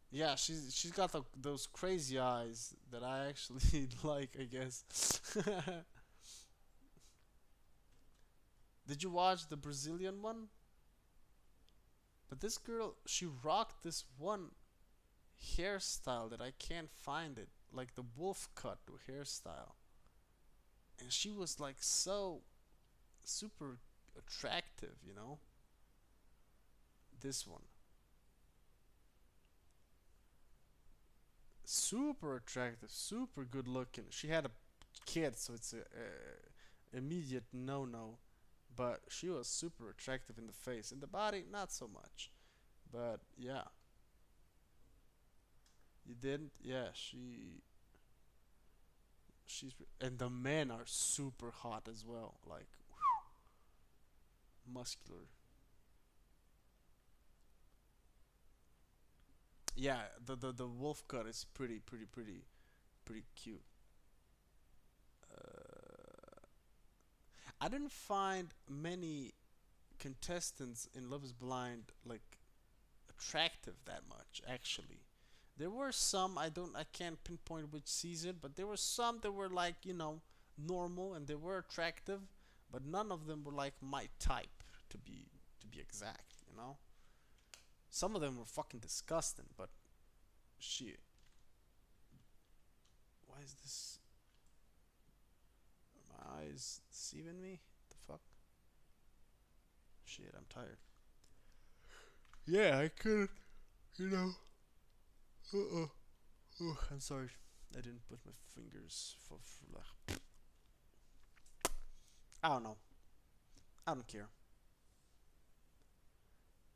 Yeah, she's got those crazy eyes that I actually like, I guess. Did you watch the Brazilian one? But this girl, she rocked this one hairstyle that I can't find it, like the wolf cut hairstyle, and she was like so super attractive, This one, super attractive, super good looking. She had a kid, so it's a immediate no no. But she was super attractive in the face. In the body, not so much. But yeah, you didn't. Yeah, she's and the men are super hot as well. Like muscular. Yeah, the wolf cut is pretty cute. I didn't find many contestants in Love Is Blind like attractive that much actually. There were some, I can't pinpoint which season, but there were some that were like, normal and they were attractive, but none of them were like my type to be exact. Some of them were fucking disgusting, but shit. Why is this my eyes deceiving me? The fuck? Shit, I'm tired. Yeah, I could, you know. Uh-uh. Oh, I'm sorry. I didn't put my fingers for like. I don't know. I don't care.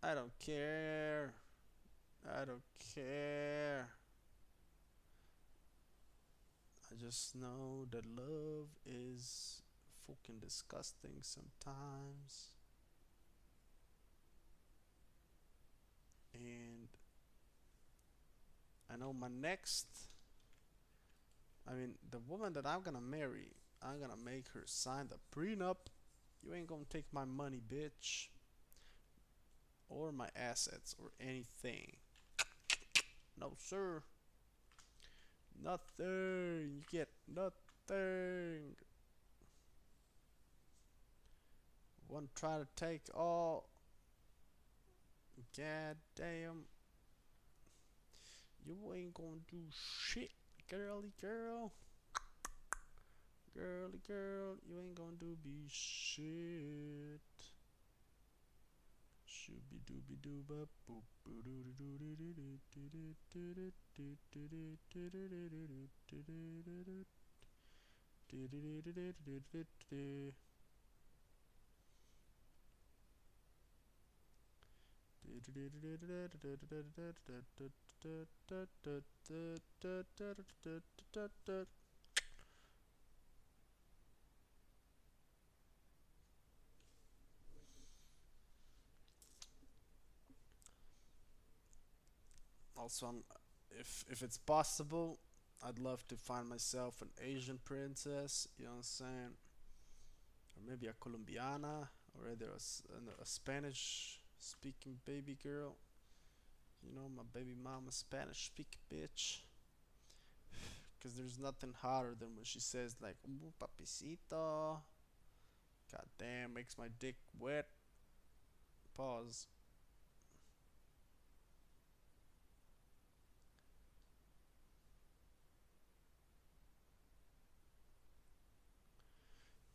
I don't care. I don't care. I just know that love is fucking disgusting sometimes. And I know my next. I mean, the woman that I'm gonna marry, I'm gonna make her sign the prenup. You ain't gonna take my money, bitch. Or my assets or anything. No, sir. Nothing. You get nothing. One try to take all. God damn. You ain't gonna do shit, girly girl. Girly girl, you ain't gonna do be shit. Shooby dooby dooba boop boo doo doo doo doo doo doo doo doo doo doo doo doo doo doo doo. Also, if it's possible, I'd love to find myself an Asian princess. You know what I'm saying? Or maybe a Colombiana, or either a Spanish speaking baby girl. You know, my baby mama Spanish speaking bitch. Cause there's nothing hotter than when she says like "Ooh, papicito." God damn, makes my dick wet. Pause.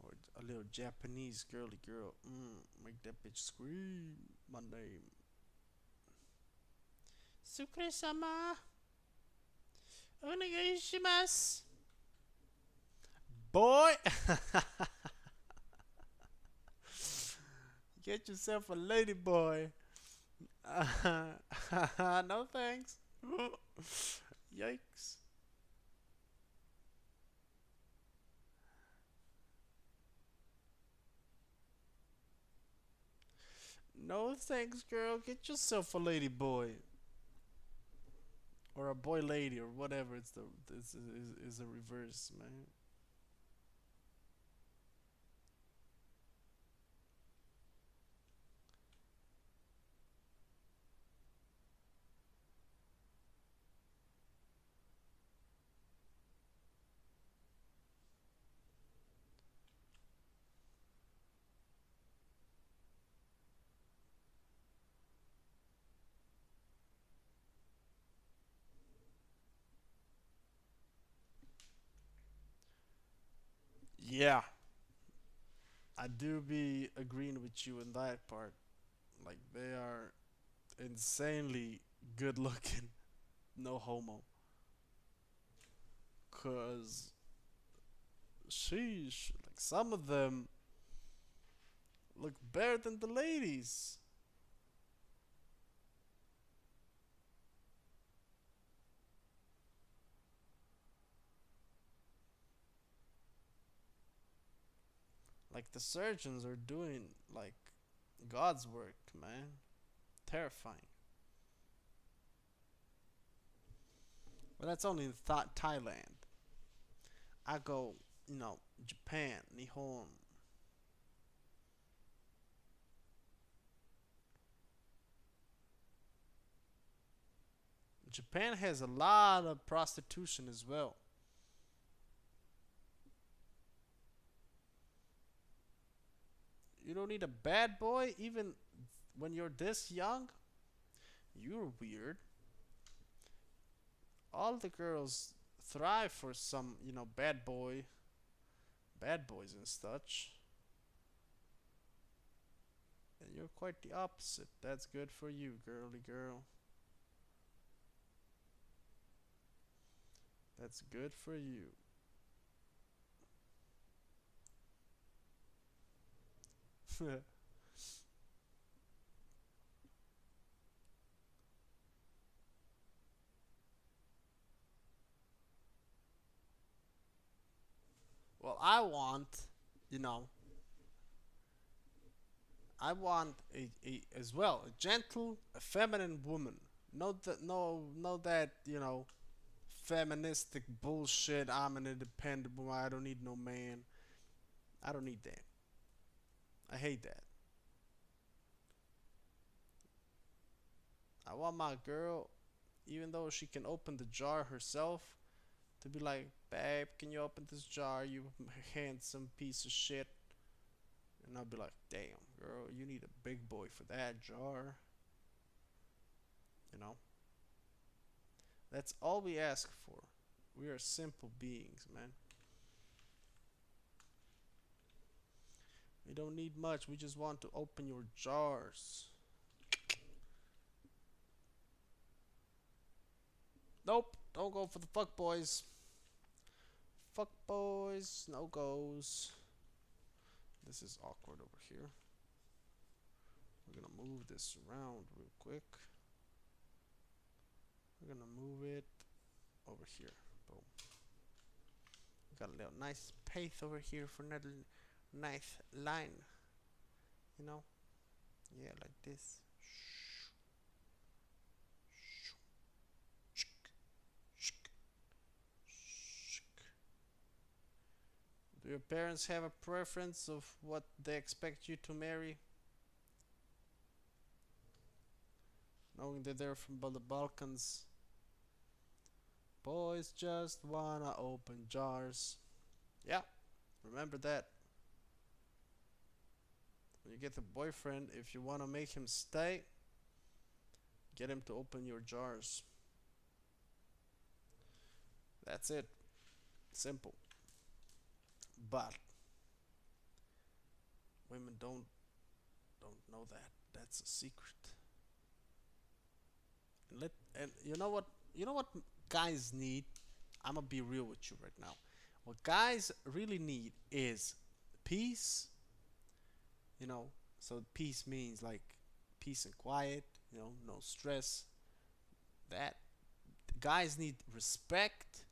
Or a little Japanese girly girl. Make that bitch scream. My name. Sucre-sama. Onegaishimasu. Boy! Get yourself a lady boy. No thanks. Yikes. No thanks, girl. Get yourself a lady boy. Or a boy lady or whatever. It's a reverse, man. Yeah, I do be agreeing with you in that part. Like they are insanely good looking. No homo. Cause sheesh, like some of them look better than the ladies. Like the surgeons are doing like God's work, man. Terrifying. But that's only in Thailand. I go, Japan, Nihon. Japan has a lot of prostitution as well. You don't need a bad boy even when you're this young. You're weird. All the girls thrive for some, bad boys and such. And you're quite the opposite. That's good for you, girly girl. That's good for you. Well, you know, I want as well a gentle, a feminine woman. No that feministic bullshit. I'm an independent woman. I don't need no man. I don't need that. I hate that. I want my girl, even though she can open the jar herself, to be like, babe, can you open this jar? You handsome piece of shit. And I'll be like, damn, girl, you need a big boy for that jar. You know, that's all we ask for. We are simple beings, man. We don't need much. We just want to open your jars. Nope, don't go for the fuck boys. Fuck boys, no goes. This is awkward over here. We're gonna move this around real quick. We're gonna move it over here. Boom. We got a little nice path over here for another nice line. You know? Yeah, like this. your parents have a preference of what they expect you to marry, knowing that they're from the Balkans. Boys just wanna open jars. Yeah, remember that. When you get a boyfriend, if you wanna make him stay, get him to open your jars. That's it. Simple. But women don't know that. That's a secret. And you know what? You know what guys need? I'm gonna be real with you right now. What guys really need is peace. You know, so peace means like peace and quiet. You know, no stress. That guys need respect,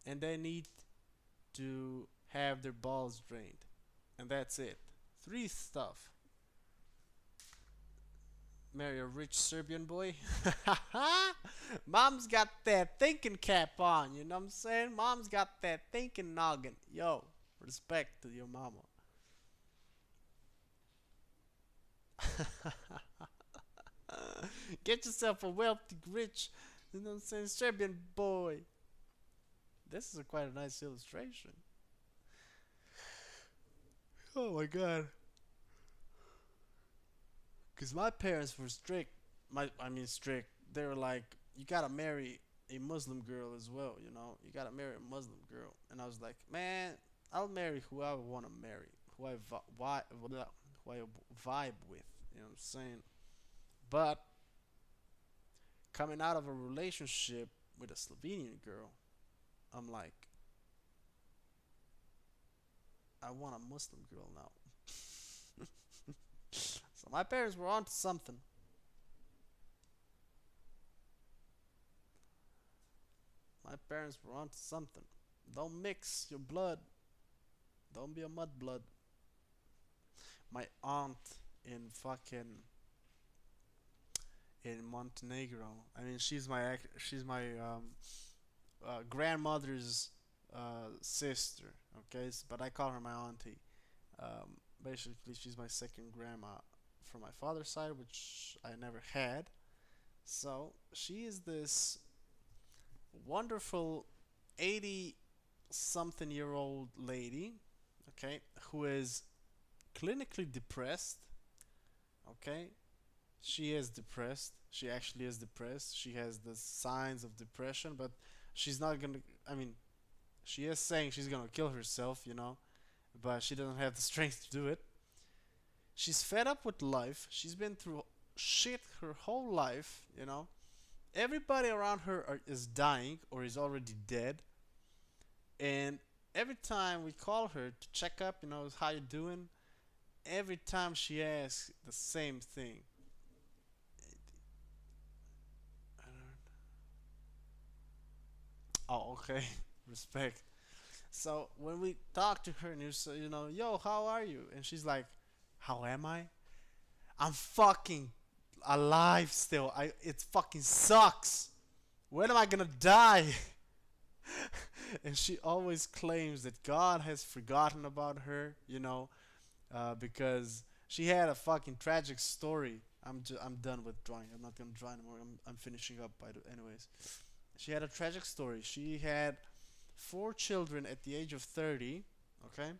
and they need to have their balls drained, and that's it. Three stuff. Marry a rich Serbian boy. Mom's got that thinking cap on, you know what I'm saying? Mom's got that thinking noggin. Yo, respect to your mama. Get yourself a wealthy, rich, you know what I'm saying, Serbian boy. This is quite a nice illustration. Oh my god. Cause my parents were strict. I mean strict. They were like, you gotta marry a Muslim girl as well. You know, you gotta marry a Muslim girl. And I was like, man, I'll marry who I want to marry, who I vibe with. You know what I'm saying? But coming out of a relationship with a Slovenian girl, I'm like, I want a Muslim girl now. So my parents were onto something. My parents were onto something. Don't mix your blood. Don't be a mudblood. My aunt in fucking in Montenegro. I mean, she's my grandmother's sister. Okay, but I call her my auntie. Basically, she's my second grandma from my father's side, which I never had. So she is this wonderful 80 something year old lady, okay, who is clinically depressed, okay? She is depressed. She actually is depressed. She has the signs of depression, but she's not gonna, I mean, she is saying she's gonna kill herself, you know, but she doesn't have the strength to do it. She's fed up with life. She's been through shit her whole life, you know. Everybody around her is dying or is already dead. And every time we call her to check up, you know, how you doing, every time she asks the same thing. Oh, okay. Respect. So when we talk to her and you say, you know, yo, how are you? And she's like, how am I? I'm fucking alive still. It fucking sucks. When am I gonna die? And she always claims that God has forgotten about her, you know, because she had a fucking tragic story. I'm done with drawing. I'm not gonna draw anymore. I'm finishing up anyways. She had a tragic story. She had four children at the age of 30. Okay.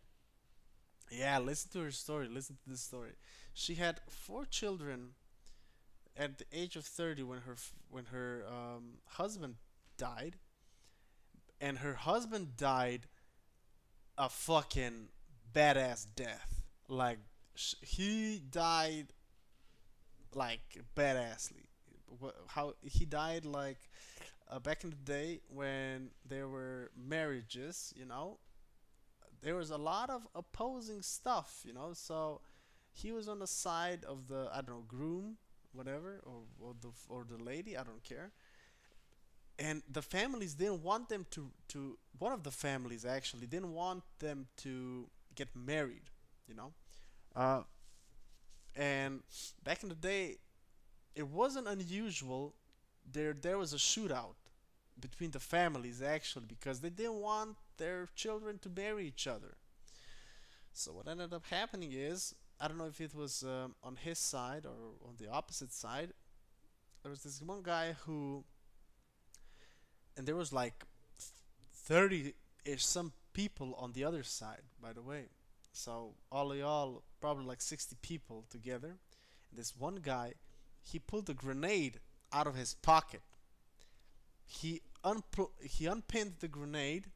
Yeah, listen to her story. Listen to this story. She had four children at the age of 30 when her husband died, and her husband died a fucking badass death. Like he died like badassly. How he died like back in the day when there were marriages, you know, there was a lot of opposing stuff, you know. So he was on the side of the, I don't know, groom, whatever, or the lady, I don't care. And the families didn't want them to one of the families actually didn't want them to get married, you know. Uh, and back in the day, it wasn't unusual. There was a shootout between the families actually because they didn't want their children to marry each other. So what ended up happening is, I don't know if it was on his side or on the opposite side. There was this one guy who, and there was like 30-ish some people on the other side, by the way. So all in all, probably like 60 people together. And this one guy, he pulled a grenade out of his pocket. He unpinned the grenade,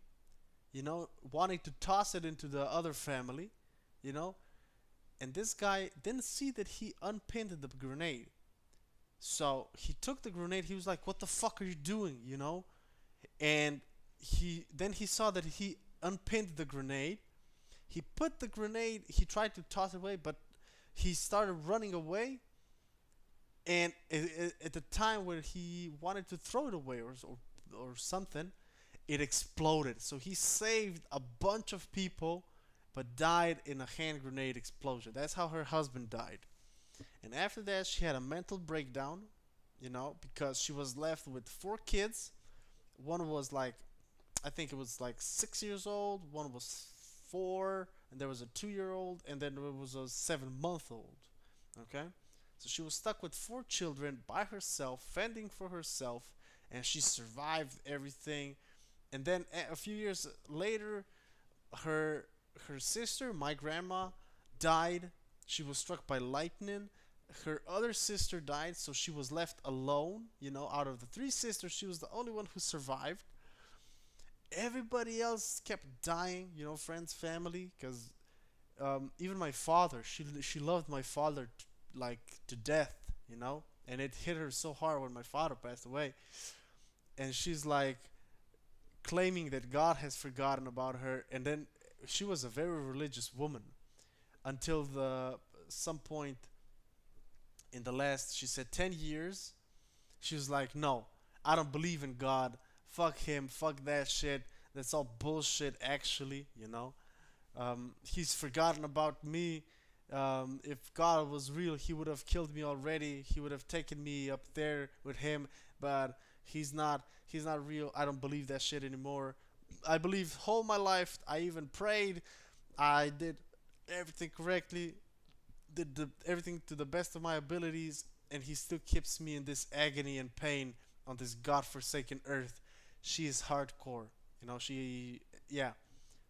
wanting to toss it into the other family, you know. And this guy didn't see that he unpinned the grenade. So he took the grenade. He was like, "What the fuck are you doing?" And he saw that he unpinned the grenade. He put the grenade. He tried to toss it away, but he started running away. And at the time where he wanted to throw it away or something, it exploded. So he saved a bunch of people, but died in a hand grenade explosion. That's how her husband died. And after that, she had a mental breakdown, because she was left with four kids. One was like, I think it was like 6 years old. One was 4, and there was a 2-year old, and then there was a 7-month old. Okay, so she was stuck with 4 children by herself, fending for herself, and she survived everything. And then a few years later, her sister, my grandma, died. She was struck by lightning. Her other sister died, so she was left alone. Out of the 3 sisters, she was the only one who survived. Everybody else kept dying, friends, family, because even my father, she loved my father like to death, and it hit her so hard when my father passed away. And she's like claiming that God has forgotten about her, and then she was a very religious woman until some point in the last, she said, 10 years. She was like, "No, I don't believe in God. Fuck him, fuck that shit. That's all bullshit, actually, he's forgotten about me. If God was real, he would have killed me already. He would have taken me up there with him, but he's not real. I don't believe that shit anymore. I believed all my life. I even prayed. I did everything correctly, did everything to the best of my abilities, and he still keeps me in this agony and pain on this godforsaken earth." She is hardcore, yeah.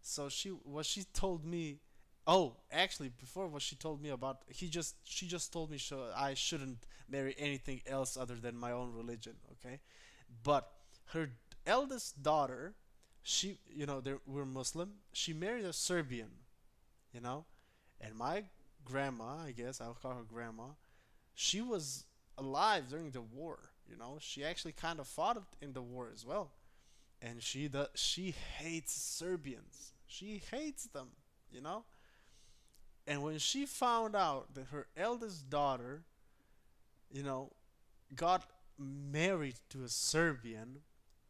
So she told me. Oh, actually, before what she told me about, she just told me I shouldn't marry anything else other than my own religion. Okay, but her eldest daughter, we're Muslim. She married a Serbian, and my grandma, I guess I'll call her grandma. She was alive during the war. She actually kind of fought in the war as well, and she hates Serbians. She hates them. And when she found out that her eldest daughter, got married to a Serbian,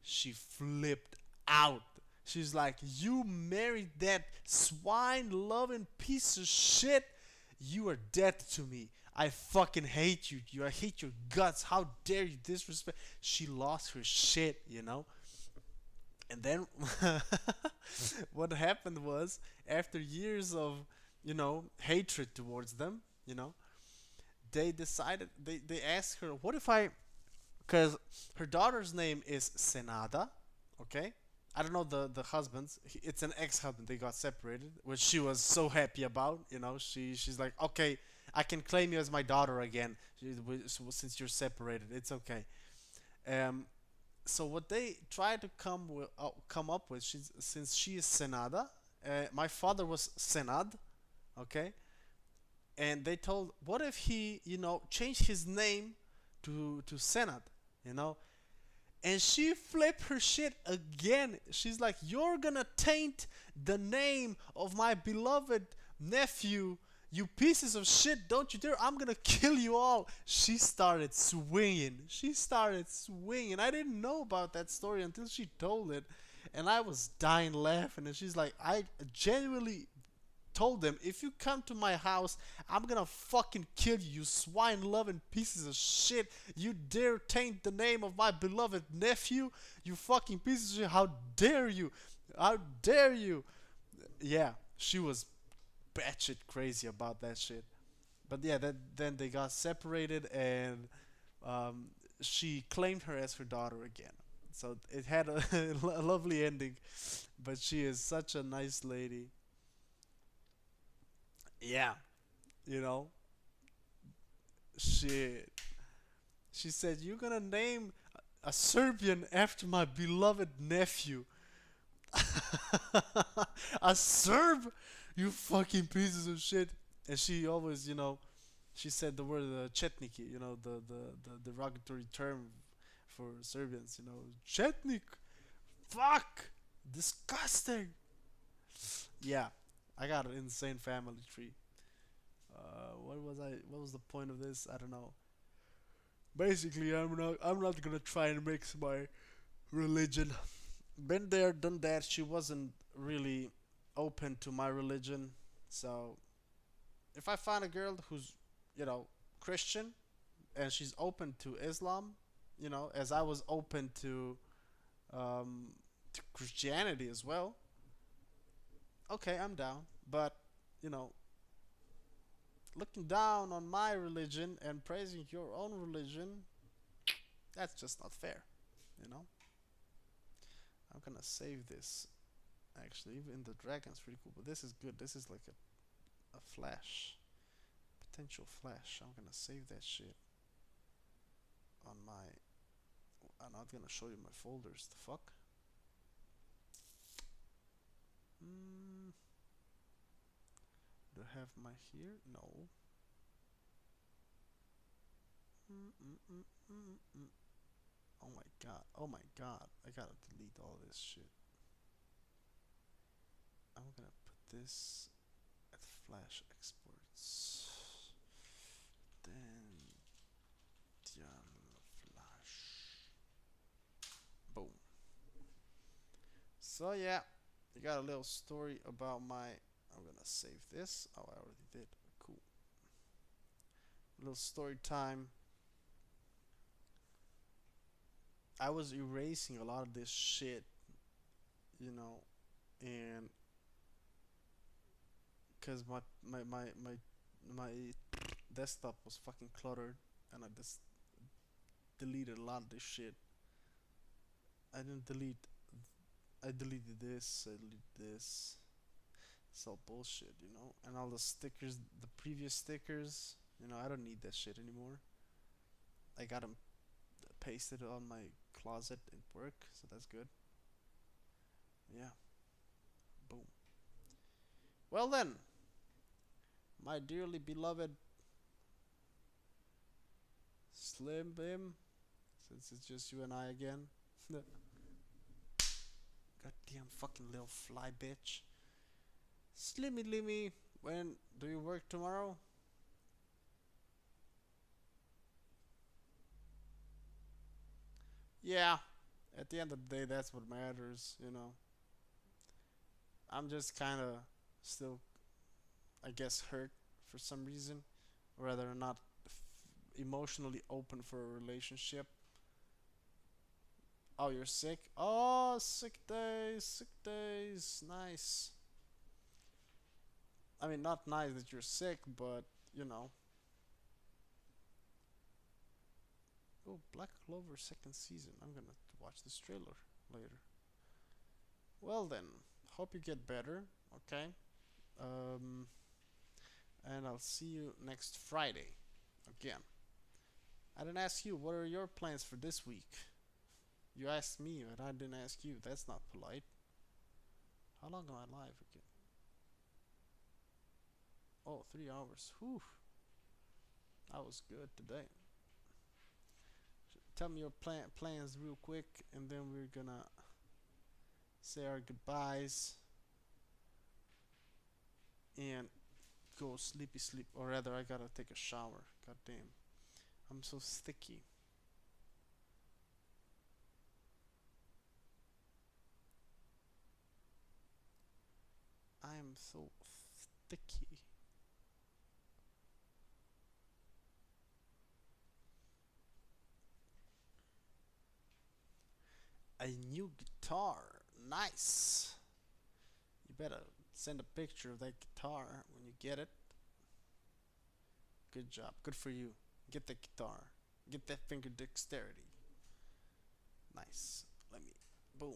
she flipped out. She's like, "You married that swine loving piece of shit. You are dead to me. I fucking hate you. I hate your guts. How dare you disrespect?" She lost her shit, And then what happened was, after years of, hatred towards them, they decided, they asked her, "What if because her daughter's name is Senada, okay? I don't know the husband's. It's an ex-husband. They got separated, which she was so happy about. She's like, "Okay, I can claim you as my daughter again, since you're separated. It's okay." So what they tried to come up with, since she is Senada, my father was Senad, okay, and they told, what if he, changed his name to Senad, and she flipped her shit again. She's like, "You're gonna taint the name of my beloved nephew, you pieces of shit, don't you dare, I'm gonna kill you all." She started swinging. I didn't know about that story until she told it, and I was dying laughing. And she's like, "I genuinely told them, if you come to my house, I'm gonna fucking kill you, you swine loving pieces of shit. You dare taint the name of my beloved nephew? You fucking pieces of shit. How dare you? How dare you? Yeah, she was batshit crazy about that shit. But yeah, then they got separated, and um, she claimed her as her daughter again. So it had a lovely ending, but she is such a nice lady. Yeah, you know, shit. She said, "You're gonna name a Serbian after my beloved nephew." A Serb? You fucking pieces of shit. And she always, she said the word chetniki, the derogatory term for Serbians, Chetnik. Fuck! Disgusting! Yeah, I got an insane family tree. What was the point of this? I don't know. Basically, I'm not gonna try and mix my religion. Been there, done that. She wasn't really open to my religion. So if I find a girl who's, Christian, and she's open to Islam, as I was open um, to Christianity as well, okay, I'm down. But, you know, looking down on my religion and praising your own religion, that's just not fair, you know? I'm gonna save this. Actually, even the dragon's pretty cool, but this is good. This is like a flash. Potential flash. I'm gonna save that shit on my. I'm not gonna show you my folders. The fuck? Mm, do I have my here? No. Mm, mm, mm, mm, mm. Oh my god. Oh my god. I gotta delete all this shit. I'm gonna put this at flash exports. Then flash. Boom. So yeah, you got a little story about my. I'm gonna save this. Oh, I already did. Cool. A little story time. I was erasing a lot of this shit, you know, and because my desktop was fucking cluttered, and I just deleted a lot of this shit. I didn't delete. I deleted this. I deleted this. It's all bullshit, and all the stickers, the previous stickers, I don't need that shit anymore. I got them pasted on my closet at work, so that's good. Yeah, boom. Well then, my dearly beloved Slim Bim, since it's just you and I again. Goddamn fucking little fly bitch. Slimmy Limmy, when do you work tomorrow? Yeah, at the end of the day, that's what matters. I'm just kind of still, I guess, hurt for some reason, or rather, not emotionally open for a relationship. Oh, you're sick? Oh, sick days, sick days. Nice. I mean, not nice that you're sick, but, you know. Oh, Black Clover second season. I'm gonna watch this trailer later. Well then, hope you get better, okay? Um, and I'll see you next Friday again. I didn't ask you, what are your plans for this week? You asked me, but I didn't ask you. That's not polite. How long am I live again? Oh, 3 hours. Whew. That was good today. Tell me your plans real quick, and then we're gonna say our goodbyes and go sleepy sleep. Or rather, I gotta take a shower. God damn. I'm so sticky. I am so the key. A new guitar. Nice. You better send a picture of that guitar when you get it. Good job. Good for you. Get that guitar. Get that finger dexterity. Nice. Let me. Boom.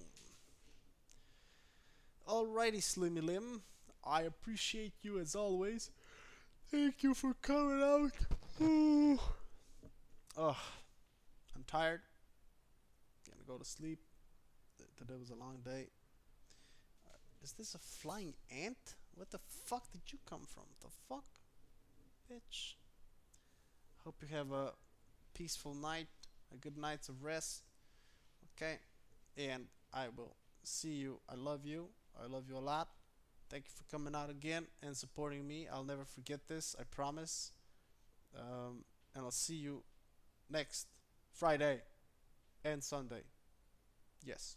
Alrighty, Slimmy Lim. I appreciate you as always. Thank you for coming out. Oh, I'm tired. Gonna go to sleep. Today was a long day. Is this a flying ant? What the fuck did you come from? The fuck? Bitch. Hope you have a peaceful night, a good night's of rest. Okay? And I will see you. I love you. I love you a lot. Thank you for coming out again and supporting me. I'll never forget this. I promise. And I'll see you next Friday and Sunday. Yes.